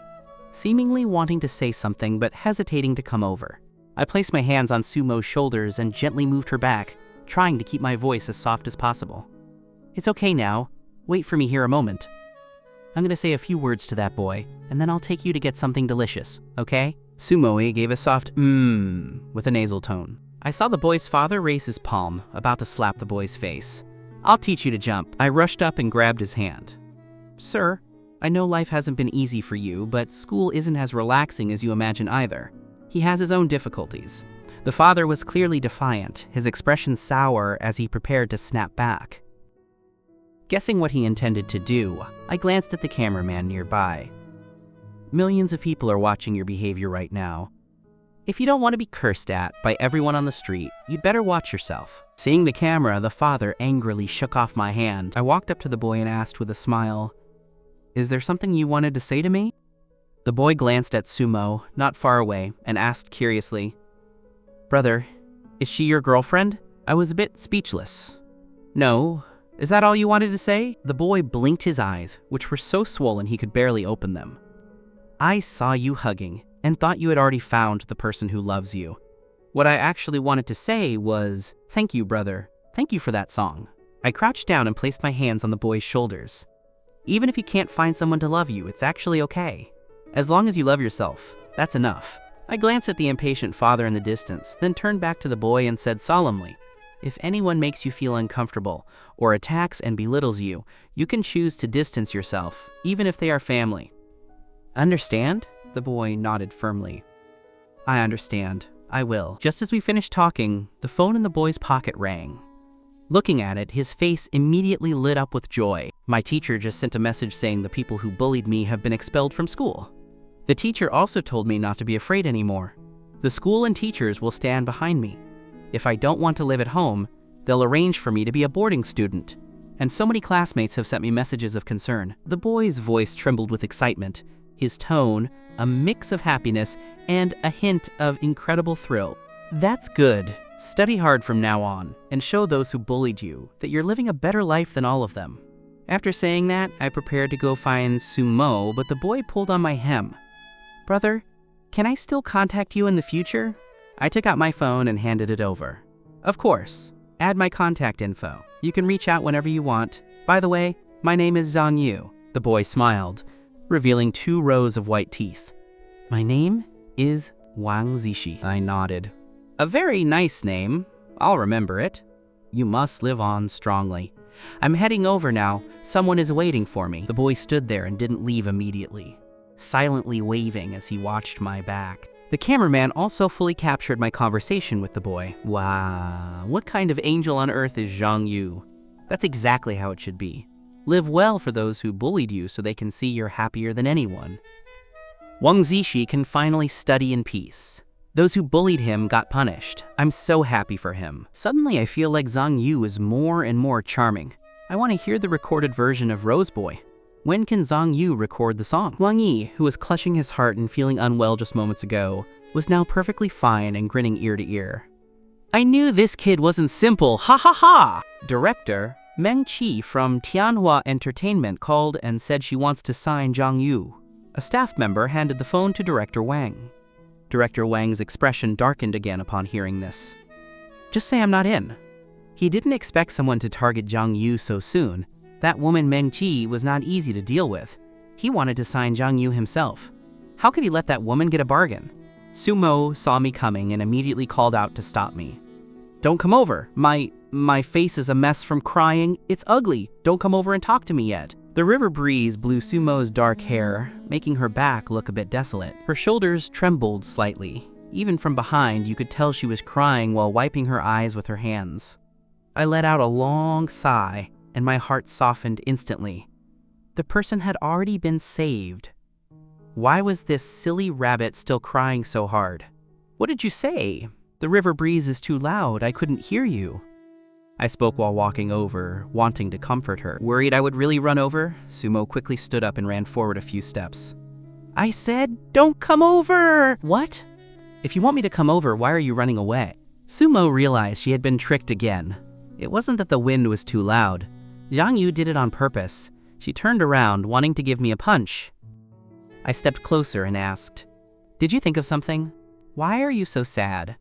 seemingly wanting to say something but hesitating to come over. I placed my hands on Sumo's shoulders and gently moved her back, trying to keep my voice as soft as possible. It's okay now. Wait for me here a moment. I'm gonna say a few words to that boy, and then I'll take you to get something delicious, okay? Sumoe gave a soft with a nasal tone. I saw the boy's father raise his palm, about to slap the boy's face. I'll teach you to jump. I rushed up and grabbed his hand. Sir, I know life hasn't been easy for you, but school isn't as relaxing as you imagine either. He has his own difficulties. The father was clearly defiant, his expression sour as he prepared to snap back. Guessing what he intended to do, I glanced at the cameraman nearby. Millions of people are watching your behavior right now. If you don't want to be cursed at by everyone on the street, you'd better watch yourself. Seeing the camera, the father angrily shook off my hand. I walked up to the boy and asked with a smile, "Is there something you wanted to say to me?" The boy glanced at Sumo, not far away, and asked curiously, "Brother, is she your girlfriend?" I was a bit speechless. "No. Is that all you wanted to say?" The boy blinked his eyes, which were so swollen he could barely open them. "I saw you hugging, and thought you had already found the person who loves you. What I actually wanted to say was, thank you, brother. Thank you for that song." I crouched down and placed my hands on the boy's shoulders. Even if you can't find someone to love you, it's actually okay. As long as you love yourself, that's enough. I glanced at the impatient father in the distance, then turned back to the boy and said solemnly, "If anyone makes you feel uncomfortable, or attacks and belittles you, you can choose to distance yourself, even if they are family." "Understand?" The boy nodded firmly. "I understand. I will." Just as we finished talking, the phone in the boy's pocket rang. Looking at it, his face immediately lit up with joy. My teacher just sent a message saying the people who bullied me have been expelled from school. The teacher also told me not to be afraid anymore. The school and teachers will stand behind me. If I don't want to live at home, they'll arrange for me to be a boarding student. And so many classmates have sent me messages of concern. The boy's voice trembled with excitement, his tone a mix of happiness and a hint of incredible thrill. That's good. Study hard from now on and show those who bullied you that you're living a better life than all of them. After saying that, I prepared to go find Sumo, but the boy pulled on my hem. Brother, can I still contact you in the future? I took out my phone and handed it over. Of course. Add my contact info. You can reach out whenever you want. By the way, my name is Zhang Yu. The boy smiled, revealing 2 rows of white teeth. My name is Wang Zishi. I nodded. A very nice name. I'll remember it. You must live on strongly. I'm heading over now. Someone is waiting for me. The boy stood there and didn't leave immediately, silently waving as he watched my back. The cameraman also fully captured my conversation with the boy. Wow, what kind of angel on earth is Zhang Yu? That's exactly how it should be. Live well for those who bullied you so they can see you're happier than anyone. Wang Zishi can finally study in peace. Those who bullied him got punished. I'm so happy for him. Suddenly I feel like Zhang Yu is more and more charming. I want to hear the recorded version of Rose Boy. When can Zhang Yu record the song? Wang Yi, who was clutching his heart and feeling unwell just moments ago, was now perfectly fine and grinning ear to ear. I knew this kid wasn't simple, ha ha ha! Director Meng Qi from Tianhua Entertainment called and said she wants to sign Zhang Yu. A staff member handed the phone to Director Wang. Director Wang's expression darkened again upon hearing this. Just say I'm not in. He didn't expect someone to target Zhang Yu so soon. That woman Meng Qi was not easy to deal with. He wanted to sign Zhang Yu himself. How could he let that woman get a bargain? Sumo saw me coming and immediately called out to stop me. Don't come over. My face is a mess from crying. It's ugly. Don't come over and talk to me yet. The river breeze blew Sumo's dark hair, making her back look a bit desolate. Her shoulders trembled slightly. Even from behind, you could tell she was crying while wiping her eyes with her hands. I let out a long sigh, and my heart softened instantly. The person had already been saved. Why was this silly rabbit still crying so hard? What did you say? The river breeze is too loud. I couldn't hear you. I spoke while walking over, wanting to comfort her. Worried I would really run over, Sumo quickly stood up and ran forward a few steps. I said, don't come over! What? If you want me to come over, why are you running away? Sumo realized she had been tricked again. It wasn't that the wind was too loud. Zhang Yu did it on purpose. She turned around, wanting to give me a punch. I stepped closer and asked, did you think of something? Why are you so sad?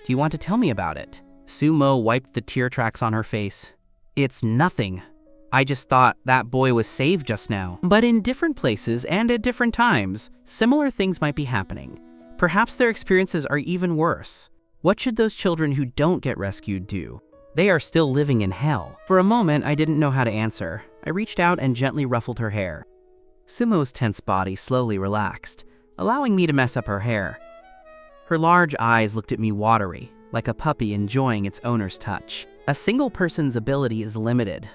Do you want to tell me about it? Sumo wiped the tear tracks on her face. It's nothing. I just thought that boy was saved just now. But in different places and at different times, similar things might be happening. Perhaps their experiences are even worse. What should those children who don't get rescued do? They are still living in hell. For a moment, I didn't know how to answer. I reached out and gently ruffled her hair. Sumo's tense body slowly relaxed, allowing me to mess up her hair. Her large eyes looked at me watery, like a puppy enjoying its owner's touch. A single person's ability is limited.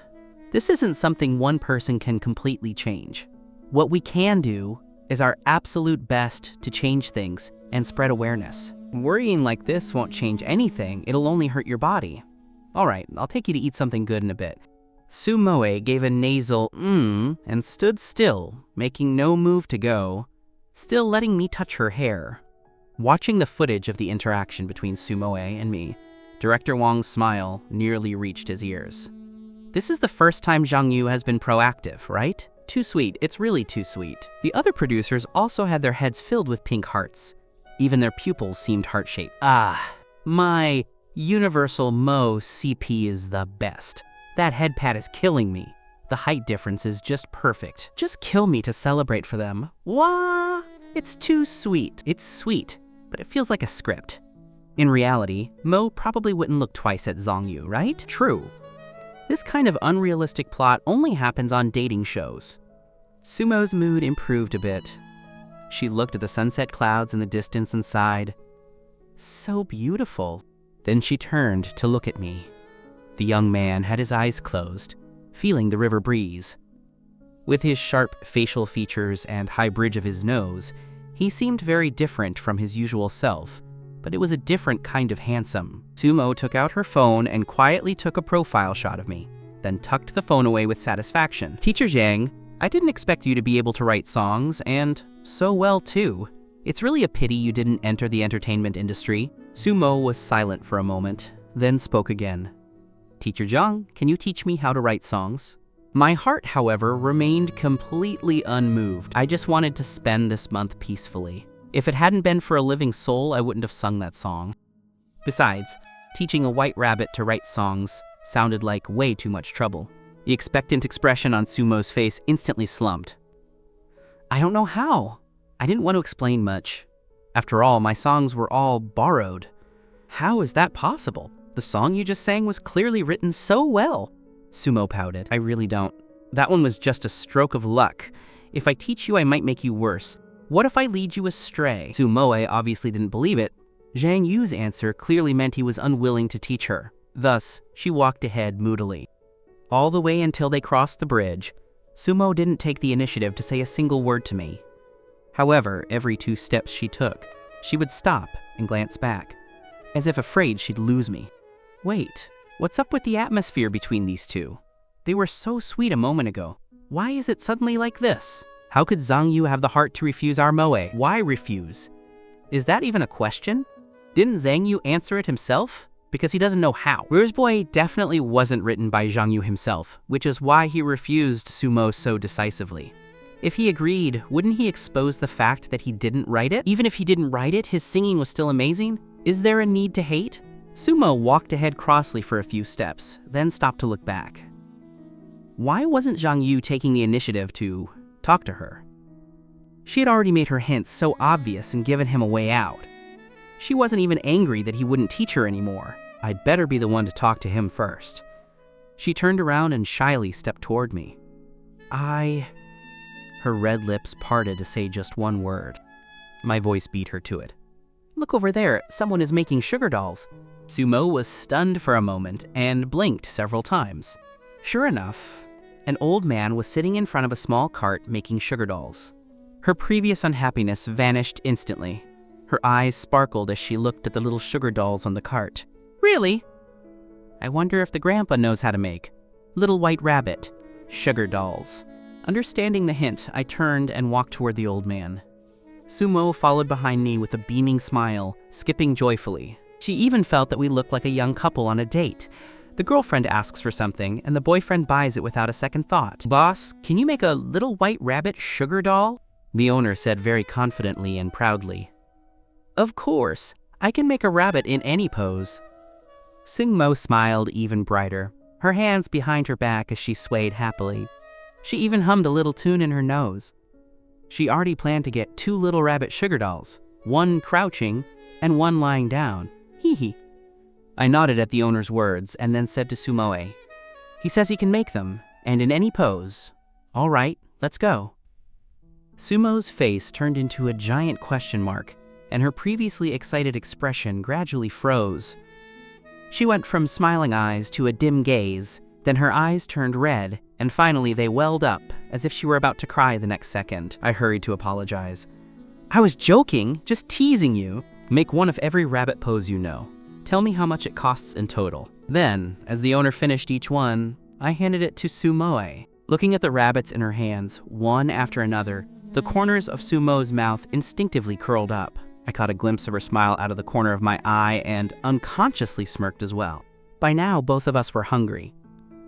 This isn't something one person can completely change. What we can do is our absolute best to change things and spread awareness. Worrying like this won't change anything, it'll only hurt your body. All right, I'll take you to eat something good in a bit. Sumoe gave a nasal and stood still, making no move to go, still letting me touch her hair. Watching the footage of the interaction between Sumoe and me, Director Wang's smile nearly reached his ears. This is the first time Zhang Yu has been proactive, right? Too sweet, it's really too sweet. The other producers also had their heads filled with pink hearts. Even their pupils seemed heart-shaped. Ah, my Universal Mo CP is the best. That head pat is killing me. The height difference is just perfect. Just kill me to celebrate for them. Wah! It's too sweet. It's sweet, but it feels like a script. In reality, Mo probably wouldn't look twice at Zhang Yu, right? True. This kind of unrealistic plot only happens on dating shows. Sumo's mood improved a bit. She looked at the sunset clouds in the distance and sighed. So beautiful. Then she turned to look at me. The young man had his eyes closed, feeling the river breeze. With his sharp facial features and high bridge of his nose, he seemed very different from his usual self, but it was a different kind of handsome. Sumo took out her phone and quietly took a profile shot of me, then tucked the phone away with satisfaction. Teacher Zhang, I didn't expect you to be able to write songs, and so well too. It's really a pity you didn't enter the entertainment industry. Sumo was silent for a moment, then spoke again. Teacher Zhang, can you teach me how to write songs? My heart, however, remained completely unmoved. I just wanted to spend this month peacefully. If it hadn't been for a living soul, I wouldn't have sung that song. Besides, teaching a white rabbit to write songs sounded like way too much trouble. The expectant expression on Sumo's face instantly slumped. I don't know how. I didn't want to explain much. After all, my songs were all borrowed. How is that possible? The song you just sang was clearly written so well. Sumo pouted. I really don't. That one was just a stroke of luck. If I teach you, I might make you worse. What if I lead you astray? Sumoe obviously didn't believe it. Zhang Yu's answer clearly meant he was unwilling to teach her. Thus, she walked ahead moodily. All the way until they crossed the bridge, Sumo didn't take the initiative to say a single word to me. However, every 2 steps she took, she would stop and glance back, as if afraid she'd lose me. Wait, what's up with the atmosphere between these two? They were so sweet a moment ago. Why is it suddenly like this? How could Zhang Yu have the heart to refuse our moe? Why refuse? Is that even a question? Didn't Zhang Yu answer it himself? Because he doesn't know how. Rouge Boy definitely wasn't written by Zhang Yu himself, which is why he refused Sumo so decisively. If he agreed, wouldn't he expose the fact that he didn't write it? Even if he didn't write it, his singing was still amazing? Is there a need to hate? Sumo walked ahead crossly for a few steps, then stopped to look back. Why wasn't Zhang Yu taking the initiative to talk to her? She had already made her hints so obvious and given him a way out. She wasn't even angry that he wouldn't teach her anymore. I'd better be the one to talk to him first. She turned around and shyly stepped toward me. Her red lips parted to say just one word. My voice beat her to it. Look over there, someone is making sugar dolls. Sumo was stunned for a moment and blinked several times. Sure enough, an old man was sitting in front of a small cart making sugar dolls. Her previous unhappiness vanished instantly. Her eyes sparkled as she looked at the little sugar dolls on the cart. Really? I wonder if the grandpa knows how to make little white rabbit sugar dolls. Understanding the hint, I turned and walked toward the old man. Sumo followed behind me with a beaming smile, skipping joyfully. She even felt that we looked like a young couple on a date. The girlfriend asks for something, and the boyfriend buys it without a second thought. Boss, can you make a little white rabbit sugar doll? The owner said very confidently and proudly. Of course, I can make a rabbit in any pose. Singmo smiled even brighter, her hands behind her back as she swayed happily. She even hummed a little tune in her nose. She already planned to get 2 little rabbit sugar dolls, one crouching and one lying down. Hee hee. I nodded at the owner's words and then said to Sumoe, he says he can make them, and in any pose. All right, let's go. Sumo's face turned into a giant question mark, and her previously excited expression gradually froze. She went from smiling eyes to a dim gaze, then her eyes turned red, and finally they welled up, as if she were about to cry the next second. I hurried to apologize. I was joking, just teasing you. Make one of every rabbit pose you know. Tell me how much it costs in total. Then, as the owner finished each one, I handed it to Sumoe. Looking at the rabbits in her hands, one after another, the corners of Sumo's mouth instinctively curled up. I caught a glimpse of her smile out of the corner of my eye and unconsciously smirked as well. By now, both of us were hungry.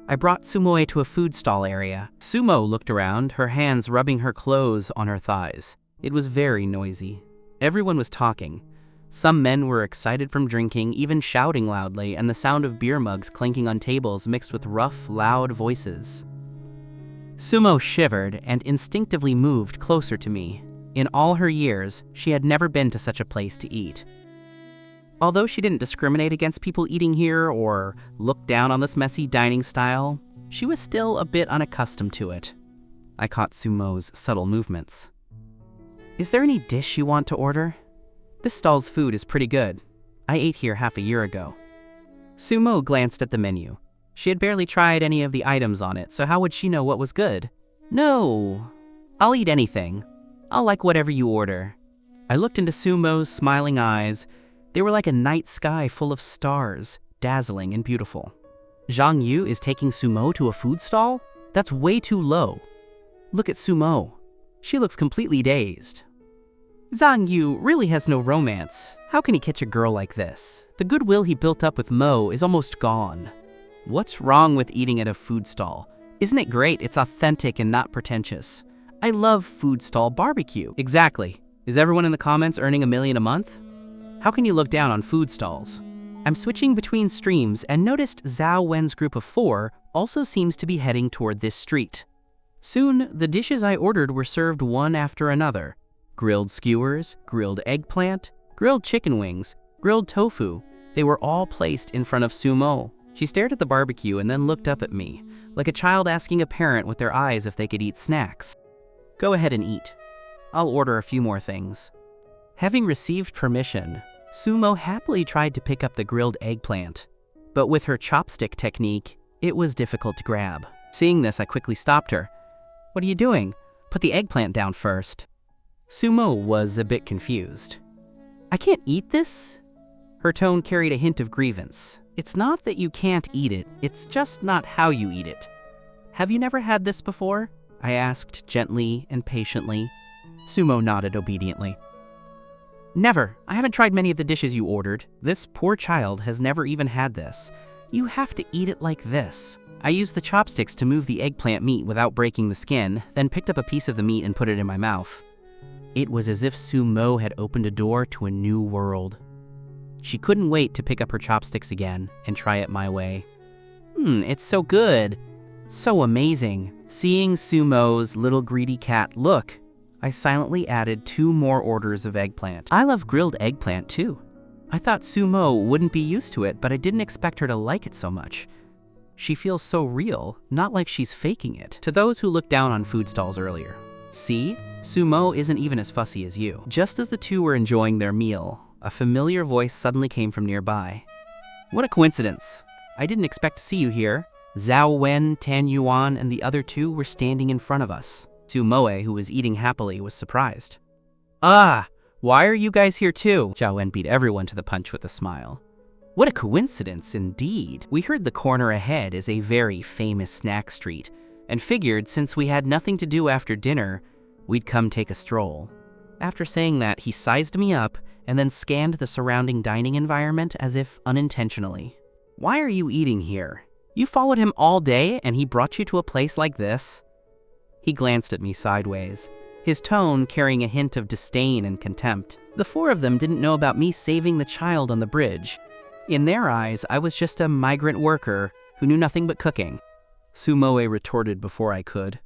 I brought Sumoe to a food stall area. Sumo looked around, her hands rubbing her clothes on her thighs. It was very noisy. Everyone was talking. Some men were excited from drinking, even shouting loudly, and the sound of beer mugs clinking on tables mixed with rough, loud voices. Sumo shivered and instinctively moved closer to me. In all her years, she had never been to such a place to eat. Although she didn't discriminate against people eating here or look down on this messy dining style, she was still a bit unaccustomed to it. I caught Sumo's subtle movements. Is there any dish you want to order? This stall's food is pretty good. I ate here half a year ago. Sumo glanced at the menu. She had barely tried any of the items on it, so how would she know what was good? No, I'll eat anything. I'll like whatever you order. I looked into Sumo's smiling eyes, They were like a night sky full of stars, dazzling and beautiful. Zhang Yu is taking Sumo to a food stall? That's way too low. Look at Sumo. She looks completely dazed. Zhang Yu really has no romance. How can he catch a girl like this? The goodwill he built up with Mo is almost gone. What's wrong with eating at a food stall? Isn't it great? It's authentic and not pretentious. I love food stall barbecue. Exactly. Is everyone in the comments earning $1 million a month? How can you look down on food stalls? I'm switching between streams and noticed Zhao Wen's group of 4 also seems to be heading toward this street. Soon, the dishes I ordered were served one after another. Grilled skewers, grilled eggplant, grilled chicken wings, grilled tofu. They were all placed in front of Sumo. She stared at the barbecue and then looked up at me, like a child asking a parent with their eyes if they could eat snacks. Go ahead and eat. I'll order a few more things. Having received permission, Sumo happily tried to pick up the grilled eggplant, but with her chopstick technique, it was difficult to grab. Seeing this, I quickly stopped her. What are you doing? Put the eggplant down first. Sumo was a bit confused. I can't eat this? Her tone carried a hint of grievance. It's not that you can't eat it, it's just not how you eat it. Have you never had this before? I asked gently and patiently. Sumo nodded obediently. Never. I haven't tried many of the dishes you ordered. This poor child has never even had this. You have to eat it like this. I used the chopsticks to move the eggplant meat without breaking the skin, then picked up a piece of the meat and put it in my mouth. It was as if Sumo had opened a door to a new world. She couldn't wait to pick up her chopsticks again and try it my way. It's so good. So amazing. Seeing Sumo's little greedy cat look, I silently added 2 more orders of eggplant. I love grilled eggplant too. I thought Sumo wouldn't be used to it, but I didn't expect her to like it so much. She feels so real, not like she's faking it. To those who looked down on food stalls earlier, see? Sumo isn't even as fussy as you. Just as the two were enjoying their meal, a familiar voice suddenly came from nearby. What a coincidence. I didn't expect to see you here. Zhao Wen, Tan Yuan, and the other 2 were standing in front of us. Sumoe, who was eating happily, was surprised. Ah, why are you guys here too? Zhao Wen beat everyone to the punch with a smile. What a coincidence indeed. We heard the corner ahead is a very famous snack street, and figured since we had nothing to do after dinner, we'd come take a stroll. After saying that, he sized me up and then scanned the surrounding dining environment as if unintentionally. Why are you eating here? You followed him all day and he brought you to a place like this? He glanced at me sideways, his tone carrying a hint of disdain and contempt. The 4 of them didn't know about me saving the child on the bridge. In their eyes, I was just a migrant worker who knew nothing but cooking. Sumoe retorted before I could.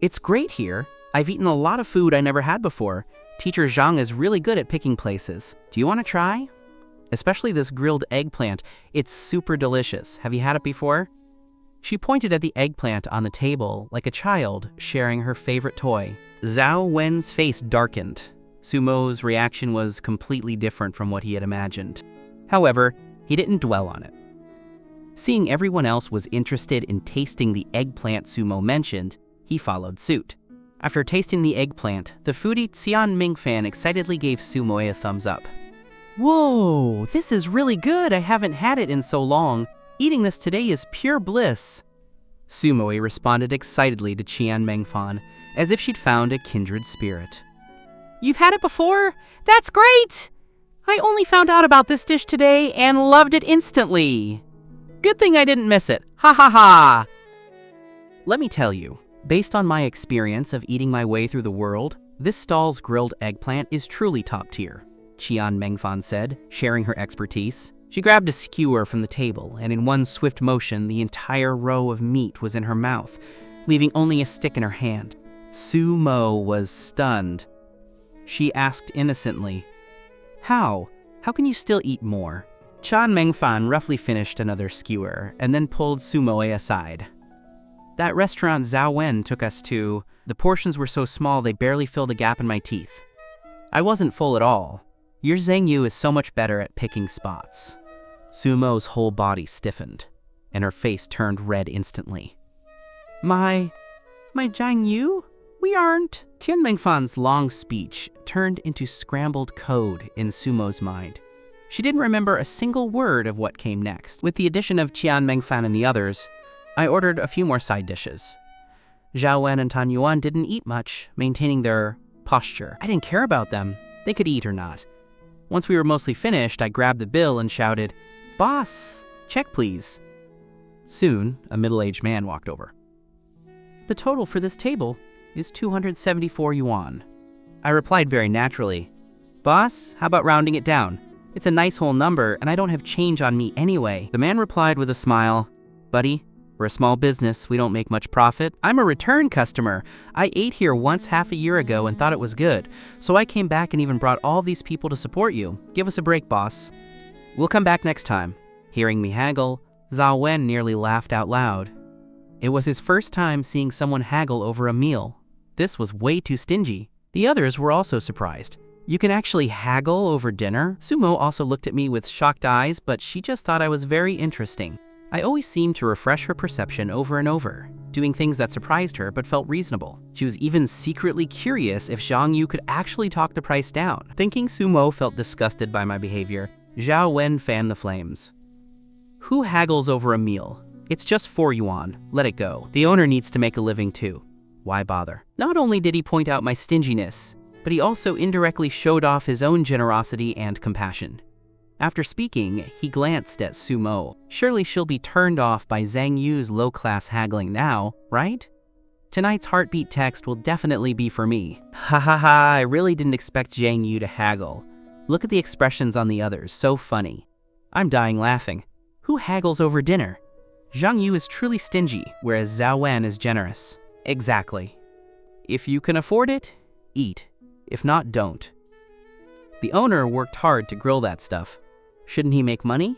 It's great here. I've eaten a lot of food I never had before. Teacher Zhang is really good at picking places. Do you want to try? Especially this grilled eggplant. It's super delicious. Have you had it before? She pointed at the eggplant on the table like a child sharing her favorite toy. Zhao Wen's face darkened. Sumo's reaction was completely different from what he had imagined. However, he didn't dwell on it. Seeing everyone else was interested in tasting the eggplant Sumo mentioned, he followed suit. After tasting the eggplant, the foodie Xian Mingfan excitedly gave Sumoe a thumbs up. Whoa, this is really good. I haven't had it in so long. Eating this today is pure bliss. Sumoe responded excitedly to Qian Mengfan, as if she'd found a kindred spirit. You've had it before? That's great! I only found out about this dish today and loved it instantly. Good thing I didn't miss it. Ha ha ha! Let me tell you, based on my experience of eating my way through the world, this stall's grilled eggplant is truly top tier, Qian Mengfan said, sharing her expertise. She grabbed a skewer from the table, and in one swift motion, the entire row of meat was in her mouth, leaving only a stick in her hand. Sumo was stunned. She asked innocently, How? How can you still eat more? Chan Mengfan roughly finished another skewer, and then pulled Sumoe aside. That restaurant Zhao Wen took us to, the portions were so small they barely filled a gap in my teeth. I wasn't full at all. Your Zhang Yu is so much better at picking spots. Sumo's whole body stiffened, and her face turned red instantly. My Zhang Yu? We aren't. Tian Mengfan's long speech turned into scrambled code in Sumo's mind. She didn't remember a single word of what came next. With the addition of Qian Mengfan and the others, I ordered a few more side dishes. Zhao Wen and Tan Yuan didn't eat much, maintaining their posture. I didn't care about them. They could eat or not. Once we were mostly finished, I grabbed the bill and shouted, "Boss, check please." Soon, a middle-aged man walked over. "The total for this table is 274 yuan. I replied very naturally, "Boss, how about rounding it down? It's a nice whole number, and I don't have change on me anyway." The man replied with a smile, "Buddy, we're a small business, we don't make much profit. I'm a return customer. I ate here once half a year ago and thought it was good, so I came back and even brought all these people to support you. Give us a break, boss. We'll come back next time." Hearing me haggle, Zhao Wen nearly laughed out loud. It was his first time seeing someone haggle over a meal. This was way too stingy. The others were also surprised. "You can actually haggle over dinner?" Sumo also looked at me with shocked eyes, but she just thought I was very interesting. I always seemed to refresh her perception over and over, doing things that surprised her but felt reasonable. She was even secretly curious if Zhang Yu could actually talk the price down. Thinking Sumo felt disgusted by my behavior, Zhao Wen fanned the flames. "Who haggles over a meal? It's just 4 yuan. Let it go. The owner needs to make a living too. Why bother?" Not only did he point out my stinginess, but he also indirectly showed off his own generosity and compassion. After speaking, he glanced at Sumo. Surely she'll be turned off by Zhang Yu's low-class haggling now, right? Tonight's heartbeat text will definitely be for me. Ha ha ha, I really didn't expect Zhang Yu to haggle. Look at the expressions on the others, so funny. I'm dying laughing. Who haggles over dinner? Zhang Yu is truly stingy, whereas Zhao Wen is generous. Exactly. If you can afford it, eat. If not, don't. The owner worked hard to grill that stuff. Shouldn't he make money?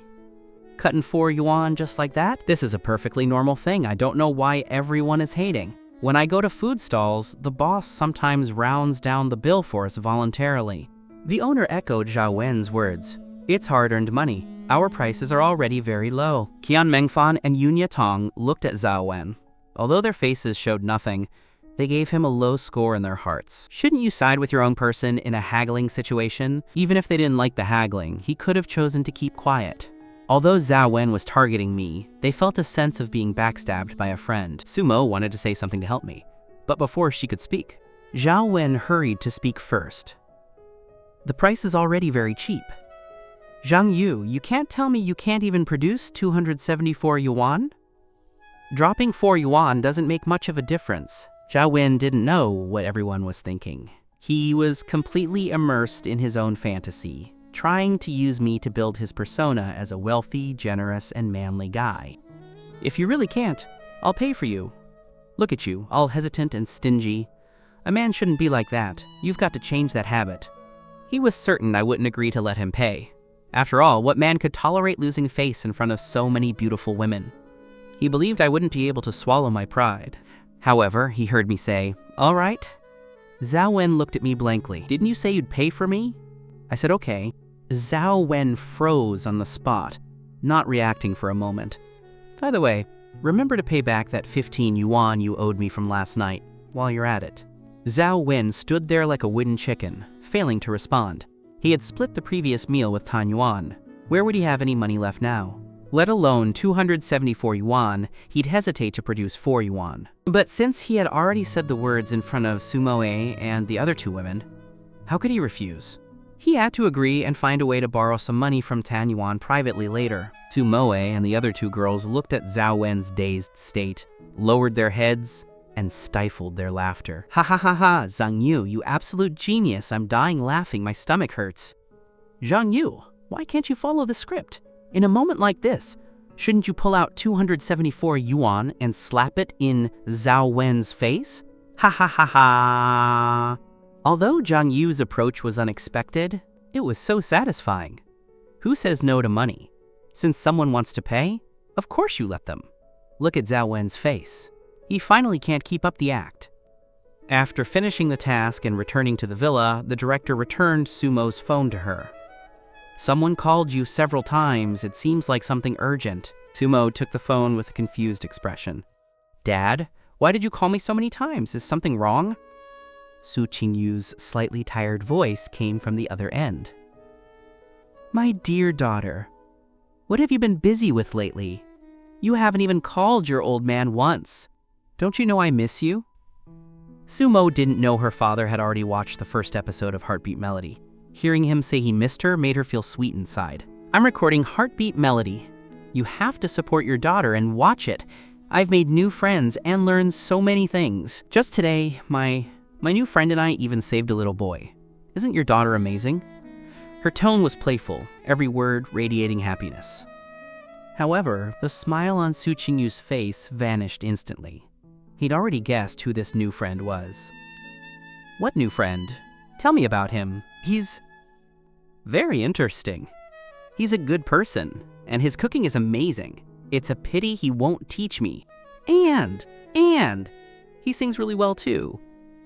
Cutting 4 yuan just like that? This is a perfectly normal thing. I don't know why everyone is hating. When I go to food stalls, the boss sometimes rounds down the bill for us voluntarily. The owner echoed Zhao Wen's words. It's hard-earned money. Our prices are already very low. Qian Mengfan and Yun Yatong looked at Zhao Wen. Although their faces showed nothing, they gave him a low score in their hearts. Shouldn't you side with your own person in a haggling situation? Even if they didn't like the haggling, he could have chosen to keep quiet. Although Zhao Wen was targeting me, they felt a sense of being backstabbed by a friend. Sumo wanted to say something to help me, but before she could speak, Zhao Wen hurried to speak first. The price is already very cheap. Zhang Yu, you can't tell me you can't even produce 274 yuan? Dropping 4 yuan doesn't make much of a difference. Zhao Wen didn't know what everyone was thinking. He was completely immersed in his own fantasy, trying to use me to build his persona as a wealthy, generous, and manly guy. If you really can't, I'll pay for you. Look at you, all hesitant and stingy. A man shouldn't be like that. You've got to change that habit. He was certain I wouldn't agree to let him pay. After all, what man could tolerate losing face in front of so many beautiful women? He believed I wouldn't be able to swallow my pride. However, he heard me say, "All right." Zhao Wen looked at me blankly. "Didn't you say you'd pay for me?" I said, "Okay." Zhao Wen froze on the spot, not reacting for a moment. "By the way, remember to pay back that 15 yuan you owed me from last night while you're at it." Zhao Wen stood there like a wooden chicken, failing to respond. He had split the previous meal with Tan Yuan. Where would he have any money left now? Let alone 274 yuan, he'd hesitate to produce 4 yuan. But since he had already said the words in front of Sumoe and the other 2 women, how could he refuse? He had to agree and find a way to borrow some money from Tan Yuan privately later. Sumoe and the other 2 girls looked at Zhao Wen's dazed state, lowered their heads, and stifled their laughter. "Ha ha ha ha, Zhang Yu, you absolute genius. I'm dying laughing, my stomach hurts." "Zhang Yu, why can't you follow the script? In a moment like this, shouldn't you pull out 274 yuan and slap it in Zhao Wen's face? Ha ha ha ha." Although Zhang Yu's approach was unexpected, it was so satisfying. Who says no to money? Since someone wants to pay, of course you let them. Look at Zhao Wen's face. He finally can't keep up the act. After finishing the task and returning to the villa, the director returned Sumo's phone to her. "Someone called you several times. It seems like something urgent." Sumo took the phone with a confused expression. "Dad, why did you call me so many times? Is something wrong?" Su Qingyu's slightly tired voice came from the other end. My dear daughter, what have you been busy with lately? You haven't even called your old man once. Don't you know I miss you? Sumo didn't know her father had already watched the first episode of Heartbeat Melody. Hearing him say he missed her made her feel sweet inside. I'm recording Heartbeat Melody. You have to support your daughter and watch it. I've made new friends and learned so many things. Just today, my new friend and I even saved a little boy. Isn't your daughter amazing? Her tone was playful, every word radiating happiness. However, the smile on Su Qingyu's face vanished instantly. He'd already guessed who this new friend was. What new friend? Tell me about him. He's very interesting. He's a good person, and his cooking is amazing. It's a pity he won't teach me. And he sings really well too.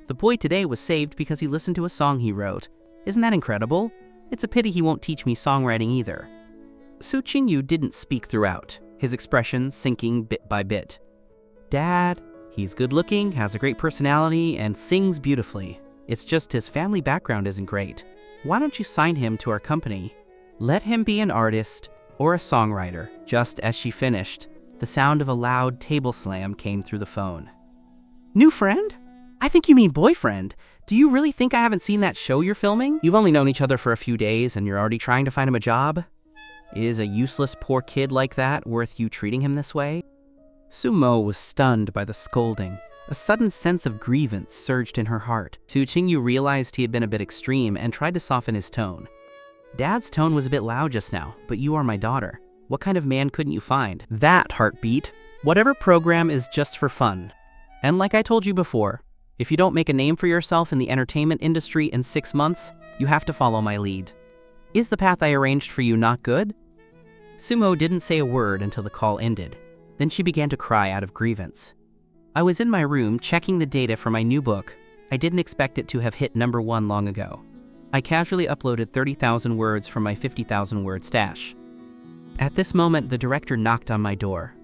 The boy today was saved because he listened to a song he wrote. Isn't that incredible? It's a pity he won't teach me songwriting either. Su Qingyu didn't speak throughout, his expression sinking bit by bit. Dad, he's good-looking, has a great personality, and sings beautifully. It's just his family background isn't great. Why don't you sign him to our company? Let him be an artist or a songwriter. Just as she finished, the sound of a loud table slam came through the phone. New friend? I think you mean boyfriend. Do you really think I haven't seen that show you're filming? You've only known each other for a few days and you're already trying to find him a job? Is a useless poor kid like that worth you treating him this way? Sumo was stunned by the scolding. A sudden sense of grievance surged in her heart. Su Qingyu realized he had been a bit extreme and tried to soften his tone. Dad's tone was a bit loud just now, but you are my daughter. What kind of man couldn't you find? That, Heartbeat. Whatever program is just for fun. And like I told you before, if you don't make a name for yourself in the entertainment industry in 6 months, you have to follow my lead. Is the path I arranged for you not good? Sumo didn't say a word until the call ended. Then she began to cry out of grievance. I was in my room checking the data for my new book. I didn't expect it to have hit #1 long ago. I casually uploaded 30,000 words from my 50,000 word stash. At this moment, the director knocked on my door.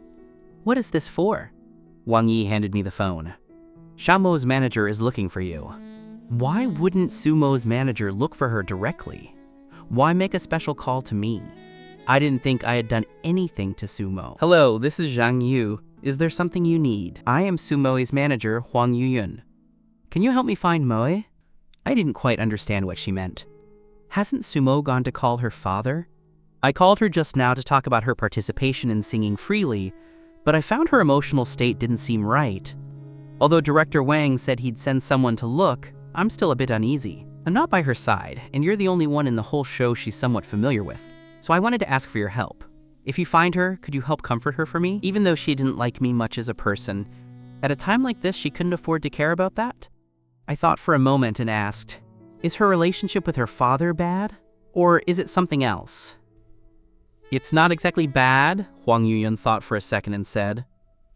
What is this for? Wang Yi handed me the phone. Shamo's manager is looking for you. Why wouldn't Sumo's manager look for her directly? Why make a special call to me? I didn't think I had done anything to Sumo. Hello, this is Zhang Yu. Is there something you need? I am Sumo's manager, Huang Yuyun. Can you help me find Moe? I didn't quite understand what she meant. Hasn't Sumo gone to call her father? I called her just now to talk about her participation in singing freely, but I found her emotional state didn't seem right. Although Director Wang said he'd send someone to look, I'm still a bit uneasy. I'm not by her side, and you're the only one in the whole show she's somewhat familiar with, so I wanted to ask for your help. If you find her, could you help comfort her for me? Even though she didn't like me much as a person, at a time like this she couldn't afford to care about that? I thought for a moment and asked, is her relationship with her father bad? Or is it something else? It's not exactly bad, Huang Yuyun thought for a second and said.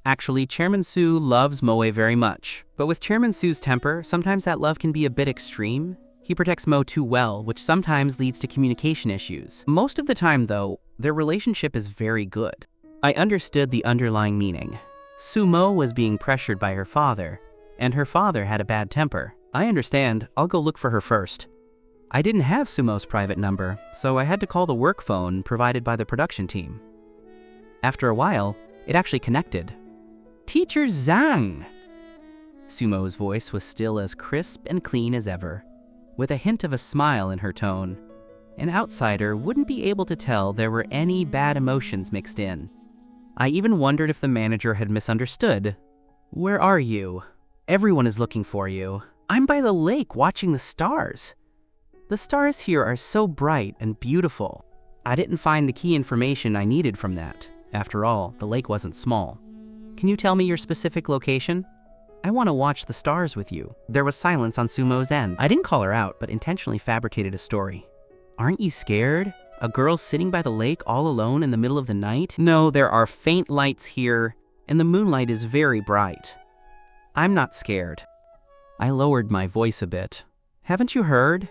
Actually, Chairman Su loves Moe very much. But with Chairman Su's temper, sometimes that love can be a bit extreme. He protects Mo too well, which sometimes leads to communication issues. Most of the time, though, their relationship is very good. I understood the underlying meaning. Sumo was being pressured by her father, and her father had a bad temper. I understand. I'll go look for her first. I didn't have Sumo's private number, so I had to call the work phone provided by the production team. After a while, it actually connected. Teacher Zhang! Sumo's voice was still as crisp and clean as ever, with a hint of a smile in her tone. An outsider wouldn't be able to tell there were any bad emotions mixed in. I even wondered if the manager had misunderstood. Where are you? Everyone is looking for you. I'm by the lake watching the stars. The stars here are so bright and beautiful. I didn't find the key information I needed from that. After all, the lake wasn't small. Can you tell me your specific location? I want to watch the stars with you. There was silence on Sumo's end. I didn't call her out, but intentionally fabricated a story. Aren't you scared? A girl sitting by the lake all alone in the middle of the night? No, there are faint lights here, and the moonlight is very bright. I'm not scared. I lowered my voice a bit. Haven't you heard?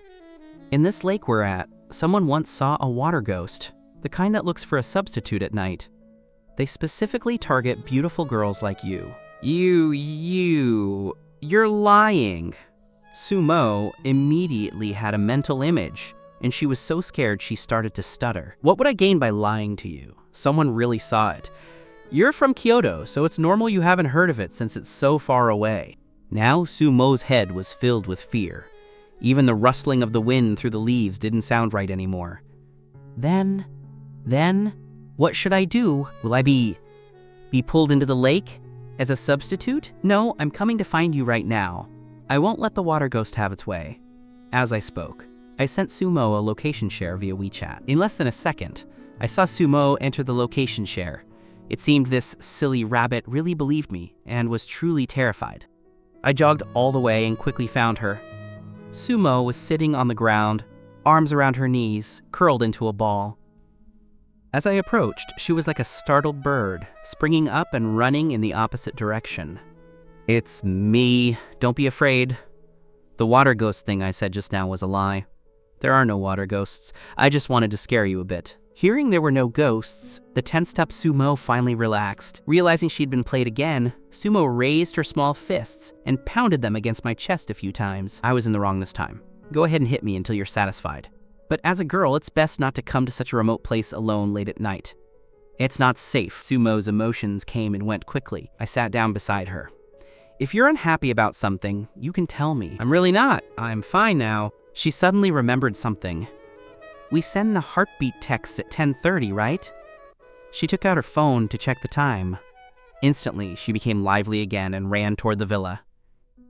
In this lake we're at, someone once saw a water ghost, the kind that looks for a substitute at night. They specifically target beautiful girls like you. You're lying. Sumo immediately had a mental image. and she was so scared she started to stutter. What would I gain by lying to you? Someone really saw it. You're from Kyoto, so it's normal you haven't heard of it since it's so far away. Now Sumo's head was filled with fear. Even the rustling of the wind through the leaves didn't sound right anymore. Then, what should I do? Will I be pulled into the lake as a substitute? No, I'm coming to find you right now. I won't let the water ghost have its way. As I spoke, I sent Sumo a location share via WeChat. In less than a second, I saw Sumo enter the location share. It seemed this silly rabbit really believed me and was truly terrified. I jogged all the way and quickly found her. Sumo was sitting on the ground, arms around her knees, curled into a ball. As I approached, she was like a startled bird, springing up and running in the opposite direction. It's me. Don't be afraid. The water ghost thing I said just now was a lie. There are no water ghosts. I just wanted to scare you a bit. Hearing there were no ghosts, the tensed-up Sumo finally relaxed. Realizing she'd been played again, Sumo raised her small fists and pounded them against my chest a few times. I was in the wrong this time. Go ahead and hit me until you're satisfied. But as a girl, it's best not to come to such a remote place alone late at night. It's not safe. Sumo's emotions came and went quickly. I sat down beside her. If you're unhappy about something, you can tell me. I'm really not. I'm fine now. She suddenly remembered something. We send the heartbeat texts at 10:30, right? She took out her phone to check the time. Instantly, she became lively again and ran toward the villa.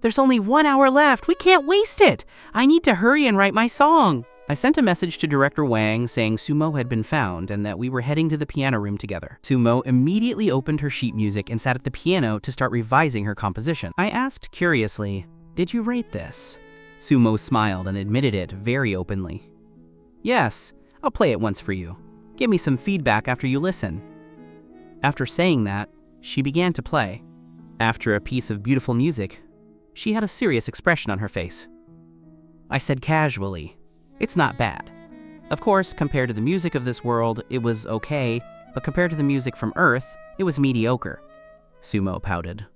There's only 1 hour left. We can't waste it. I need to hurry and write my song. I sent a message to Director Wang saying Sumo had been found and that we were heading to the piano room together. Sumo immediately opened her sheet music and sat at the piano to start revising her composition. I asked curiously, "Did you write this?" Sumo smiled and admitted it very openly. Yes, I'll play it once for you. Give me some feedback after you listen. After saying that, she began to play. After a piece of beautiful music, she had a serious expression on her face. I said casually, "It's not bad." Of course, compared to the music of this world, it was okay, but compared to the music from Earth, it was mediocre. Sumo pouted.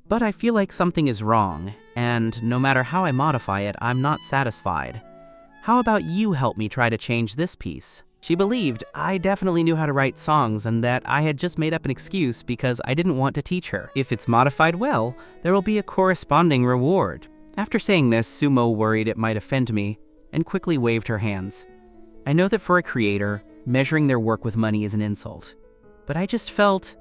But I feel like something is wrong, and no matter how I modify it, I'm not satisfied. How about you help me try to change this piece? She believed I definitely knew how to write songs and that I had just made up an excuse because I didn't want to teach her. If it's modified well, there will be a corresponding reward. After saying this, Sumo worried it might offend me and quickly waved her hands. I know that for a creator, measuring their work with money is an insult. But I just felt...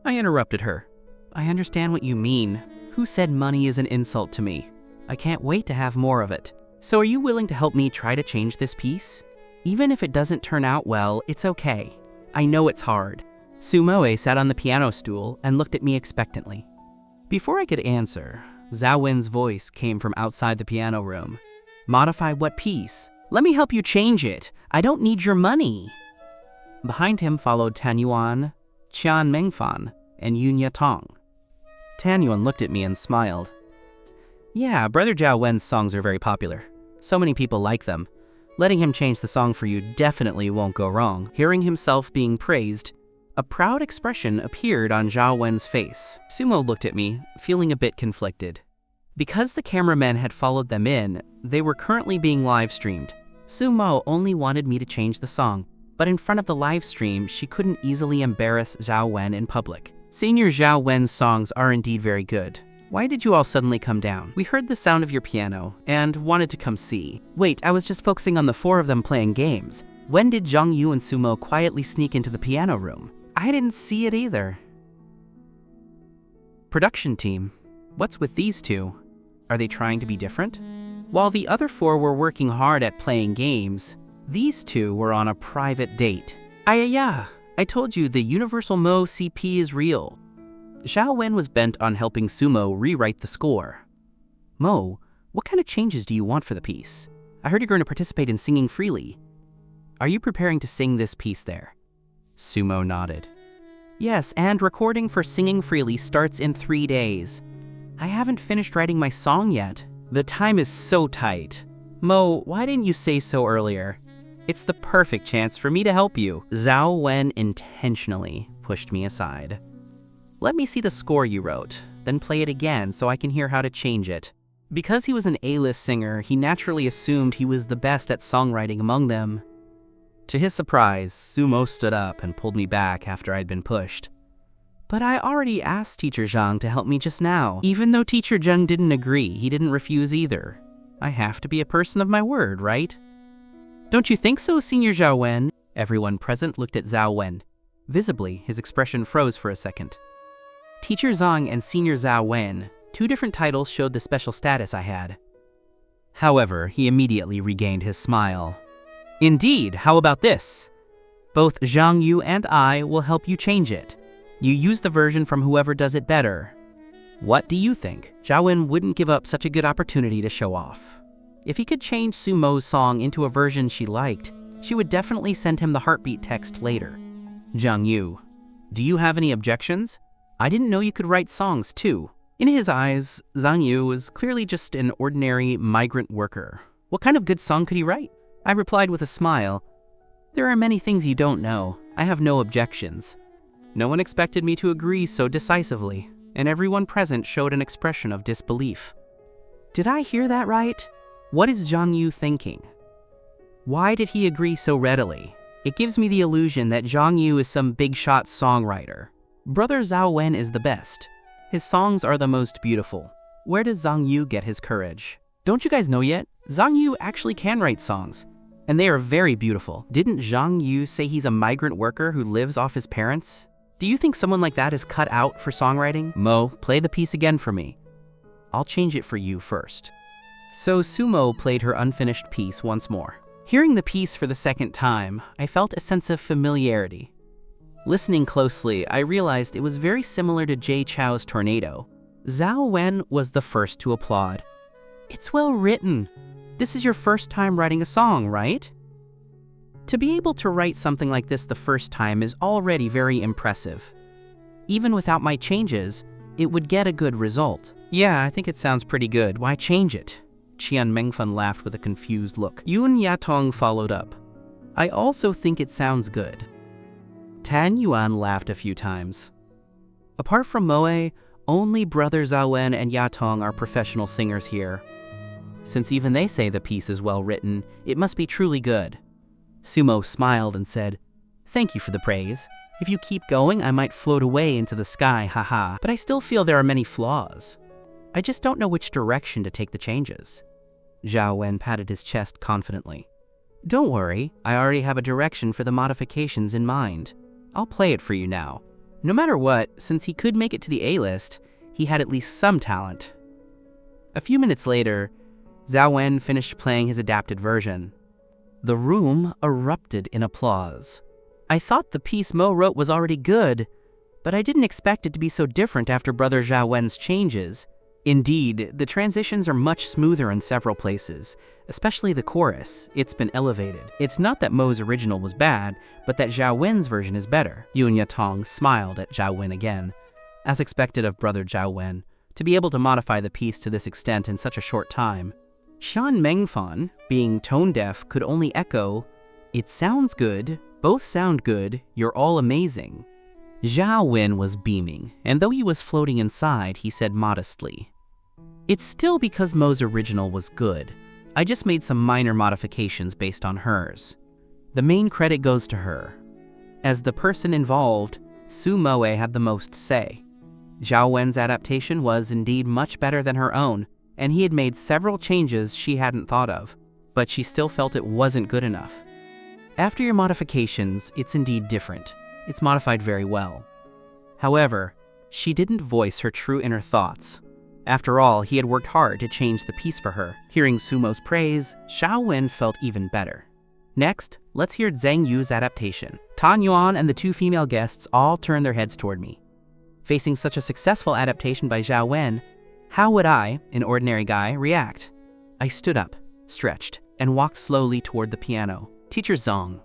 I interrupted her. I understand what you mean. Who said money is an insult to me? I can't wait to have more of it. So are you willing to help me try to change this piece? Even if it doesn't turn out well, it's okay. I know it's hard. Sumoe sat on the piano stool and looked at me expectantly. Before I could answer, Zhao Wen's voice came from outside the piano room. Modify what piece? Let me help you change it. I don't need your money. Behind him followed Tanyuan, Qian Mengfan, and Yunya Tong. Tanyuan looked at me and smiled. Yeah, Brother Zhao Wen's songs are very popular. So many people like them. Letting him change the song for you definitely won't go wrong. Hearing himself being praised, a proud expression appeared on Zhao Wen's face. Sumo looked at me, feeling a bit conflicted. Because the cameramen had followed them in, they were currently being live-streamed. Sumo only wanted me to change the song, but in front of the live stream, she couldn't easily embarrass Zhao Wen in public. Senior Zhao Wen's songs are indeed very good. Why did you all suddenly come down? We heard the sound of your piano and wanted to come see. Wait, I was just focusing on the four of them playing games. When did Zhang Yu and Sumo quietly sneak into the piano room? I didn't see it either. Production team, what's with these two? Are they trying to be different? While the other four were working hard at playing games, these two were on a private date. Ayaya, I told you the Universal Mo CP is real. Zhao Wen was bent on helping Sumo rewrite the score. Mo, what kind of changes do you want for the piece? I heard you're going to participate in singing freely. Are you preparing to sing this piece there? Sumo nodded. Yes, and recording for Singing Freely starts in 3 days. I haven't finished writing my song yet. The time is so tight. Mo, why didn't you say so earlier? It's the perfect chance for me to help you. Zhao Wen intentionally pushed me aside. Let me see the score you wrote, then play it again so I can hear how to change it. Because he was an A-list singer, he naturally assumed he was the best at songwriting among them. To his surprise, Sumo stood up and pulled me back after I'd been pushed. But I already asked Teacher Zhang to help me just now. Even though Teacher Zhang didn't agree, he didn't refuse either. I have to be a person of my word, right? Don't you think so, Senior Zhao Wen? Everyone present looked at Zhao Wen. Visibly, his expression froze for a second. Teacher Zhang and Senior Zhao Wen, two different titles, showed the special status I had. However, he immediately regained his smile. Indeed, how about this? Both Zhang Yu and I will help you change it. You use the version from whoever does it better. What do you think? Zhao Wen wouldn't give up such a good opportunity to show off. If he could change Sumo's song into a version she liked, she would definitely send him the heartbeat text later. Zhang Yu, do you have any objections? I didn't know you could write songs too. In his eyes, Zhang Yu was clearly just an ordinary migrant worker. What kind of good song could he write? I replied with a smile. There are many things you don't know. I have no objections. No one expected me to agree so decisively, and everyone present showed an expression of disbelief. Did I hear that right? What is Zhang Yu thinking? Why did he agree so readily? It gives me the illusion that Zhang Yu is some big-shot songwriter. Brother Zhao Wen is the best. His songs are the most beautiful. Where does Zhang Yu get his courage? Don't you guys know yet? Zhang Yu actually can write songs, and they are very beautiful. Didn't Zhang Yu say he's a migrant worker who lives off his parents? Do you think someone like that is cut out for songwriting? Mo, play the piece again for me. I'll change it for you first. So Sumo played her unfinished piece once more. Hearing the piece for the second time, I felt a sense of familiarity. Listening closely, I realized it was very similar to Jay Chou's Tornado. Zhao Wen was the first to applaud. It's well written. This is your first time writing a song, right? To be able to write something like this the first time is already very impressive. Even without my changes, it would get a good result. Yeah, I think it sounds pretty good. Why change it? Qian Mengfen laughed with a confused look. Yun Yatong followed up. I also think it sounds good. Tan Yuan laughed a few times. Apart from Moe, only Brother Zhao Wen and Yatong are professional singers here. Since even they say the piece is well written, it must be truly good. Sumo smiled and said, Thank you for the praise. If you keep going, I might float away into the sky, haha. But I still feel there are many flaws. I just don't know which direction to take the changes. Zhao Wen patted his chest confidently. Don't worry, I already have a direction for the modifications in mind. I'll play it for you now. No matter what, since he could make it to the A-list, he had at least some talent. A few minutes later, Zhao Wen finished playing his adapted version. The room erupted in applause. I thought the piece Mo wrote was already good, but I didn't expect it to be so different after Brother Zhao Wen's changes. Indeed, the transitions are much smoother in several places, especially the chorus. It's been elevated. It's not that Mo's original was bad, but that Zhao Wen's version is better. Yun Yatong smiled at Zhao Wen again. As expected of Brother Zhao Wen, to be able to modify the piece to this extent in such a short time. Qian Mengfen, being tone-deaf, could only echo, It sounds good, both sound good, you're all amazing. Zhao Wen was beaming, and though he was floating inside, he said modestly, It's still because Mo's original was good. I just made some minor modifications based on hers. The main credit goes to her. As the person involved, Su Moe had the most say. Zhao Wen's adaptation was indeed much better than her own, and he had made several changes she hadn't thought of, but she still felt it wasn't good enough. After your modifications, it's indeed different. It's modified very well. However, she didn't voice her true inner thoughts. After all, he had worked hard to change the piece for her. Hearing Sumo's praise, Zhao Wen felt even better. Next, let's hear Zhang Yu's adaptation. Tan Yuan and the two female guests all turned their heads toward me. Facing such a successful adaptation by Zhao Wen, how would I, an ordinary guy, react? I stood up, stretched, and walked slowly toward the piano. Teacher Zhang,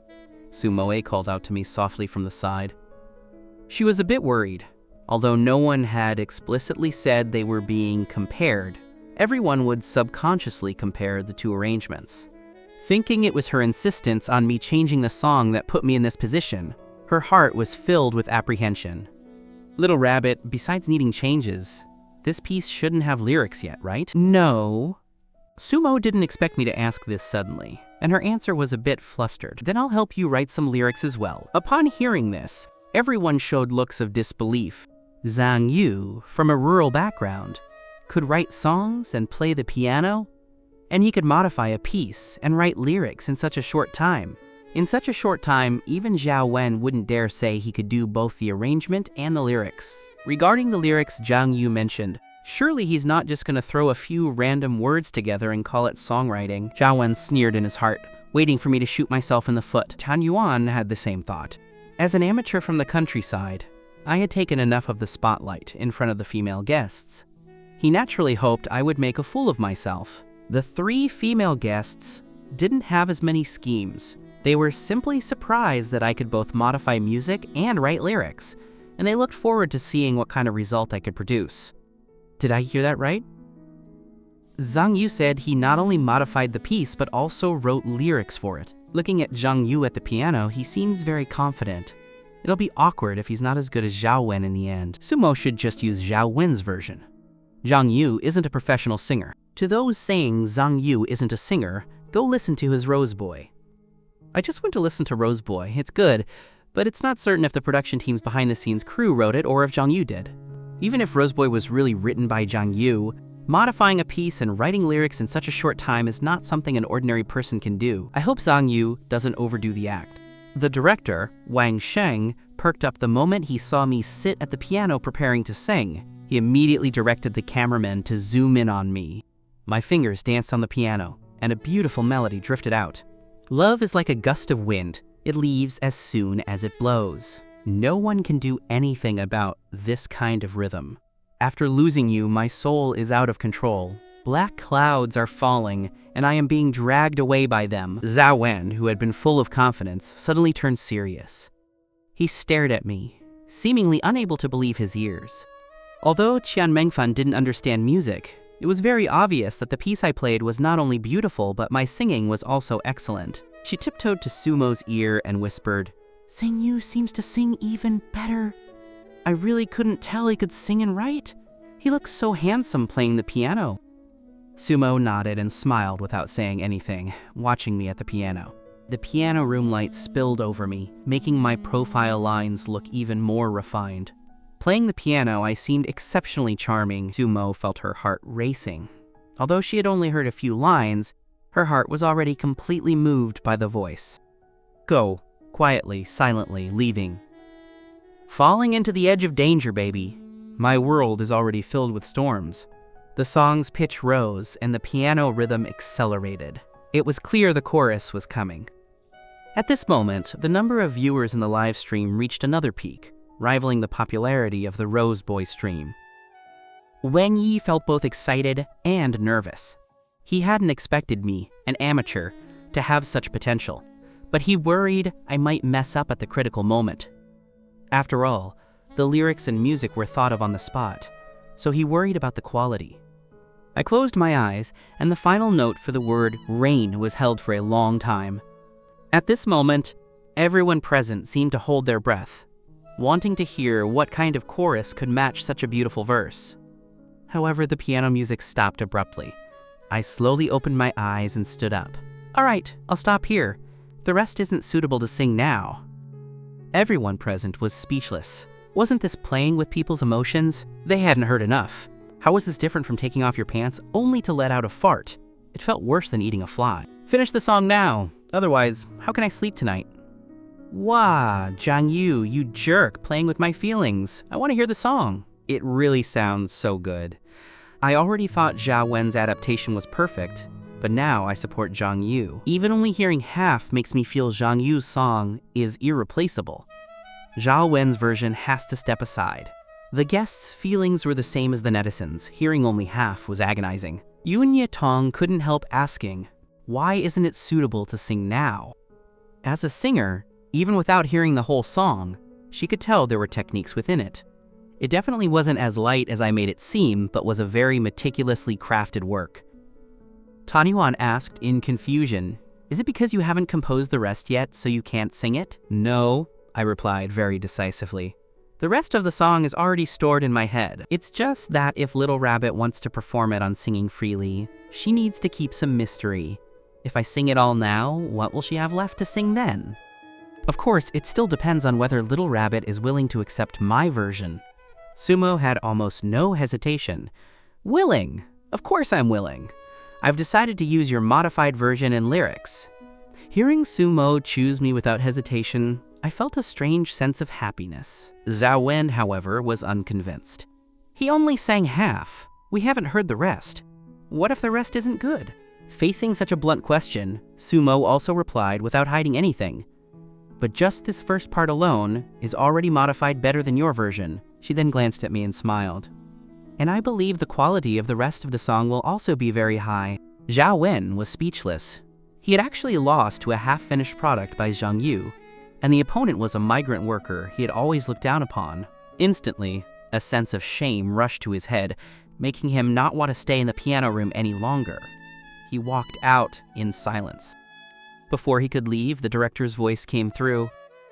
Su Moe called out to me softly from the side. She was a bit worried. Although no one had explicitly said they were being compared, everyone would subconsciously compare the two arrangements. Thinking it was her insistence on me changing the song that put me in this position, her heart was filled with apprehension. Little Rabbit, besides needing changes, This piece shouldn't have lyrics yet, right? No. Sumo didn't expect me to ask this suddenly, and her answer was a bit flustered. Then I'll help you write some lyrics as well. Upon hearing this, everyone showed looks of disbelief. Zhang Yu, from a rural background, could write songs and play the piano, and he could modify a piece and write lyrics in such a short time. In such a short time, even Zhao Wen wouldn't dare say he could do both the arrangement and the lyrics. Regarding the lyrics Zhang Yu mentioned, surely he's not just gonna throw a few random words together and call it songwriting. Zhao Wen sneered in his heart, waiting for me to shoot myself in the foot. Tan Yuan had the same thought. As an amateur from the countryside, I had taken enough of the spotlight in front of the female guests. He naturally hoped I would make a fool of myself. The 3 female guests didn't have as many schemes. They were simply surprised that I could both modify music and write lyrics, and they looked forward to seeing what kind of result I could produce. Did I hear that right? Zhang Yu said he not only modified the piece, but also wrote lyrics for it. Looking at Zhang Yu at the piano, he seems very confident. It'll be awkward if he's not as good as Zhao Wen in the end. Sumo should just use Zhao Wen's version. Zhang Yu isn't a professional singer. To those saying Zhang Yu isn't a singer, go listen to his Rose Boy. I just went to listen to Rose Boy. It's good, but it's not certain if the production team's behind-the-scenes crew wrote it or if Zhang Yu did. Even if Rose Boy was really written by Zhang Yu, modifying a piece and writing lyrics in such a short time is not something an ordinary person can do. I hope Zhang Yu doesn't overdo the act. The director, Wang Sheng, perked up the moment he saw me sit at the piano preparing to sing. He immediately directed the cameraman to zoom in on me. My fingers danced on the piano, and a beautiful melody drifted out. Love is like a gust of wind. It leaves as soon as it blows. No one can do anything about this kind of rhythm. After losing you, my soul is out of control. Black clouds are falling, and I am being dragged away by them. Zhao Wen, who had been full of confidence, suddenly turned serious. He stared at me, seemingly unable to believe his ears. Although Qian Mengfan didn't understand music, it was very obvious that the piece I played was not only beautiful, but my singing was also excellent. She tiptoed to Sumo's ear and whispered, "Zhang Yu seems to sing even better. I really couldn't tell he could sing and write. He looks so handsome playing the piano." Sumo nodded and smiled without saying anything, watching me at the piano. The piano room light spilled over me, making my profile lines look even more refined. Playing the piano, I seemed exceptionally charming. Sumo felt her heart racing. Although she had only heard a few lines, her heart was already completely moved by the voice. "Go," quietly, silently, leaving. Falling into the edge of danger, baby. My world is already filled with storms. The song's pitch rose, and the piano rhythm accelerated. It was clear the chorus was coming. At this moment, the number of viewers in the live stream reached another peak, rivaling the popularity of the Rose Boy stream. Wang Yi felt both excited and nervous. He hadn't expected me, an amateur, to have such potential, but he worried I might mess up at the critical moment. After all, the lyrics and music were thought of on the spot, so he worried about the quality. I closed my eyes, and the final note for the word rain was held for a long time. At this moment, everyone present seemed to hold their breath, wanting to hear what kind of chorus could match such a beautiful verse. However, the piano music stopped abruptly. I slowly opened my eyes and stood up. "All right, I'll stop here. The rest isn't suitable to sing now." Everyone present was speechless. Wasn't this playing with people's emotions? They hadn't heard enough. How was this different from taking off your pants only to let out a fart? It felt worse than eating a fly. "Finish the song now. Otherwise, how can I sleep tonight?" "Wah, Zhang Yu, you jerk, playing with my feelings. I want to hear the song." It really sounds so good. I already thought Zhao Wen's adaptation was perfect, but now I support Zhang Yu. Even only hearing half makes me feel Zhang Yu's song is irreplaceable. Zhao Wen's version has to step aside. The guests' feelings were the same as the netizens. Hearing only half was agonizing. Yun Yetong couldn't help asking, why isn't it suitable to sing now? As a singer, even without hearing the whole song, she could tell there were techniques within it. It definitely wasn't as light as I made it seem, but was a very meticulously crafted work. Tan Yuan asked in confusion, "Is it because you haven't composed the rest yet, so you can't sing it?" "No," I replied very decisively. The rest of the song is already stored in my head. It's just that if Little Rabbit wants to perform it on Singing Freely, she needs to keep some mystery. If I sing it all now, what will she have left to sing then? Of course, it still depends on whether Little Rabbit is willing to accept my version. Sumo had almost no hesitation. Willing! Of course I'm willing. I've decided to use your modified version and lyrics. Hearing Sumo choose me without hesitation, I felt a strange sense of happiness. Zhao Wen, however, was unconvinced. He only sang half. We haven't heard the rest. What if the rest isn't good? Facing such a blunt question, Sumo also replied without hiding anything. But just this first part alone is already modified better than your version. She then glanced at me and smiled. And I believe the quality of the rest of the song will also be very high. Zhao Wen was speechless. He had actually lost to a half-finished product by Zhang Yu, and the opponent was a migrant worker he had always looked down upon. Instantly, a sense of shame rushed to his head, making him not want to stay in the piano room any longer. He walked out in silence. Before he could leave, the director's voice came through.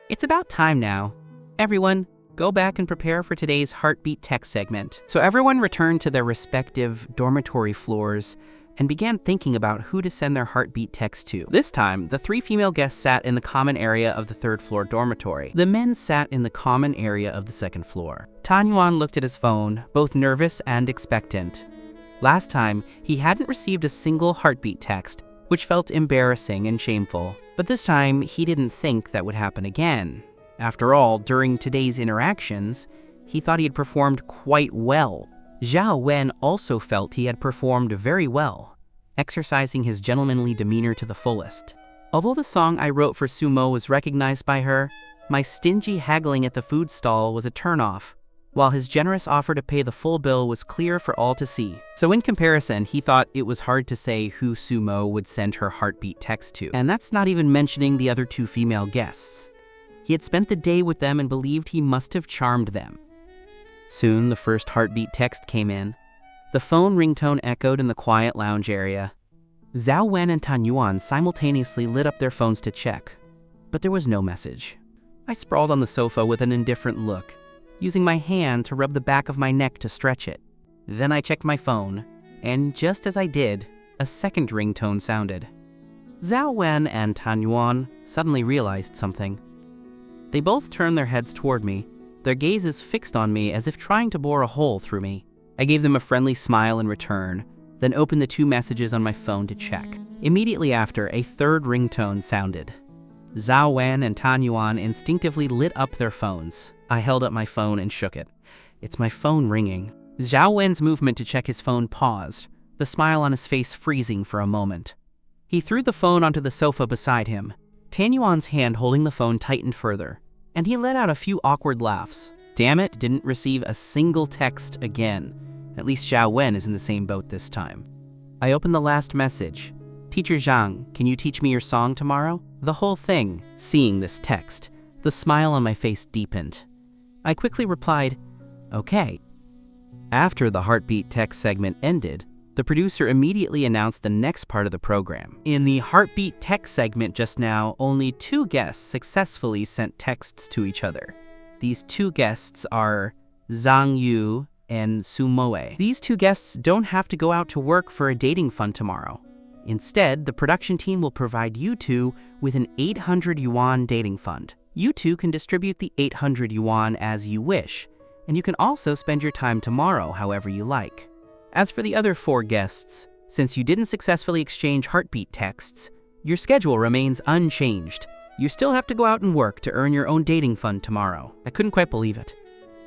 It's about time now. Everyone, go back and prepare for today's heartbeat text segment. So everyone returned to their respective dormitory floors and began thinking about who to send their heartbeat text to. This time, the 3 female guests sat in the common area of the 3rd floor dormitory. The men sat in the common area of the 2nd floor. Tan Yuan looked at his phone, both nervous and expectant. Last time, he hadn't received a single heartbeat text, which felt embarrassing and shameful. But this time, he didn't think that would happen again. After all, during today's interactions, he thought he had performed quite well. Zhao Wen also felt he had performed very well, exercising his gentlemanly demeanor to the fullest. Although the song I wrote for Sumo was recognized by her, my stingy haggling at the food stall was a turnoff, while his generous offer to pay the full bill was clear for all to see. So in comparison, he thought it was hard to say who Sumo would send her heartbeat text to. And that's not even mentioning the other 2 female guests. He had spent the day with them and believed he must have charmed them. Soon, the first heartbeat text came in. The phone ringtone echoed in the quiet lounge area. Zhao Wen and Tan Yuan simultaneously lit up their phones to check, but there was no message. I sprawled on the sofa with an indifferent look, using my hand to rub the back of my neck to stretch it. Then I checked my phone, and just as I did, a second ringtone sounded. Zhao Wen and Tan Yuan suddenly realized something. They both turned their heads toward me, their gazes fixed on me as if trying to bore a hole through me. I gave them a friendly smile in return, then opened the 2 messages on my phone to check. Immediately after, a third ringtone sounded. Zhao Wen and Tan Yuan instinctively lit up their phones. I held up my phone and shook it. It's my phone ringing. Zhao Wen's movement to check his phone paused, the smile on his face freezing for a moment. He threw the phone onto the sofa beside him. Tan Yuan's hand holding the phone tightened further, and he let out a few awkward laughs. Damn it, didn't receive a single text again. At least Zhao Wen is in the same boat this time. I opened the last message. Teacher Zhang, can you teach me your song tomorrow? The whole thing. Seeing this text, the smile on my face deepened. I quickly replied, okay. After the heartbeat text segment ended, the producer immediately announced the next part of the program. In the heartbeat text segment just now, only 2 guests successfully sent texts to each other. These 2 guests are Zhang Yu and Sumoe. These 2 guests don't have to go out to work for a dating fund tomorrow. Instead, the production team will provide you 2 with an 800 yuan dating fund. You 2 can distribute the 800 yuan as you wish, and you can also spend your time tomorrow however you like. As for the other 4 guests, since you didn't successfully exchange heartbeat texts, your schedule remains unchanged. You still have to go out and work to earn your own dating fund tomorrow. I couldn't quite believe it.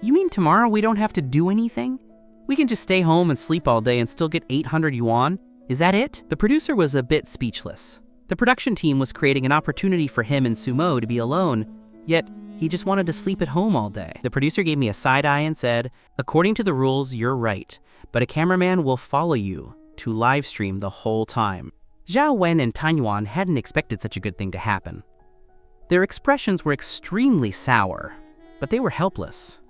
You mean tomorrow we don't have to do anything? We can just stay home and sleep all day and still get 800 yuan? Is that it? The producer was a bit speechless. The production team was creating an opportunity for him and Sumo to be alone, yet he just wanted to sleep at home all day. The producer gave me a side eye and said, according to the rules, you're right, but a cameraman will follow you to live stream the whole time. Zhao Wen and Tan Yuan hadn't expected such a good thing to happen. Their expressions were extremely sour, but they were helpless.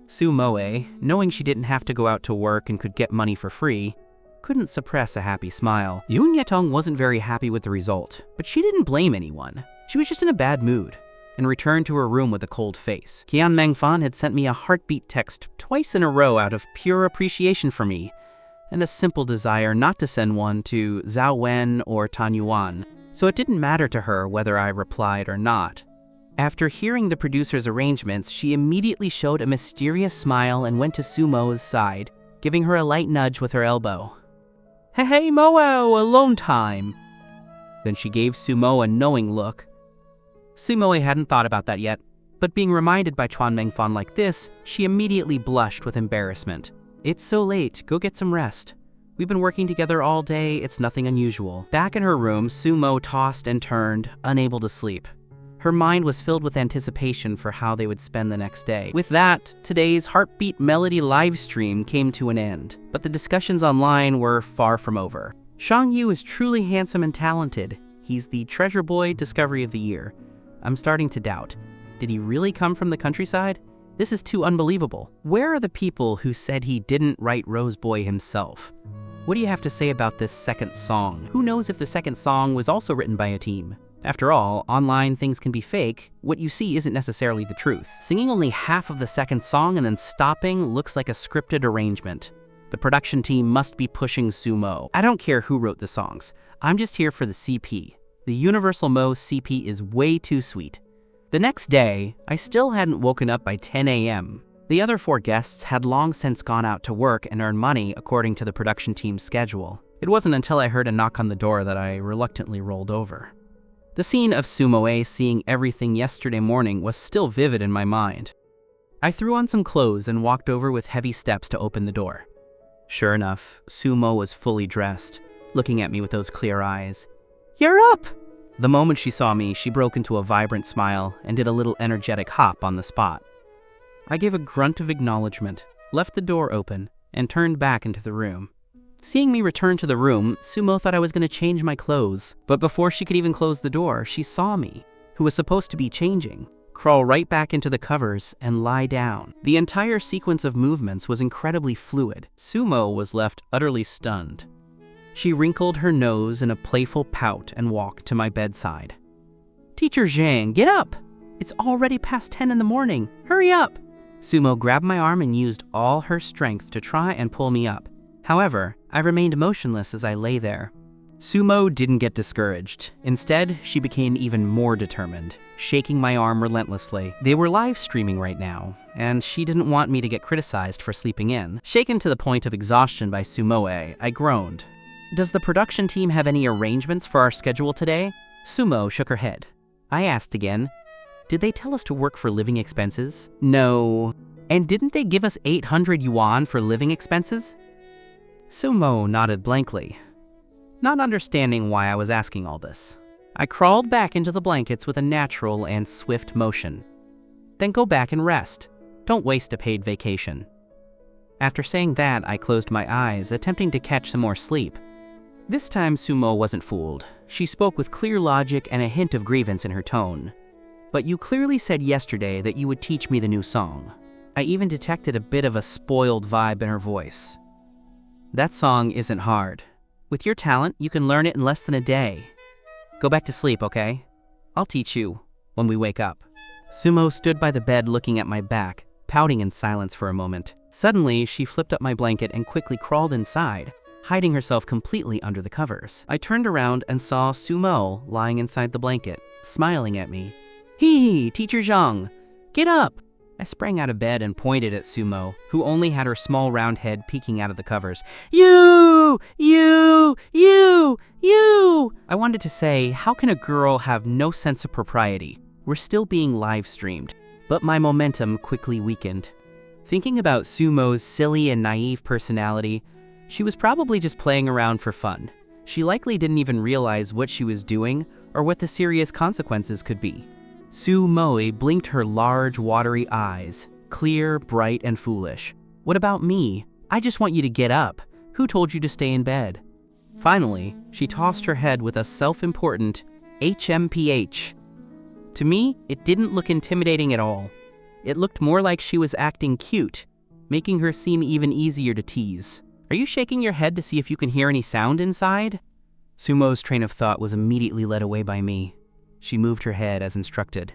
Sumoe, knowing she didn't have to go out to work and could get money for free, couldn't suppress a happy smile. Yun Yetong wasn't very happy with the result, but she didn't blame anyone. She was just in a bad mood. and returned to her room with a cold face. Qian Mengfan had sent me a heartbeat text twice in a row out of pure appreciation for me, and a simple desire not to send one to Zhao Wen or Tan Yuan, so it didn't matter to her whether I replied or not. After hearing the producer's arrangements, she immediately showed a mysterious smile and went to Sumo's side, giving her a light nudge with her elbow. Hey, Moao, alone time. Then she gave Sumo a knowing look. Sumo hadn't thought about that yet, but being reminded by Chuan Mengfan like this, she immediately blushed with embarrassment. It's so late, go get some rest. We've been working together all day, it's nothing unusual. Back in her room, Sumo tossed and turned, unable to sleep. Her mind was filled with anticipation for how they would spend the next day. With that, today's Heartbeat Melody livestream came to an end, but the discussions online were far from over. Shang Yu is truly handsome and talented. He's the treasure boy discovery of the year. I'm starting to doubt. Did he really come from the countryside? This is too unbelievable. Where are the people who said he didn't write Rose Boy himself? What do you have to say about this second song? Who knows if the second song was also written by a team? After all, online things can be fake. What you see isn't necessarily the truth. Singing only half of the second song and then stopping looks like a scripted arrangement. The production team must be pushing Sumo. I don't care who wrote the songs. I'm just here for the CP. The Universal Mo CP is way too sweet. The next day, I still hadn't woken up by 10 a.m. The other 4 guests had long since gone out to work and earn money according to the production team's schedule. It wasn't until I heard a knock on the door that I reluctantly rolled over. The scene of Sumo seeing everything yesterday morning was still vivid in my mind. I threw on some clothes and walked over with heavy steps to open the door. Sure enough, Sumo was fully dressed, looking at me with those clear eyes. You're up! The moment she saw me, she broke into a vibrant smile and did a little energetic hop on the spot. I gave a grunt of acknowledgement, left the door open, and turned back into the room. Seeing me return to the room, Sumo thought I was going to change my clothes, but before she could even close the door, she saw me, who was supposed to be changing, crawl right back into the covers and lie down. The entire sequence of movements was incredibly fluid. Sumo was left utterly stunned. She wrinkled her nose in a playful pout and walked to my bedside. Teacher Zhang, get up! It's already past 10 in the morning. Hurry up! Sumo grabbed my arm and used all her strength to try and pull me up. However, I remained motionless as I lay there. Sumo didn't get discouraged. Instead, she became even more determined, shaking my arm relentlessly. They were live streaming right now, and she didn't want me to get criticized for sleeping in. Shaken to the point of exhaustion by Sumo, I groaned. Does the production team have any arrangements for our schedule today? Sumo shook her head. I asked again, did they tell us to work for living expenses? No. And didn't they give us 800 yuan for living expenses? Sumo nodded blankly, not understanding why I was asking all this. I crawled back into the blankets with a natural and swift motion. Then go back and rest. Don't waste a paid vacation. After saying that, I closed my eyes, attempting to catch some more sleep. This time, Sumo wasn't fooled. She spoke with clear logic and a hint of grievance in her tone. But you clearly said yesterday that you would teach me the new song. I even detected a bit of a spoiled vibe in her voice. That song isn't hard. With your talent, you can learn it in less than a day. Go back to sleep, okay? I'll teach you when we wake up. Sumo stood by the bed looking at my back, pouting in silence for a moment. Suddenly, she flipped up my blanket and quickly crawled inside, hiding herself completely under the covers. I turned around and saw Sumo lying inside the blanket, smiling at me. Hee, Teacher Zhang, get up! I sprang out of bed and pointed at Sumo, who only had her small round head peeking out of the covers. You! I wanted to say, how can a girl have no sense of propriety? We're still being live streamed, but my momentum quickly weakened. Thinking about Sumo's silly and naive personality, she was probably just playing around for fun. She likely didn't even realize what she was doing or what the serious consequences could be. Sumo blinked her large, watery eyes, clear, bright, and foolish. What about me? I just want you to get up. Who told you to stay in bed? Finally, she tossed her head with a self-important HMPH. To me, it didn't look intimidating at all. It looked more like she was acting cute, making her seem even easier to tease. Are you shaking your head to see if you can hear any sound inside? Sumo's train of thought was immediately led away by me. She moved her head as instructed.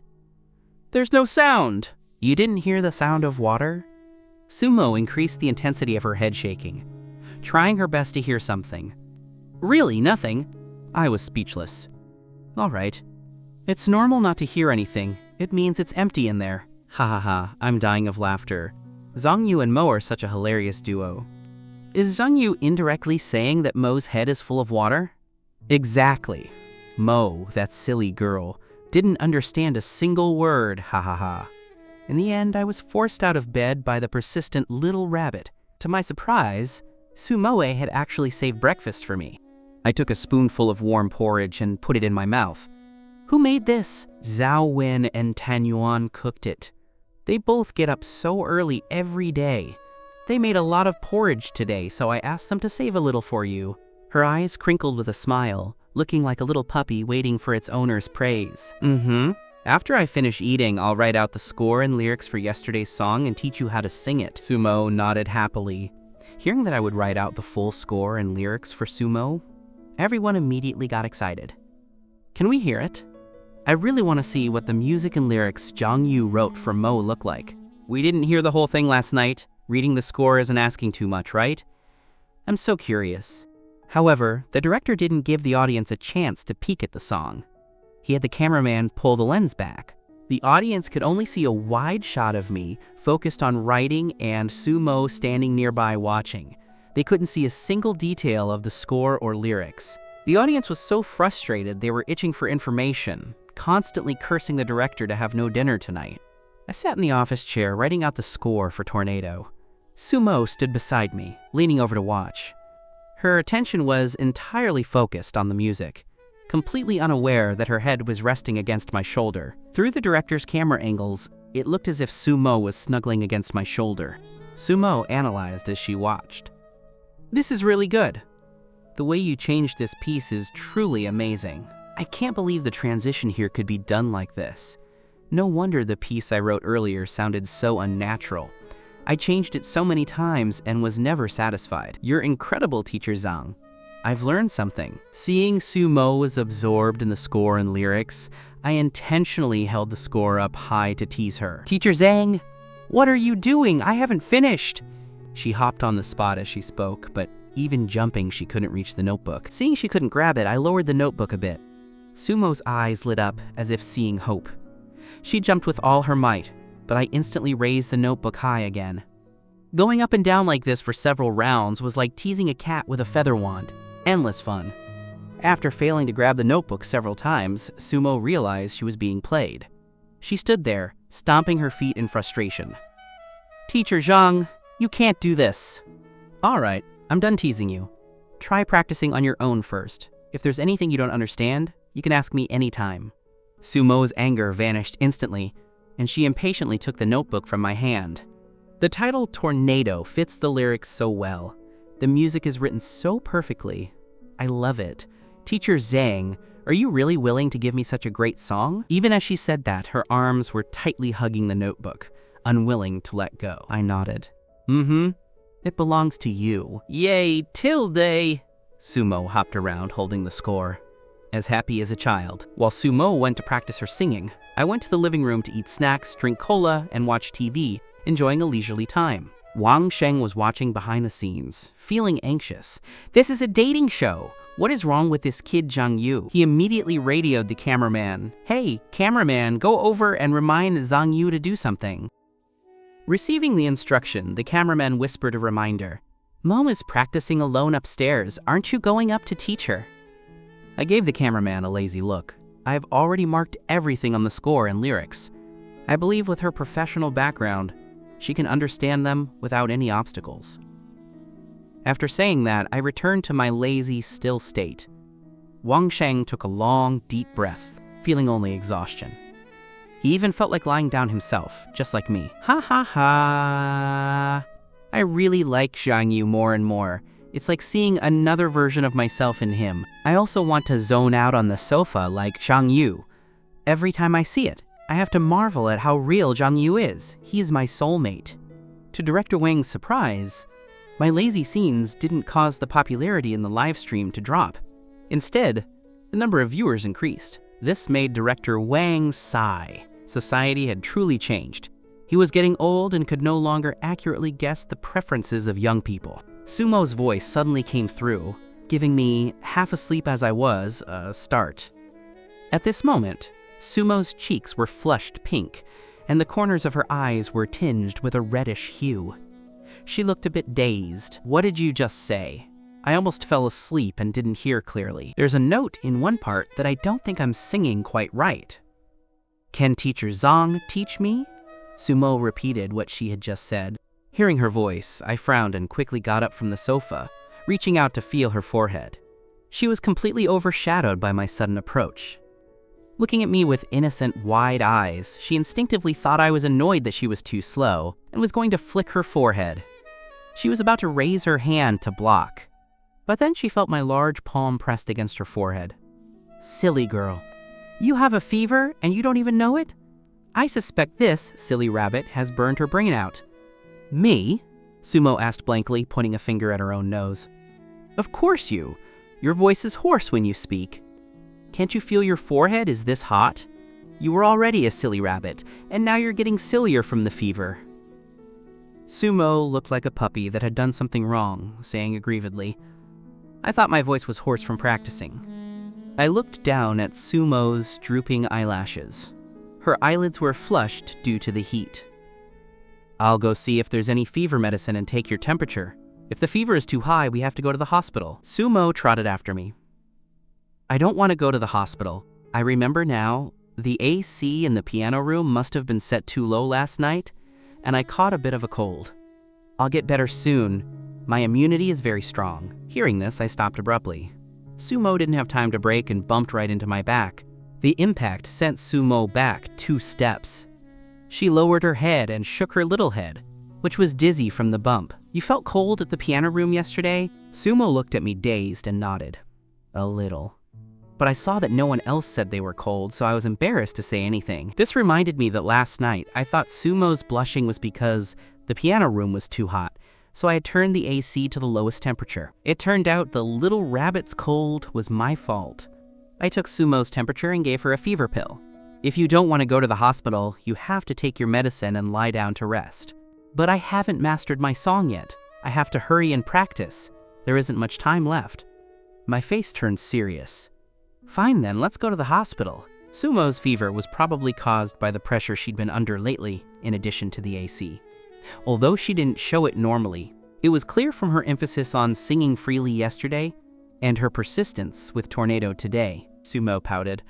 There's no sound. You didn't hear the sound of water? Sumo increased the intensity of her head shaking, trying her best to hear something. Really, nothing? I was speechless. All right. It's normal not to hear anything. It means it's empty in there. Ha ha ha, I'm dying of laughter. Zhongyu and Mo are such a hilarious duo. Is Zhongyu indirectly saying that Mo's head is full of water? Exactly. Mo, that silly girl, didn't understand a single word, ha ha ha. In the end, I was forced out of bed by the persistent little rabbit. To my surprise, Sumoe had actually saved breakfast for me. I took a spoonful of warm porridge and put it in my mouth. Who made this? Zhao Wen and Tan Yuan cooked it. They both get up so early every day. They made a lot of porridge today, so I asked them to save a little for you. Her eyes crinkled with a smile, looking like a little puppy waiting for its owner's praise. After I finish eating, I'll write out the score and lyrics for yesterday's song and teach you how to sing it. Sumo nodded happily. Hearing that I would write out the full score and lyrics for Sumo, everyone immediately got excited. Can we hear it? I really want to see what the music and lyrics Zhongyu wrote for Mo look like. We didn't hear the whole thing last night. Reading the score isn't asking too much, right? I'm so curious. However, the director didn't give the audience a chance to peek at the song. He had the cameraman pull the lens back. The audience could only see a wide shot of me focused on writing and Sumo standing nearby watching. They couldn't see a single detail of the score or lyrics. The audience was so frustrated they were itching for information, constantly cursing the director to have no dinner tonight. I sat in the office chair writing out the score for Tornado. Sumo stood beside me, leaning over to watch. Her attention was entirely focused on the music, completely unaware that her head was resting against my shoulder. Through the director's camera angles, it looked as if Sumo was snuggling against my shoulder. Sumo analyzed as she watched. This is really good. The way you changed this piece is truly amazing. I can't believe the transition here could be done like this. No wonder the piece I wrote earlier sounded so unnatural. I changed it so many times and was never satisfied. You're incredible, Teacher Zhang. I've learned something. Seeing Sumo was absorbed in the score and lyrics, I intentionally held the score up high to tease her. Teacher Zhang, what are you doing? I haven't finished. She hopped on the spot as she spoke, but even jumping, she couldn't reach the notebook. Seeing she couldn't grab it, I lowered the notebook a bit. Sumo's eyes lit up as if seeing hope. She jumped with all her might, but I instantly raised the notebook high again. Going up and down like this for several rounds was like teasing a cat with a feather wand. Endless fun. After failing to grab the notebook several times, Sumo realized she was being played. She stood there, stomping her feet in frustration. Teacher Zhang, you can't do this. All right, I'm done teasing you. Try practicing on your own first. If there's anything you don't understand, you can ask me anytime. Sumo's anger vanished instantly, and she impatiently took the notebook from my hand. The title Tornado fits the lyrics so well. The music is written so perfectly. I love it. Teacher Zhang, are you really willing to give me such a great song? Even as she said that, her arms were tightly hugging the notebook, unwilling to let go. I nodded. It belongs to you. Yay, Tilde! Sumo hopped around holding the score, as happy as a child. While Sumo went to practice her singing, I went to the living room to eat snacks, drink cola, and watch TV, enjoying a leisurely time. Wang Sheng was watching behind the scenes, feeling anxious. This is a dating show. What is wrong with this kid Zhang Yu? He immediately radioed the cameraman. Hey, cameraman, go over and remind Zhang Yu to do something. Receiving the instruction, the cameraman whispered a reminder. Mom is practicing alone upstairs. Aren't you going up to teach her? I gave the cameraman a lazy look. I have already marked everything on the score and lyrics. I believe with her professional background, she can understand them without any obstacles. After saying that, I returned to my lazy, still state. Wang Sheng took a long, deep breath, feeling only exhaustion. He even felt like lying down himself, just like me. Ha ha ha! I really like Zhang Yu more and more. It's like seeing another version of myself in him. I also want to zone out on the sofa like Zhang Yu. Every time I see it, I have to marvel at how real Zhang Yu is. He is my soulmate. To Director Wang's surprise, my lazy scenes didn't cause the popularity in the live stream to drop. Instead, the number of viewers increased. This made Director Wang sigh. Society had truly changed. He was getting old and could no longer accurately guess the preferences of young people. Sumo's voice suddenly came through, giving me, half asleep as I was, a start. At this moment, Sumo's cheeks were flushed pink, and the corners of her eyes were tinged with a reddish hue. She looked a bit dazed. "What did you just say?" I almost fell asleep and didn't hear clearly. There's a note in one part that I don't think I'm singing quite right. "Can Teacher Zhang teach me?" Sumo repeated what she had just said. Hearing her voice, I frowned and quickly got up from the sofa, reaching out to feel her forehead. She was completely overshadowed by my sudden approach. Looking at me with innocent, wide eyes, she instinctively thought I was annoyed that she was too slow and was going to flick her forehead. She was about to raise her hand to block, but then she felt my large palm pressed against her forehead. "Silly girl. You have a fever and you don't even know it? I suspect this silly rabbit has burned her brain out." "Me?" Sumo asked blankly, pointing a finger at her own nose. "Of course you. Your voice is hoarse when you speak. Can't you feel your forehead is this hot? You were already a silly rabbit, and now you're getting sillier from the fever." Sumo looked like a puppy that had done something wrong, saying aggrievedly, "I thought my voice was hoarse from practicing." I looked down at Sumo's drooping eyelashes. Her eyelids were flushed due to the heat. "I'll go see if there's any fever medicine and take your temperature. If the fever is too high, we have to go to the hospital." Sumo trotted after me. "I don't want to go to the hospital. I remember now, the AC in the piano room must have been set too low last night, and I caught a bit of a cold. I'll get better soon. My immunity is very strong." Hearing this, I stopped abruptly. Sumo didn't have time to brake and bumped right into my back. The impact sent Sumo back 2 steps. She lowered her head and shook her little head, which was dizzy from the bump. "You felt cold at the piano room yesterday?" Sumo looked at me dazed and nodded. "A little." But I saw that no one else said they were cold, so I was embarrassed to say anything. This reminded me that last night I thought Sumo's blushing was because the piano room was too hot, so I had turned the AC to the lowest temperature. It turned out the little rabbit's cold was my fault. I took Sumo's temperature and gave her a fever pill. "If you don't want to go to the hospital, you have to take your medicine and lie down to rest." "But I haven't mastered my song yet. I have to hurry and practice. There isn't much time left." My face turned serious. "Fine then, let's go to the hospital." Sumo's fever was probably caused by the pressure she'd been under lately, in addition to the AC. Although she didn't show it normally, it was clear from her emphasis on singing freely yesterday and her persistence with Tornado today. Sumo pouted.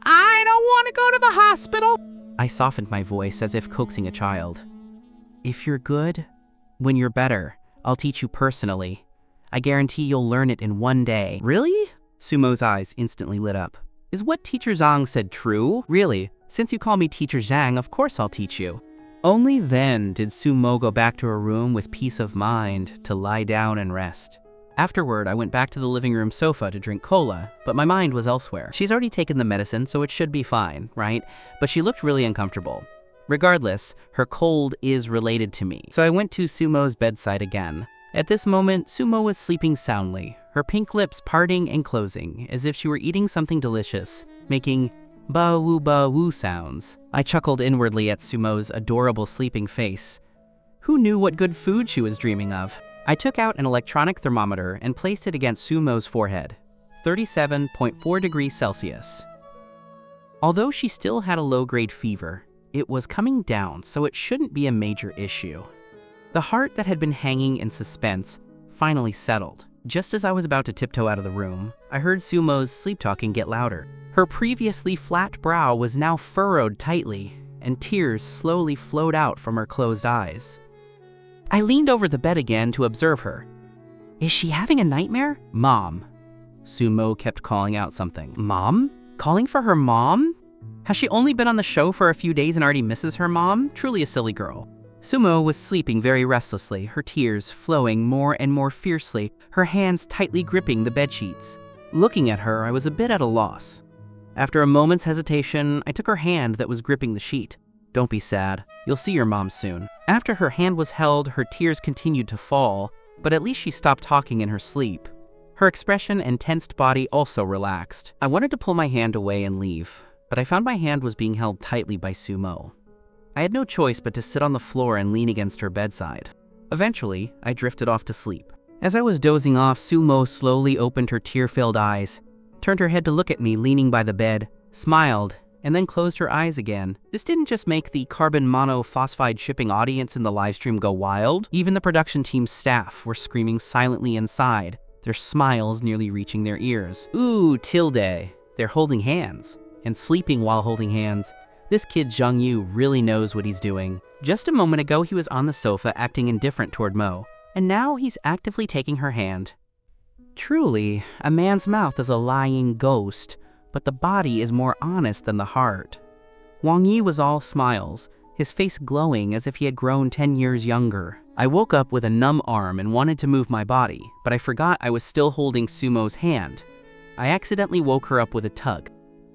"I don't want to go to the hospital." I softened my voice as if coaxing a child. "If you're good, when you're better, I'll teach you personally. I guarantee you'll learn it in 1 day." "Really?" Sumo's eyes instantly lit up. "Is what Teacher Zhang said true? Really? Since you call me Teacher Zhang, of course I'll teach you." Only then did Sumo go back to her room with peace of mind to lie down and rest. Afterward, I went back to the living room sofa to drink cola, but my mind was elsewhere. She's already taken the medicine, so it should be fine, right? But she looked really uncomfortable. Regardless, her cold is related to me. So I went to Sumo's bedside again. At this moment, Sumo was sleeping soundly, her pink lips parting and closing, as if she were eating something delicious, making ba-woo sounds. I chuckled inwardly at Sumo's adorable sleeping face. Who knew what good food she was dreaming of? I took out an electronic thermometer and placed it against Sumo's forehead, 37.4 degrees Celsius. Although she still had a low-grade fever, it was coming down, so it shouldn't be a major issue. The heart that had been hanging in suspense finally settled. Just as I was about to tiptoe out of the room, I heard Sumo's sleep-talking get louder. Her previously flat brow was now furrowed tightly, and tears slowly flowed out from her closed eyes. I leaned over the bed again to observe her. Is she having a nightmare? Mom. Sumo kept calling out something. Mom? Calling for her mom? Has she only been on the show for a few days and already misses her mom? Truly a silly girl. Sumo was sleeping very restlessly, her tears flowing more and more fiercely, her hands tightly gripping the bedsheets. Looking at her, I was a bit at a loss. After a moment's hesitation, I took her hand that was gripping the sheet. Don't be sad. You'll see your mom soon. After her hand was held, her tears continued to fall, but at least she stopped talking in her sleep. Her expression and tensed body also relaxed. I wanted to pull my hand away and leave, but I found my hand was being held tightly by Sumo. I had no choice but to sit on the floor and lean against her bedside. Eventually, I drifted off to sleep. As I was dozing off, Sumo slowly opened her tear-filled eyes, turned her head to look at me leaning by the bed, smiled, and then closed her eyes again. This didn't just make the carbon monophosphide shipping audience in the livestream go wild. Even the production team's staff were screaming silently inside, their smiles nearly reaching their ears. Ooh, tilde. They're holding hands. And sleeping while holding hands. This kid Zhang really knows what he's doing. Just a moment ago, he was on the sofa acting indifferent toward Mo, and now he's actively taking her hand. Truly, a man's mouth is a lying ghost, but the body is more honest than the heart. Wang Yi was all smiles, his face glowing as if he had grown 10 years younger. I woke up with a numb arm and wanted to move my body, but I forgot I was still holding Sumo's hand. I accidentally woke her up with a tug.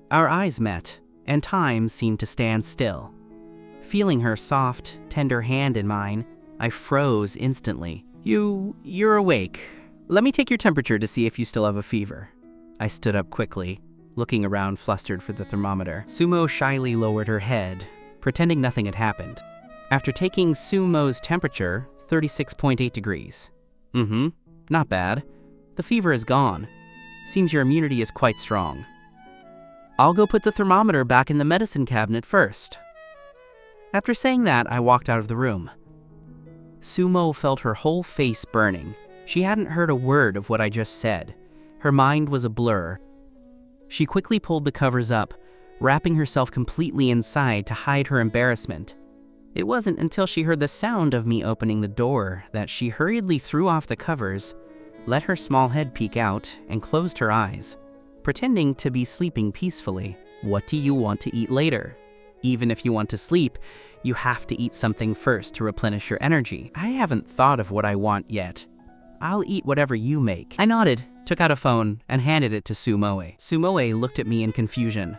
Our eyes met, and time seemed to stand still. Feeling her soft, tender hand in mine, I froze instantly. You're awake. Let me take your temperature to see if you still have a fever. I stood up quickly, looking around flustered for the thermometer. Sumo shyly lowered her head, pretending nothing had happened. After taking Sumo's temperature, 36.8 degrees. Not bad. The fever is gone. Seems your immunity is quite strong. I'll go put the thermometer back in the medicine cabinet first. After saying that, I walked out of the room. Sumo felt her whole face burning. She hadn't heard a word of what I just said. Her mind was a blur. She quickly pulled the covers up, wrapping herself completely inside to hide her embarrassment. It wasn't until she heard the sound of me opening the door that she hurriedly threw off the covers, let her small head peek out, and closed her eyes, pretending to be sleeping peacefully. What do you want to eat later? Even if you want to sleep, you have to eat something first to replenish your energy. I haven't thought of what I want yet. I'll eat whatever you make. I nodded, took out a phone, and handed it to Sumoe. Sumoe looked at me in confusion.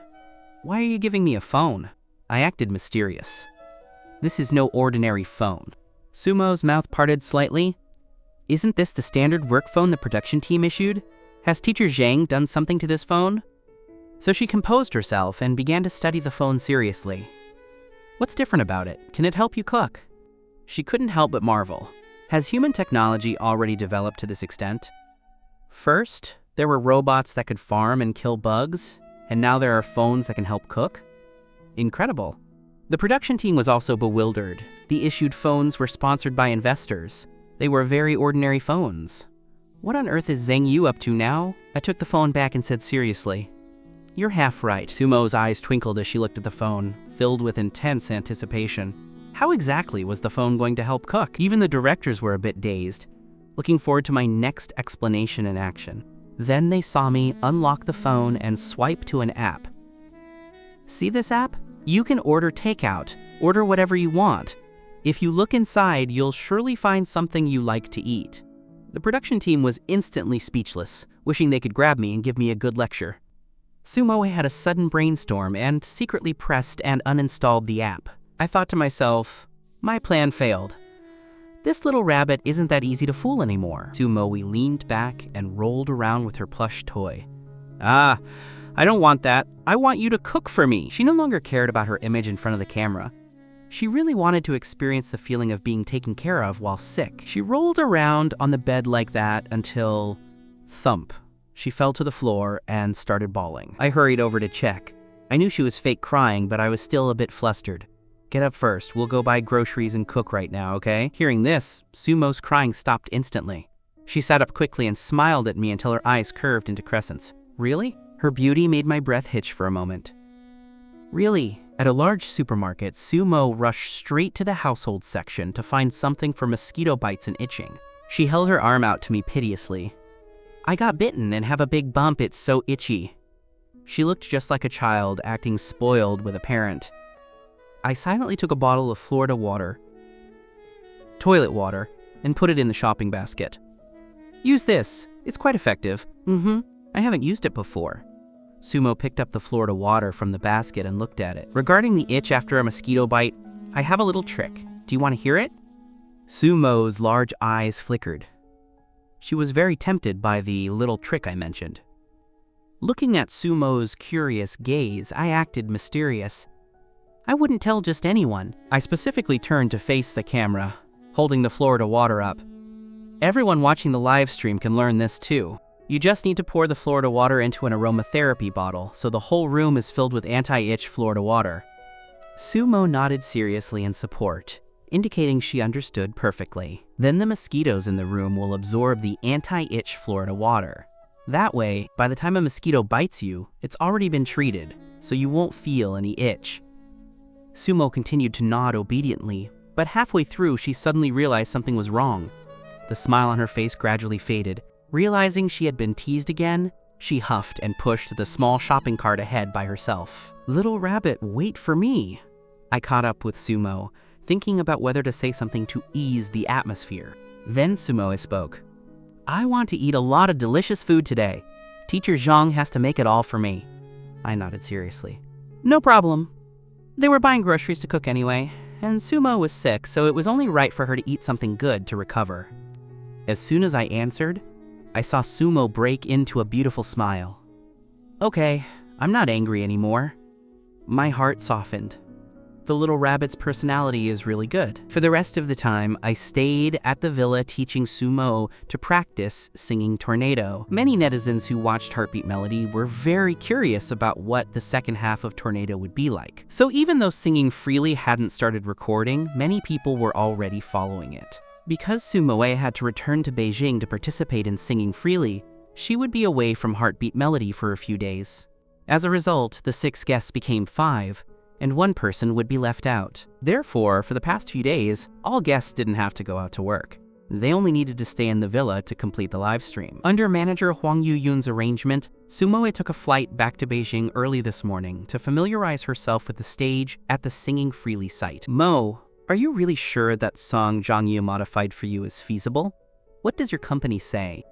Why are you giving me a phone? I acted mysterious. This is no ordinary phone. Sumo's mouth parted slightly. Isn't this the standard work phone the production team issued? Has teacher Zhang done something to this phone? So she composed herself and began to study the phone seriously. What's different about it? Can it help you cook? She couldn't help but marvel. Has human technology already developed to this extent? First, there were robots that could farm and kill bugs, and now there are phones that can help cook? Incredible. The production team was also bewildered. The issued phones were sponsored by investors. They were very ordinary phones. What on earth is Zhang Yu up to now? I took the phone back and said seriously, "You're half right." Sumo's eyes twinkled as she looked at the phone, filled with intense anticipation. How exactly was the phone going to help cook? Even the directors were a bit dazed, looking forward to my next explanation in action. Then they saw me unlock the phone and swipe to an app. See this app? You can order takeout, order whatever you want. If you look inside, you'll surely find something you like to eat. The production team was instantly speechless, wishing they could grab me and give me a good lecture. Sumoe had a sudden brainstorm and secretly pressed and uninstalled the app. I thought to myself, my plan failed. This little rabbit isn't that easy to fool anymore. Sumoe leaned back and rolled around with her plush toy. Ah, I don't want that. I want you to cook for me. She no longer cared about her image in front of the camera. She really wanted to experience the feeling of being taken care of while sick. She rolled around on the bed like that until... thump. She fell to the floor and started bawling. I hurried over to check. I knew she was fake crying, but I was still a bit flustered. Get up first. We'll go buy groceries and cook right now, okay? Hearing this, Sumo's crying stopped instantly. She sat up quickly and smiled at me until her eyes curved into crescents. Really? Her beauty made my breath hitch for a moment. Really? At a large supermarket, Sumo rushed straight to the household section to find something for mosquito bites and itching. She held her arm out to me piteously. I got bitten and have a big bump, it's so itchy. She looked just like a child, acting spoiled with a parent. I silently took a bottle of Florida water, toilet water, and put it in the shopping basket. Use this, it's quite effective. I haven't used it before. Sumo picked up the Florida water from the basket and looked at it. Regarding the itch after a mosquito bite, I have a little trick. Do you want to hear it? Sumo's large eyes flickered. She was very tempted by the little trick I mentioned. Looking at Sumo's curious gaze, I acted mysterious. I wouldn't tell just anyone. I specifically turned to face the camera, holding the Florida water up. Everyone watching the live stream can learn this too. You just need to pour the Florida water into an aromatherapy bottle, so the whole room is filled with anti-itch Florida water. Sumo nodded seriously in support, indicating she understood perfectly. Then the mosquitoes in the room will absorb the anti-itch Florida water. That way, by the time a mosquito bites you, it's already been treated, so you won't feel any itch. Sumo continued to nod obediently, but halfway through she suddenly realized something was wrong. The smile on her face gradually faded. Realizing she had been teased again, she huffed and pushed the small shopping cart ahead by herself. "Little rabbit, wait for me." I caught up with Sumo, thinking about whether to say something to ease the atmosphere. Then Sumo spoke. "I want to eat a lot of delicious food today. Teacher Zhang has to make it all for me." I nodded seriously. "No problem." They were buying groceries to cook anyway, and Sumo was sick, so it was only right for her to eat something good to recover. As soon as I answered, I saw Sumo break into a beautiful smile. "Okay, I'm not angry anymore." My heart softened. The little rabbit's personality is really good. For the rest of the time, I stayed at the villa teaching Sumo to practice singing Tornado. Many netizens who watched Heartbeat Melody were very curious about what the second half of Tornado would be like. So even though Singing Freely hadn't started recording, many people were already following it. Because Sumoe had to return to Beijing to participate in Singing Freely, she would be away from Heartbeat Melody for a few days. As a result, the 6 guests became 5, and 1 person would be left out. Therefore, for the past few days, all guests didn't have to go out to work. They only needed to stay in the villa to complete the live stream. Under manager Huang Yuyun's arrangement, Sumoe took a flight back to Beijing early this morning to familiarize herself with the stage at the Singing Freely site. "Mo, are you really sure that song Zhang Yu modified for you is feasible? What does your company say?"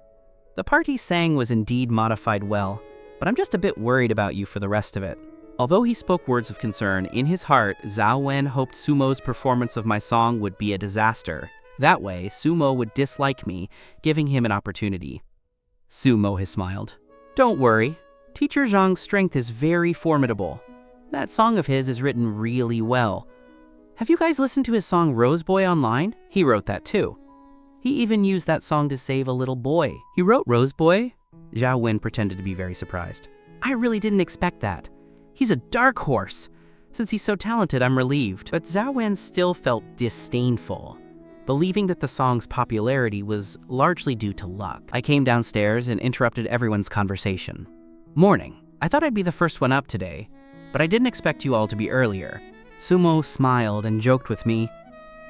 "The part he sang was indeed modified well, but I'm just a bit worried about you for the rest of it." Although he spoke words of concern, in his heart, Zhao Wen hoped Sumo's performance of my song would be a disaster. That way, Sumo would dislike me, giving him an opportunity. Sumo has smiled. "Don't worry. Teacher Zhang's strength is very formidable. That song of his is written really well. Have you guys listened to his song Rose Boy online? He wrote that too. He even used that song to save a little boy." "He wrote Rose Boy?" Zhao Wen pretended to be very surprised. "I really didn't expect that. He's a dark horse. Since he's so talented, I'm relieved." But Zhao Wen still felt disdainful, believing that the song's popularity was largely due to luck. I came downstairs and interrupted everyone's conversation. "Morning. I thought I'd be the first one up today, but I didn't expect you all to be earlier." Sumo smiled and joked with me.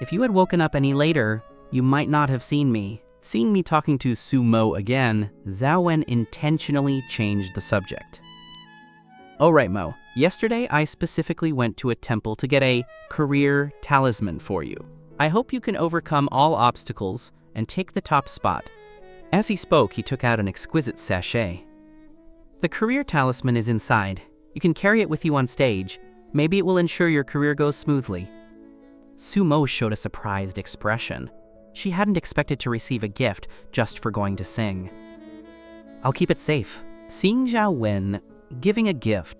"If you had woken up any later, you might not have seen me." Seeing me talking to Sumo again, Zhao Wen intentionally changed the subject. "All right, Mo. Yesterday, I specifically went to a temple to get a career talisman for you. I hope you can overcome all obstacles and take the top spot." As he spoke, he took out an exquisite sachet. "The career talisman is inside. You can carry it with you on stage. Maybe it will ensure your career goes smoothly." Sumo showed a surprised expression. She hadn't expected to receive a gift just for going to sing. "I'll keep it safe." Seeing Zhao Wen giving a gift